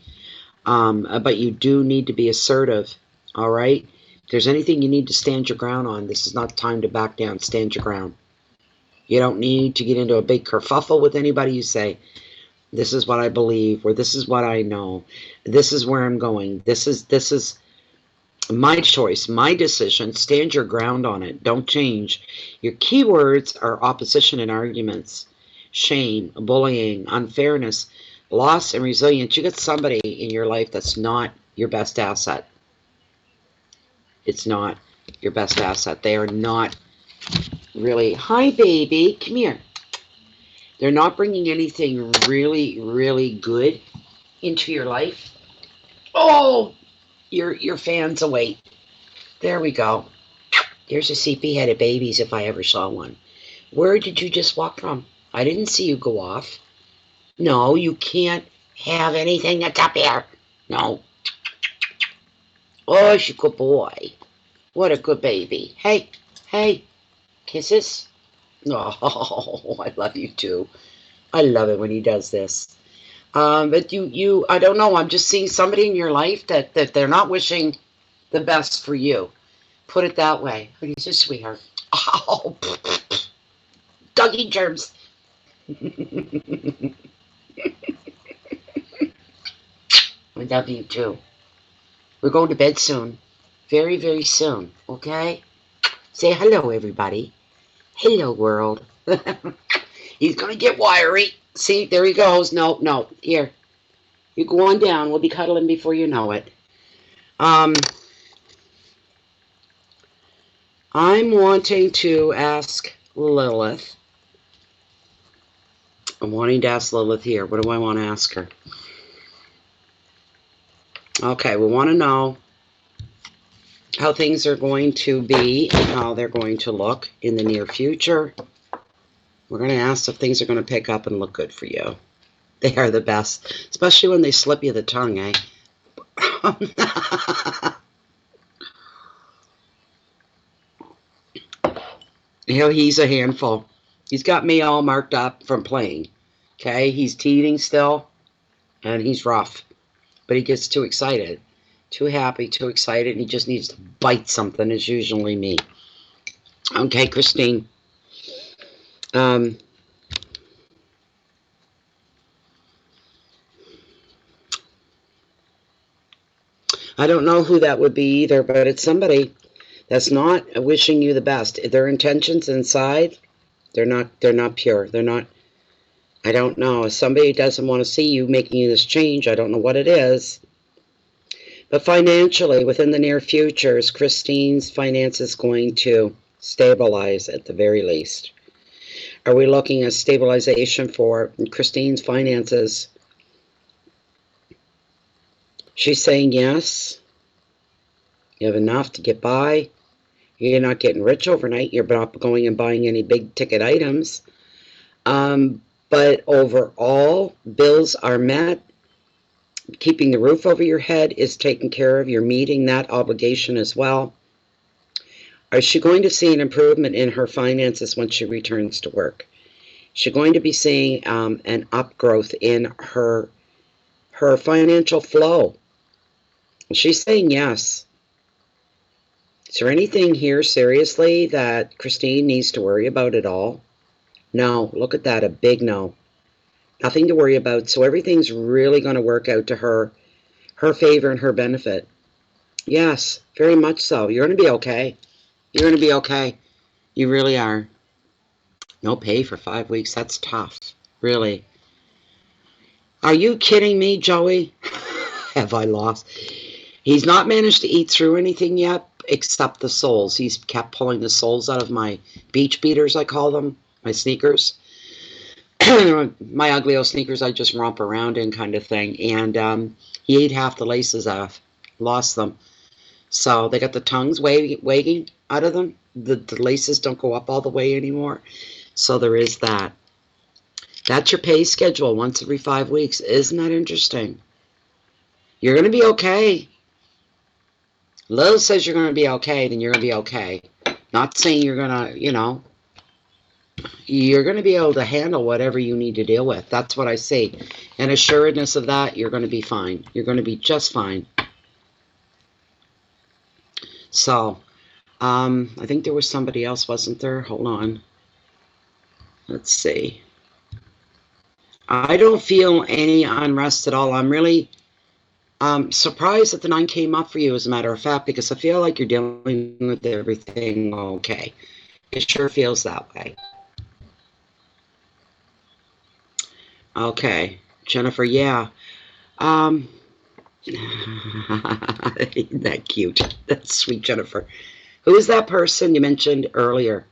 Speaker 1: But you do need to be assertive, all right? If there's anything you need to stand your ground on, this is not time to back down. Stand your ground. You don't need to get into a big kerfuffle with anybody. You say, this is what I believe, or this is what I know. This is where I'm going. This is my choice, my decision. Stand your ground on it. Don't change. Your keywords are opposition and arguments, shame, bullying, unfairness, loss, and resilience. You got somebody in your life that's not your best asset. It's not your best asset. They are not really, hi baby, come here. They're not bringing anything really, really good into your life. Oh, your fans away. There we go. There's a sleepy-headed babies if I ever saw one. Where did you just walk from? I didn't see you go off. No, you can't have anything that's up here. No. Oh, she's a good boy. What a good baby. Hey, hey, kisses. Oh, I love you too. I love it when he does this. But you, I don't know. I'm just seeing somebody in your life that they're not wishing the best for you. Put it that way. He's a sweetheart. Oh, doggy germs. I love you too. We're going to bed soon. Very, very soon. Okay? Say hello, everybody. Hello, world. He's going to get wiry. See, there he goes. No. Here. You go on down. We'll be cuddling before you know it. I'm wanting to ask Lilith. I'm wanting to ask Lilith here. What do I want to ask her? Okay, we want to know how things are going to be and how they're going to look in the near future. We're going to ask if things are going to pick up and look good for you. They are the best, especially when they slip you the tongue, eh? He's a handful. He's got me all marked up from playing. Okay, he's teething still, and he's rough. But he gets too excited, too happy, too excited, and he just needs to bite something. It's usually me. Okay, Christine. I don't know who that would be either, but it's somebody that's not wishing you the best. Their intentions inside, they're not pure. They're not, I don't know. If somebody doesn't want to see you making this change, I don't know what it is. But financially, within the near future, is Christine's finances going to stabilize at the very least? Are we looking at stabilization for Christine's finances? She's saying yes. You have enough to get by. You're not getting rich overnight. You're not going and buying any big ticket items. But overall, bills are met. Keeping the roof over your head is taken care of. You're meeting that obligation as well. Is she going to see an improvement in her finances when she returns to work? Is she going to be seeing an upgrowth in her financial flow? She's saying yes. Is there anything here seriously that Christine needs to worry about at all? No, look at that, a big no. Nothing to worry about. So everything's really going to work out to her favor and her benefit. Yes, very much so. You're going to be okay. You're going to be okay. You really are. No pay for 5 weeks. That's tough. Really. Are you kidding me, Joey? Have I lost? He's not managed to eat through anything yet except the soles. He's kept pulling the soles out of my beach beaters, I call them, my sneakers. My ugly old sneakers I just romp around in kind of thing. And he ate half the laces off. Lost them. So they got the tongues wagging out of them. The laces don't go up all the way anymore. So there is that. That's your pay schedule once every 5 weeks. Isn't that interesting? You're going to be okay. Lil says you're going to be okay, then you're going to be okay. Not saying you're going to, you're going to be able to handle whatever you need to deal with. That's what I see. And assuredness of that, you're going to be fine. You're going to be just fine. So, I think there was somebody else, wasn't there? Hold on. Let's see. I don't feel any unrest at all. I'm really surprised that the 9 came up for you, as a matter of fact, because I feel like you're dealing with everything okay. It sure feels that way. Okay, Jennifer, yeah. Isn't that cute? That's sweet, Jennifer. Who is that person you mentioned earlier?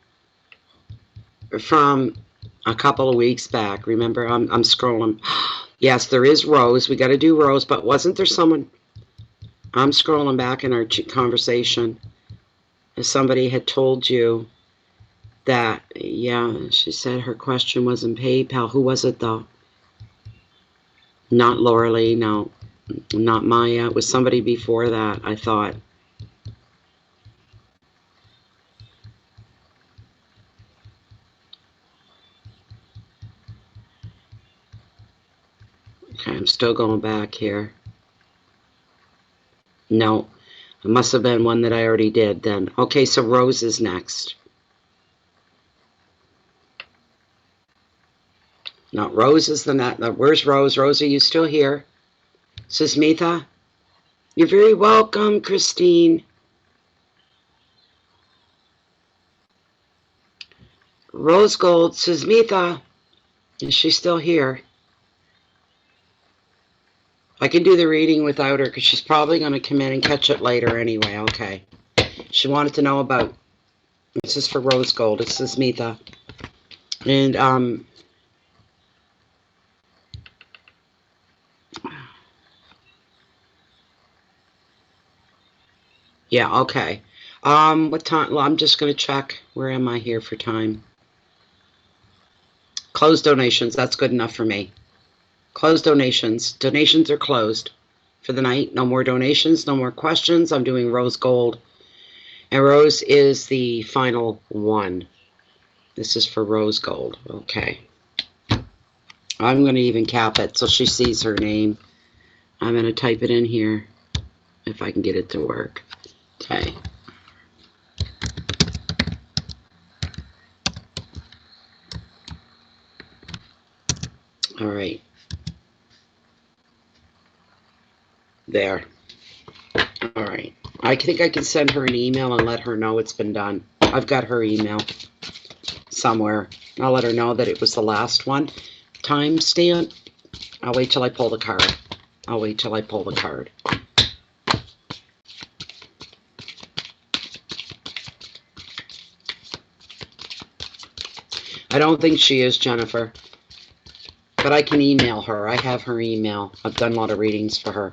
Speaker 1: From a couple of weeks back. Remember, I'm scrolling. Yes, there is Rose. We got to do Rose, but wasn't there someone? I'm scrolling back in our conversation. Somebody had told you that, yeah, she said her question was in PayPal. Who was it, though? Not Laura Lee, no. Not Maya. It was somebody before that, I thought. Okay, I'm still going back here. No, it must have been one that I already did then. Okay, so Rose is next. No, Rose is the next. Where's Rose? Rose, are you still here? Susmitha? You're very welcome, Christine. Rose Gold, Susmitha. Is she still here? I can do the reading without her because she's probably going to come in and catch it later anyway. Okay. She wanted to know about, this is for Rose Gold, it's Susmitha. And, yeah, okay. What time? Well, I'm just going to check. Where am I here for time? Closed donations. That's good enough for me. Closed donations. Donations are closed for the night. No more donations. No more questions. I'm doing Rose Gold. And Rose is the final one. This is for Rose Gold. Okay. I'm going to even cap it so she sees her name. I'm going to type it in here if I can get it to work. Okay. All right. There. All right. I think I can send her an email and let her know it's been done. I've got her email somewhere. I'll let her know that it was the last one. Timestamp. I'll wait till I pull the card. I'll wait till I pull the card. I don't think she is, Jennifer. But I can email her. I have her email. I've done a lot of readings for her.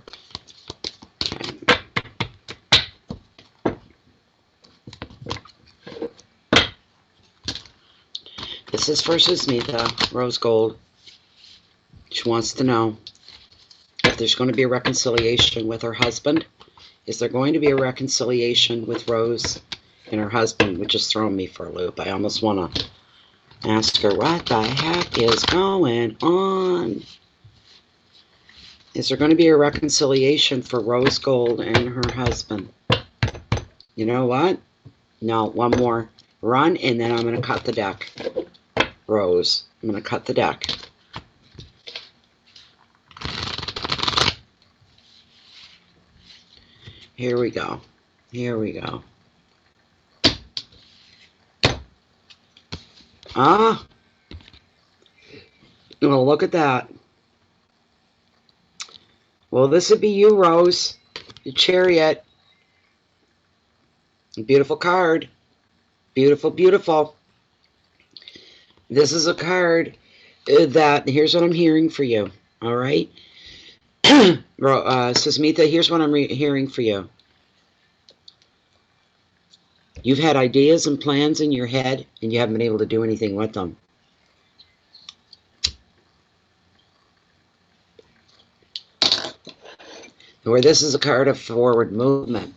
Speaker 1: This is for Susmitha, Rose Gold. She wants to know if there's going to be a reconciliation with her husband. Is there going to be a reconciliation with Rose and her husband, which is throwing me for a loop. I almost want to ask her, what the heck is going on? Is there going to be a reconciliation for Rose Gold and her husband? You know what? No, one more run, and then I'm going to cut the deck. Rose. I'm going to cut the deck. Here we go. Here we go. Ah. Well, look at that. Well, this would be you, Rose. The Chariot. Beautiful card. Beautiful, beautiful. This is a card that, here's what I'm hearing for you. All right? Susmitha, here's what I'm hearing for you. You've had ideas and plans in your head, and you haven't been able to do anything with them. Where this is a card of forward movement.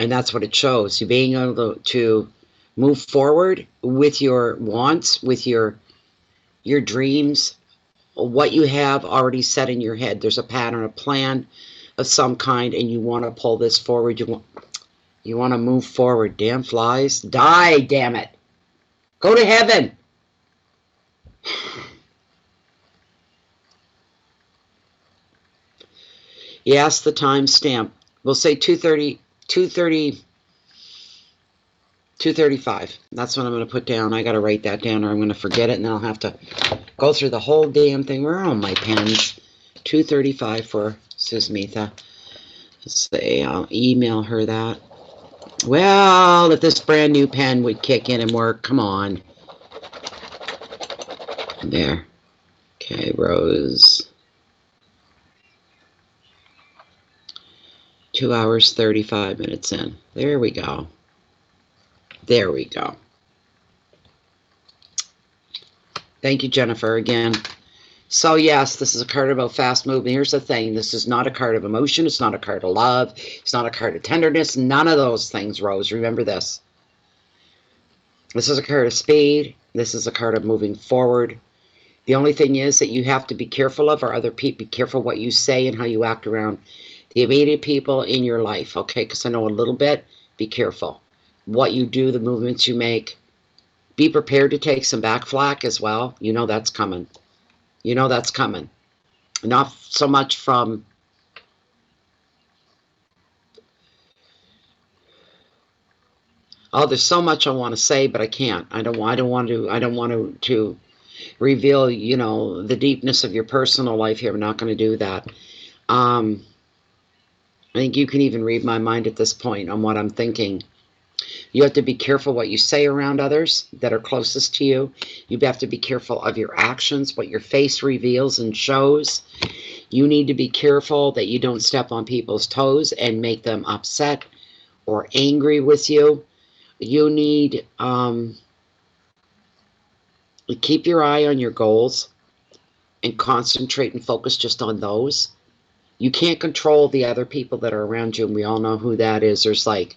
Speaker 1: And that's what it shows. You being able to move forward with your wants, with your dreams, what you have already set in your head. There's a pattern, a plan of some kind, and you want to pull this forward. You want to move forward. Damn flies. Die, damn it. Go to heaven. Yes, the timestamp. We'll say 2:35. That's what I'm going to put down. I got to write that down or I'm going to forget it, and then I'll have to go through the whole damn thing. Where are all my pens? 2:35 for Susmitha. Let's say I'll email her that. Well, if this brand new pen would kick in and work, come on. There. Okay, Rose. 2 hours, 35 minutes in. There we go. There we go. Thank you, Jennifer, again. So, yes, this is a card about fast movement. Here's the thing. This is not a card of emotion. It's not a card of love. It's not a card of tenderness. None of those things, Rose. Remember this. This is a card of speed. This is a card of moving forward. The only thing is that you have to be careful of are other people. Be careful what you say and how you act around the immediate people in your life, okay? Because I know a little bit. Be careful. What you do, the movements you make. Be prepared to take some back flack as well. You know that's coming. You know that's coming. Not so much from... Oh, there's so much I want to say, but I can't. I don't want to reveal, you know, the deepness of your personal life here. I'm not going to do that. I think you can even read my mind at this point on what I'm thinking. You have to be careful what you say around others that are closest to you. You have to be careful of your actions, what your face reveals and shows. You need to be careful that you don't step on people's toes and make them upset or angry with you. You need keep your eye on your goals and concentrate and focus just on those. You can't control the other people that are around you, and we all know who that is. There's like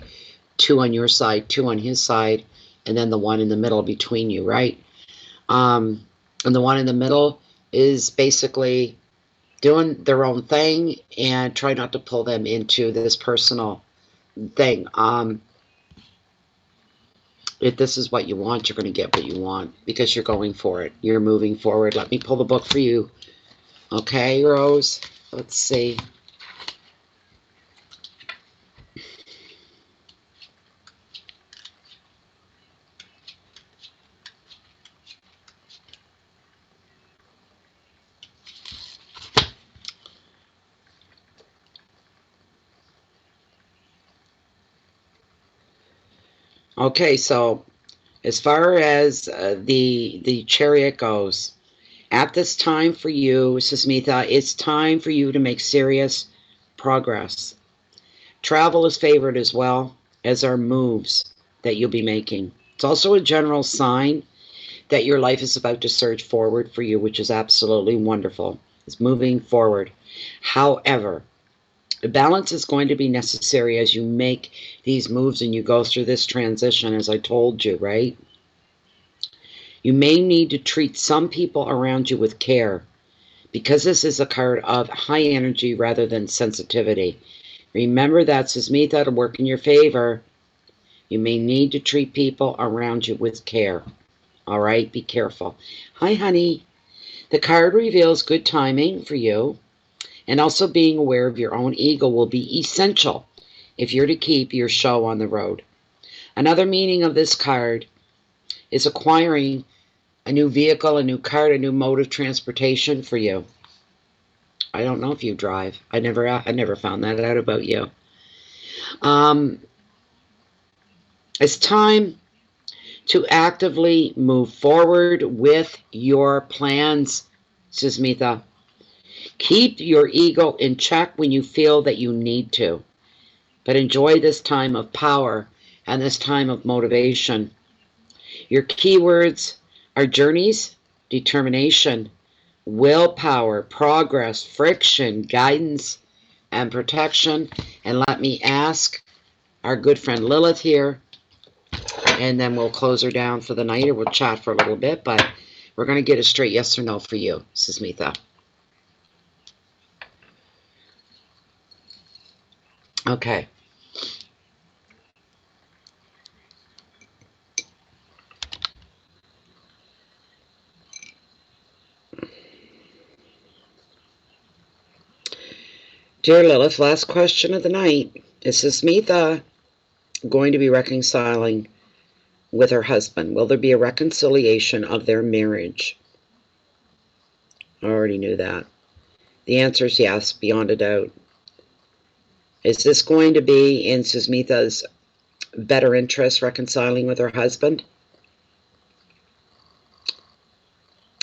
Speaker 1: 2 on your side, 2 on his side, and then the one in the middle between you, right? And the one in the middle is basically doing their own thing, and try not to pull them into this personal thing. If this is what you want, you're going to get what you want because you're going for it. You're moving forward. Let me pull the book for you. Okay, Rose? Let's see. Okay, so as far as the Chariot goes, at this time for you, Susmitha, it's time for you to make serious progress. Travel is favored as well as our moves that you'll be making. It's also a general sign that your life is about to surge forward for you, which is absolutely wonderful. It's moving forward. However, the balance is going to be necessary as you make these moves and you go through this transition, as I told you, right? You may need to treat some people around you with care because this is a card of high energy rather than sensitivity. Remember that, Susmitha, to work in your favor. You may need to treat people around you with care. All right, be careful. Hi, honey. The card reveals good timing for you, and also being aware of your own ego will be essential if you're to keep your show on the road. Another meaning of this card is acquiring a new vehicle, a new card, a new mode of transportation for you. I don't know if you drive. I never found that out about you. It's time to actively move forward with your plans, Susmitha. Keep your ego in check when you feel that you need to, but enjoy this time of power and this time of motivation. Your keywords are journeys, determination, willpower, progress, friction, guidance, and protection. And let me ask our good friend Lilith here, and then we'll close her down for the night, or we'll chat for a little bit, but we're going to get a straight yes or no for you, Susmitha. Okay. Dear Lilith, last question of the night. Is Susmitha going to be reconciling with her husband? Will there be a reconciliation of their marriage? I already knew that. The answer is yes, beyond a doubt. Is this going to be in Susmitha's better interest, reconciling with her husband?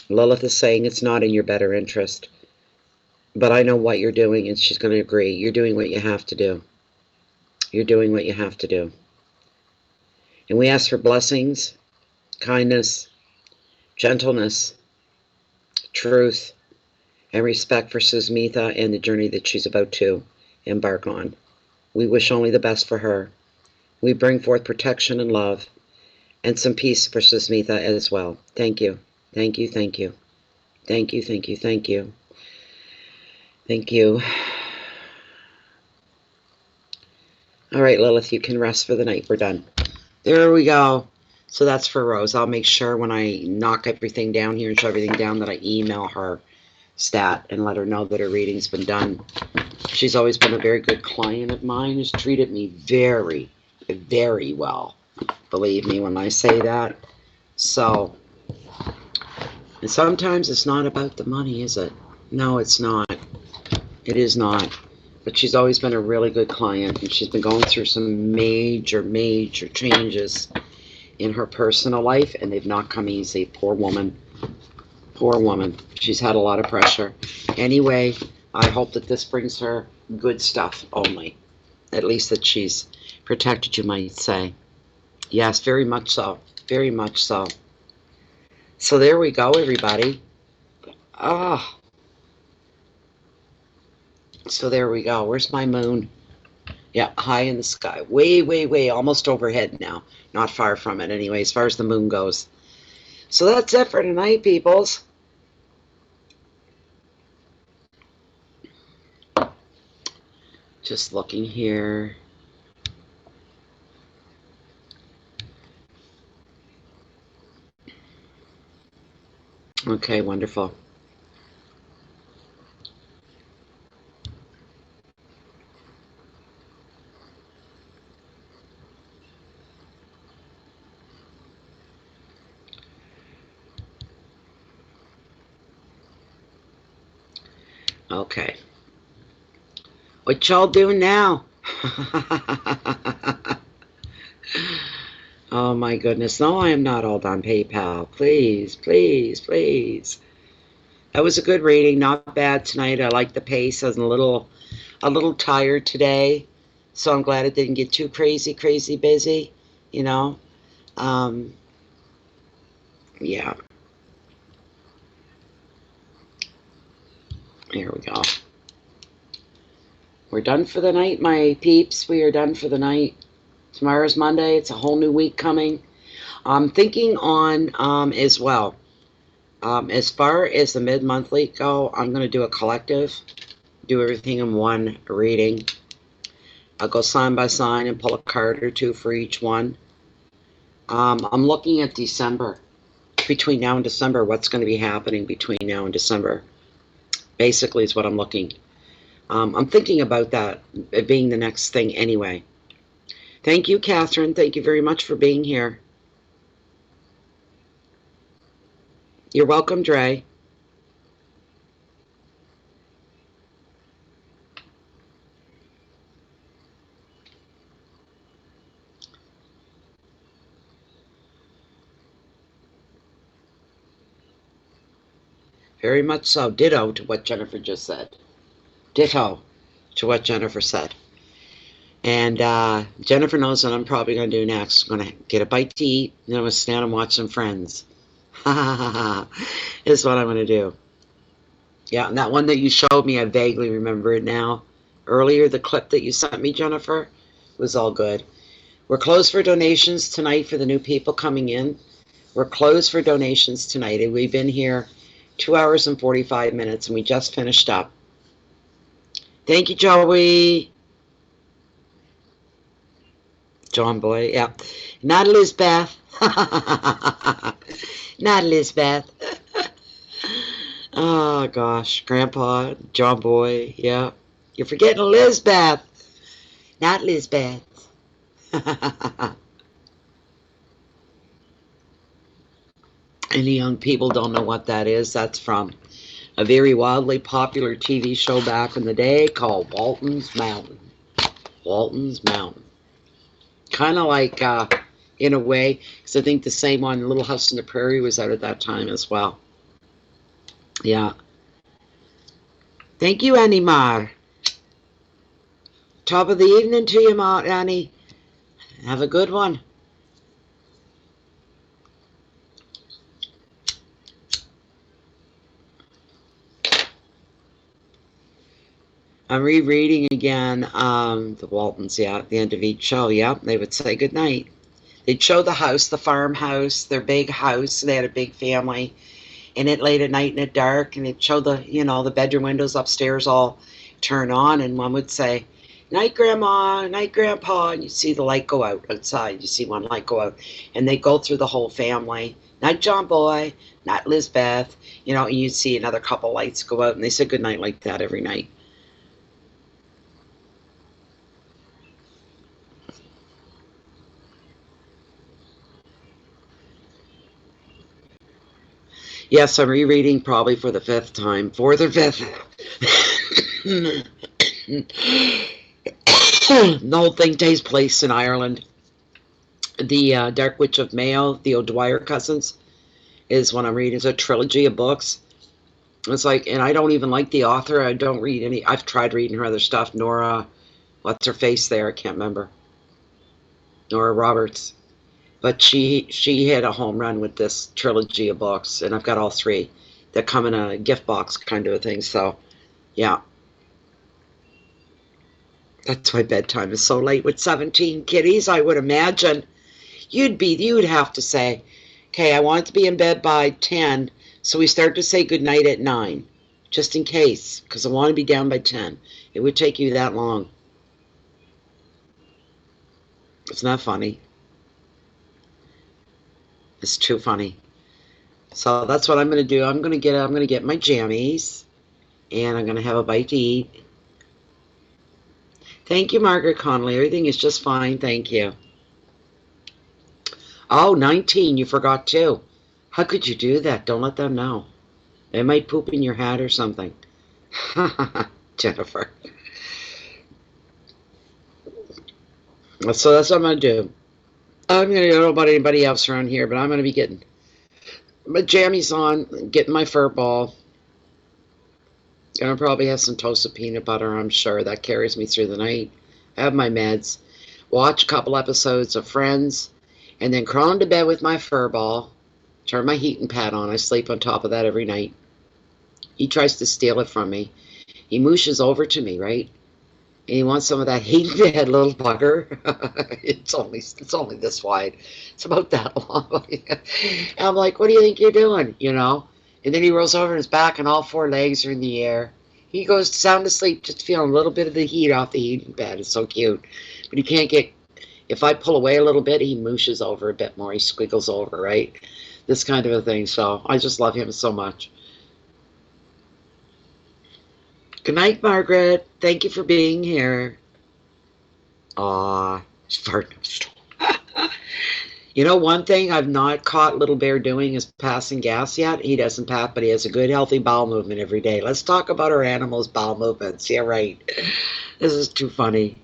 Speaker 1: Lilith is saying it's not in your better interest. But I know what you're doing, and she's going to agree. You're doing what you have to do. You're doing what you have to do. And we ask for blessings, kindness, gentleness, truth, and respect for Susmitha and the journey that she's about to embark on. We wish only the best for her. We bring forth protection and love and some peace for Susmitha as well. Thank you. Thank you. Thank you. Thank you. Thank you. Thank you. Thank you. All right, Lilith, you can rest for the night. We're done. There we go. So that's for Rose. I'll make sure when I knock everything down here and shut everything down that I email her stat and let her know that her reading's been done. She's always been a very good client of mine, has treated me very, very well. Believe me when I say that. So, and sometimes it's not about the money, is it? No, it's not. It is not. But she's always been a really good client, and she's been going through some major, major changes in her personal life, and they've not come easy. Poor woman. Poor woman. She's had a lot of pressure. Anyway, I hope that this brings her good stuff only. At least that she's protected, you might say. Yes, very much so. Very much so. So there we go, everybody. Ah. So there we go. Where's my moon? Yeah, high in the sky. Way, way, way. Almost overhead now. Not far from it anyway, as far as the moon goes. So that's it for tonight, peoples. Just looking here. Okay, wonderful. Okay. What y'all doing now? Oh my goodness. No, I am not all on PayPal. Please, please, please. That was a good reading. Not bad tonight. I like the pace. I was a little tired today. So I'm glad it didn't get too crazy busy, you know. Yeah. Here we go. We're done for the night, my peeps. We are done for the night. Tomorrow's Monday. It's a whole new week coming. I'm thinking on as well. As far as the mid-monthly go, I'm going to do a collective. Do everything in one reading. I'll go sign by sign and pull a card or two for each one. I'm looking at December. between now and December, what's going to be happening between now and December, basically is what I'm looking. I'm thinking about that being the next thing anyway. Thank you, Catherine. Thank you very much for being here. You're welcome, Dre. Very much so. Ditto to what Jennifer just said. Ditto to what Jennifer said. And Jennifer knows what I'm probably going to do next. I'm going to get a bite to eat, and then I'm going to stand and watch some Friends. Ha ha ha ha. Is what I'm going to do. Yeah, and that one that you showed me, I vaguely remember it now. Earlier, the clip that you sent me, Jennifer, was all good. We're closed for donations tonight for the new people coming in. We're closed for donations tonight, and we've been here 2 hours and 45 minutes, and we just finished up. Thank you, Joey. John Boy, yeah. Not Elizabeth. Not Elizabeth. Oh, gosh. Grandpa, John Boy, yeah. You're forgetting Elizabeth. Not Elizabeth. Any young people don't know what that is. That's from a very wildly popular TV show back in the day called Walton's Mountain. Walton's Mountain. Kind of like, in a way, because I think the same one, Little House on the Prairie, was out at that time as well. Yeah. Thank you, Annie Mar. Top of the evening to you, Annie. Have a good one. I'm rereading again the Waltons, yeah, at the end of each show. Yeah, they would say goodnight. They'd show the house, the farmhouse, their big house. They had a big family. And it late at night in the dark, and they'd show the, you know, the bedroom windows upstairs all turn on, and one would say, night, Grandma, night, Grandpa, and you see the light go out outside. You see one light go out, and they go through the whole family. Night, John Boy, night, Lizbeth, you know, and you'd see another couple lights go out, and they said goodnight like that every night. Yes, I'm rereading probably for the 5th time. 4th or 5th. The whole thing takes place in Ireland. The Dark Witch of Mayo, the O'Dwyer cousins, is what I'm reading. It's a trilogy of books. It's like, and I don't even like the author. I don't read any. I've tried reading her other stuff. Nora, what's her face there? I can't remember. Nora Roberts. But she had a home run with this trilogy of books, and I've got all 3 that come in a gift box kind of a thing. So, yeah. That's why bedtime is so late with 17 kitties, I would imagine. You'd have to say, okay, I want to be in bed by 10, so we start to say goodnight at 9, just in case, because I want to be down by 10. It would take you that long. It's not funny. It's too funny. So that's what I'm going to do. I'm going to get my jammies, and I'm going to have a bite to eat. Thank you, Margaret Connolly. Everything is just fine. Thank you. Oh, 19. You forgot too. How could you do that? Don't let them know. They might poop in your hat or something. Jennifer. So that's what I'm going to do. I'm going to, I don't know about anybody else around here, but I'm going to be getting my jammies on, getting my fur ball. Gonna probably have some toasted peanut butter, I'm sure. That carries me through the night. Have my meds. Watch a couple episodes of Friends, and then crawl into bed with my fur ball. Turn my heating pad on. I sleep on top of that every night. He tries to steal it from me. He mooshes over to me, right? And he wants some of that heating pad, little bugger. It's only this wide. It's about that long. And I'm like, what do you think you're doing? You know? And then he rolls over on his back, and all 4 legs are in the air. He goes sound asleep, just feeling a little bit of the heat off the heating pad. It's so cute. But he can't get, if I pull away a little bit, he mooshes over a bit more. He squiggles over, right? this kind of a thing. So I just love him so much. Good night, Margaret. Thank you for being here. Aw, fart. You know, one thing I've not caught Little Bear doing is passing gas yet. He doesn't pass, but he has a good, healthy bowel movement every day. Let's talk about our animals' bowel movements. Yeah, right. This is too funny.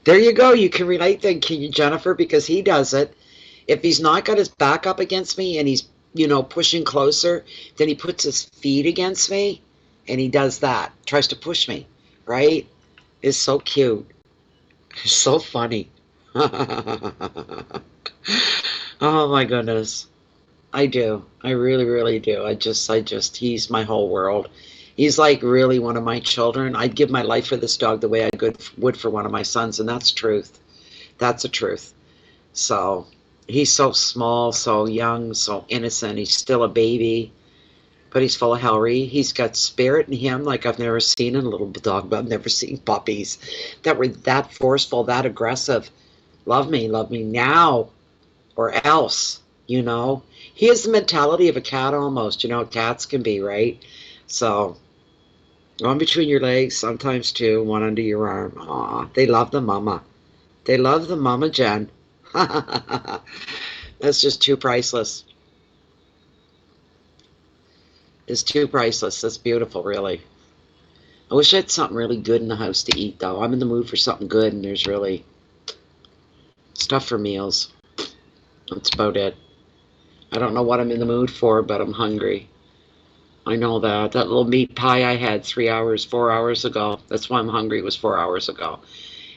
Speaker 1: There you go. You can relate then, can you, Jennifer? Because he does it. If he's not got his back up against me and he's, you know, pushing closer, then he puts his feet against me and he does that. Tries to push me, right? It's so cute. It's so funny. Oh my goodness. I do. I really, really do. He's my whole world. He's like really one of my children. I'd give my life for this dog the way I would for one of my sons, and that's truth. That's the truth. So he's so small, so young, so innocent. He's still a baby, but he's full of Hellry. He's got spirit in him like I've never seen in a little dog, but I've never seen puppies that were that forceful, that aggressive. Love me now, or else, you know. He has the mentality of a cat almost, you know, cats can be, right? So, one between your legs, sometimes two, one under your arm. Aw, they love the mama. They love the mama, Jen. That's just too priceless. It's too priceless. That's beautiful, really. I wish I had something really good in the house to eat, though. I'm in the mood for something good, and there's really stuff for meals. That's about it. I don't know what I'm in the mood for, but I'm hungry. I know that. That little meat pie I had 4 hours ago. That's why I'm hungry. It was 4 hours ago.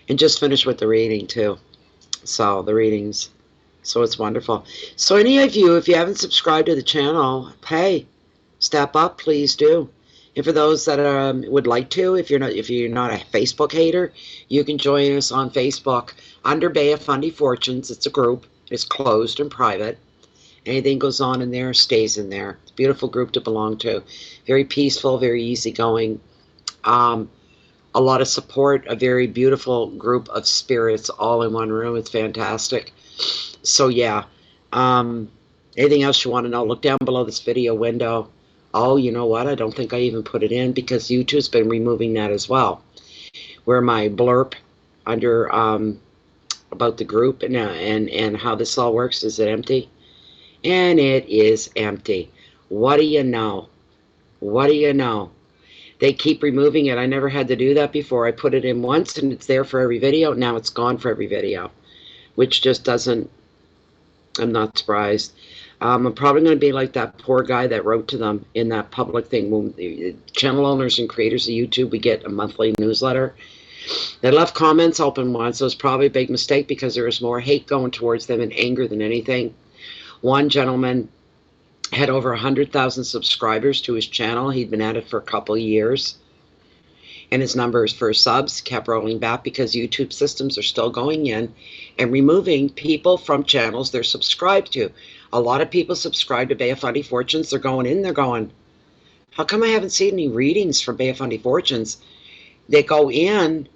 Speaker 1: And just finished with the reading, too. So, the readings. So, it's wonderful. So, any of you, if you haven't subscribed to the channel, hey, step up, please do. And for those that would like to, if you're not a Facebook hater, you can join us on Facebook under Bay of Fundy Fortunes. It's a group. It's closed and private. Anything goes on in there stays in there. It's a beautiful group to belong to. Very peaceful, very easygoing. A lot of support. A very beautiful group of spirits all in one room. It's fantastic. So yeah. Anything else you want to know? Look down below this video window. Oh, you know what? I don't think I even put it in because YouTube's been removing that as well. Where my blurb under about the group and how this all works, is it empty? And it is empty. What do you know? What do you know? They keep removing it. I never had to do that before. I put it in once and it's there for every video. Now it's gone for every video, which just doesn't, I'm not surprised. I'm probably going to be like that poor guy that wrote to them in that public thing. When channel owners and creators of YouTube, we get a monthly newsletter. They left comments open once. So it was probably a big mistake because there was more hate going towards them and anger than anything. One gentleman had over 100,000 subscribers to his channel. He'd been at it for a couple of years. And his numbers for subs kept rolling back because YouTube systems are still going in and removing people from channels they're subscribed to. A lot of people subscribe to Bay of Fundy Fortunes. They're going in, they're going, how come I haven't seen any readings from Bay of Fundy Fortunes? They go in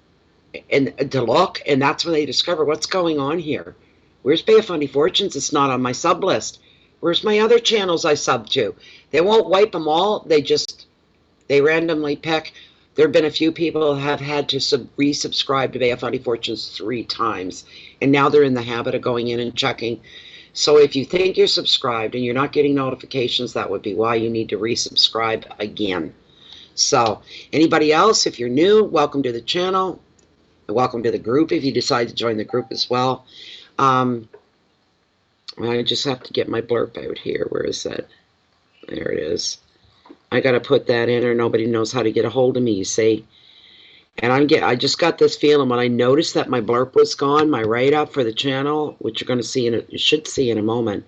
Speaker 1: and to look, and that's when they discover what's going on here. Where's Bay of Fundy Fortunes? It's not on my sub list. Where's my other channels I sub to? They won't wipe them all. They randomly pick. There have been a few people who have had to resubscribe to Bay of Fundy Fortunes 3 times. And now they're in the habit of going in and checking. So if you think you're subscribed and you're not getting notifications, that would be why you need to resubscribe again. So anybody else, if you're new, welcome to the channel. Welcome to the group if you decide to join the group as well. I just have to get my blurb out here. Where is that? There it is. I got to put that in or nobody knows how to get a hold of me, you see. And I just got this feeling when I noticed that my blurb was gone, my write-up for the channel, which you're going to see you should see in a moment.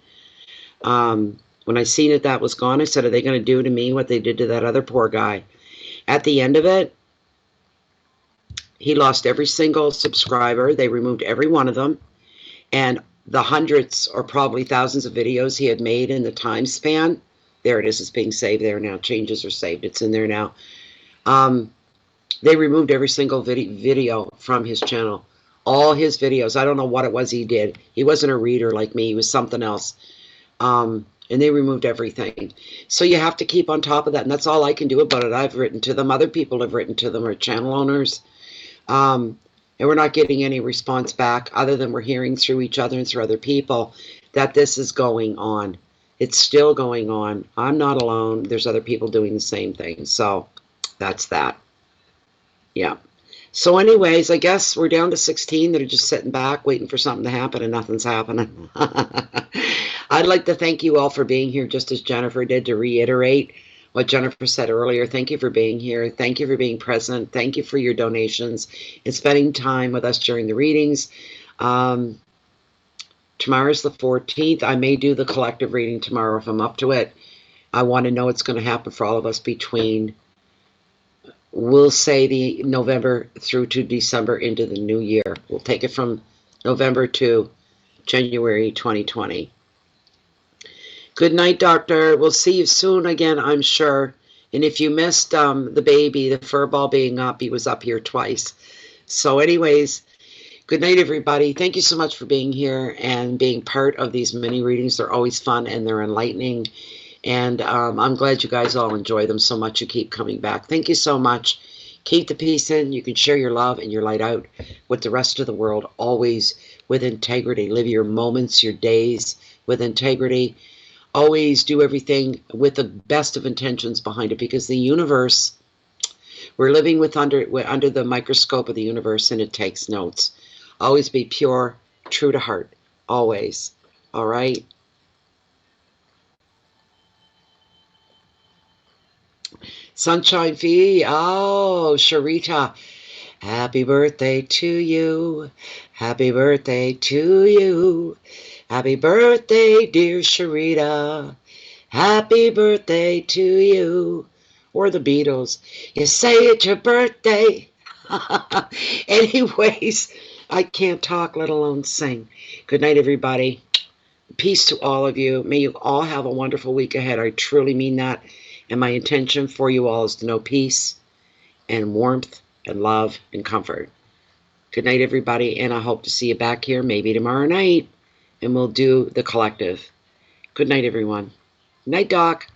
Speaker 1: When I seen it that was gone, I said, are they going to do to me what they did to that other poor guy? At the end of it, he lost every single subscriber. They removed every one of them. And the hundreds or probably thousands of videos he had made in the time span, there it is. It's being saved there now. Changes are saved. It's in there now. They removed every single video from his channel. all his videos. I don't know what it was he did. He wasn't a reader like me. He was something else. And they removed everything. So you have to keep on top of that. And that's all I can do about it. I've written to them. Other people have written to them, or channel owners. And we're not getting any response back other than we're hearing through each other and through other people that this is going on. It's still going on. I'm not alone. There's other people doing the same thing. So that's that. Yeah. So anyways, I guess we're down to 16 that are just sitting back waiting for something to happen, and nothing's happening. I'd like to thank you all for being here, just as Jennifer did, to reiterate what Jennifer said earlier. Thank you for being here. Thank you for being present. Thank you for your donations and spending time with us during the readings. Tomorrow's the 14th. I may do the collective reading tomorrow if I'm up to it. I want to know what's going to happen for all of us between, we'll say, the November through to December into the new year. We'll take it from November to January 2020. Good night, doctor. We'll see you soon again, I'm sure. And if you missed the baby, the fur ball being up, he was up here twice. So anyways, good night, everybody. Thank you so much for being here and being part of these mini readings. They're always fun and they're enlightening. And I'm glad you guys all enjoy them so much. You keep coming back. Thank you so much. Keep the peace in. You can share your love and your light out with the rest of the world, always with integrity. Live your moments, your days with integrity. Always do everything with the best of intentions behind it, because the universe, we're living under the microscope of the universe, and it takes notes. Always be pure, true to heart. Always. All right? Sunshine Fee. Oh, Sharita. Happy birthday to you. Happy birthday to you. Happy birthday, dear Sharita. Happy birthday to you. Or the Beatles. You say it's your birthday. Anyways, I can't talk, let alone sing. Good night, everybody. Peace to all of you. May you all have a wonderful week ahead. I truly mean that. And my intention for you all is to know peace and warmth and love and comfort. Good night, everybody. And I hope to see you back here maybe tomorrow night. And we'll do the collective. Good night, everyone. Night, Doc.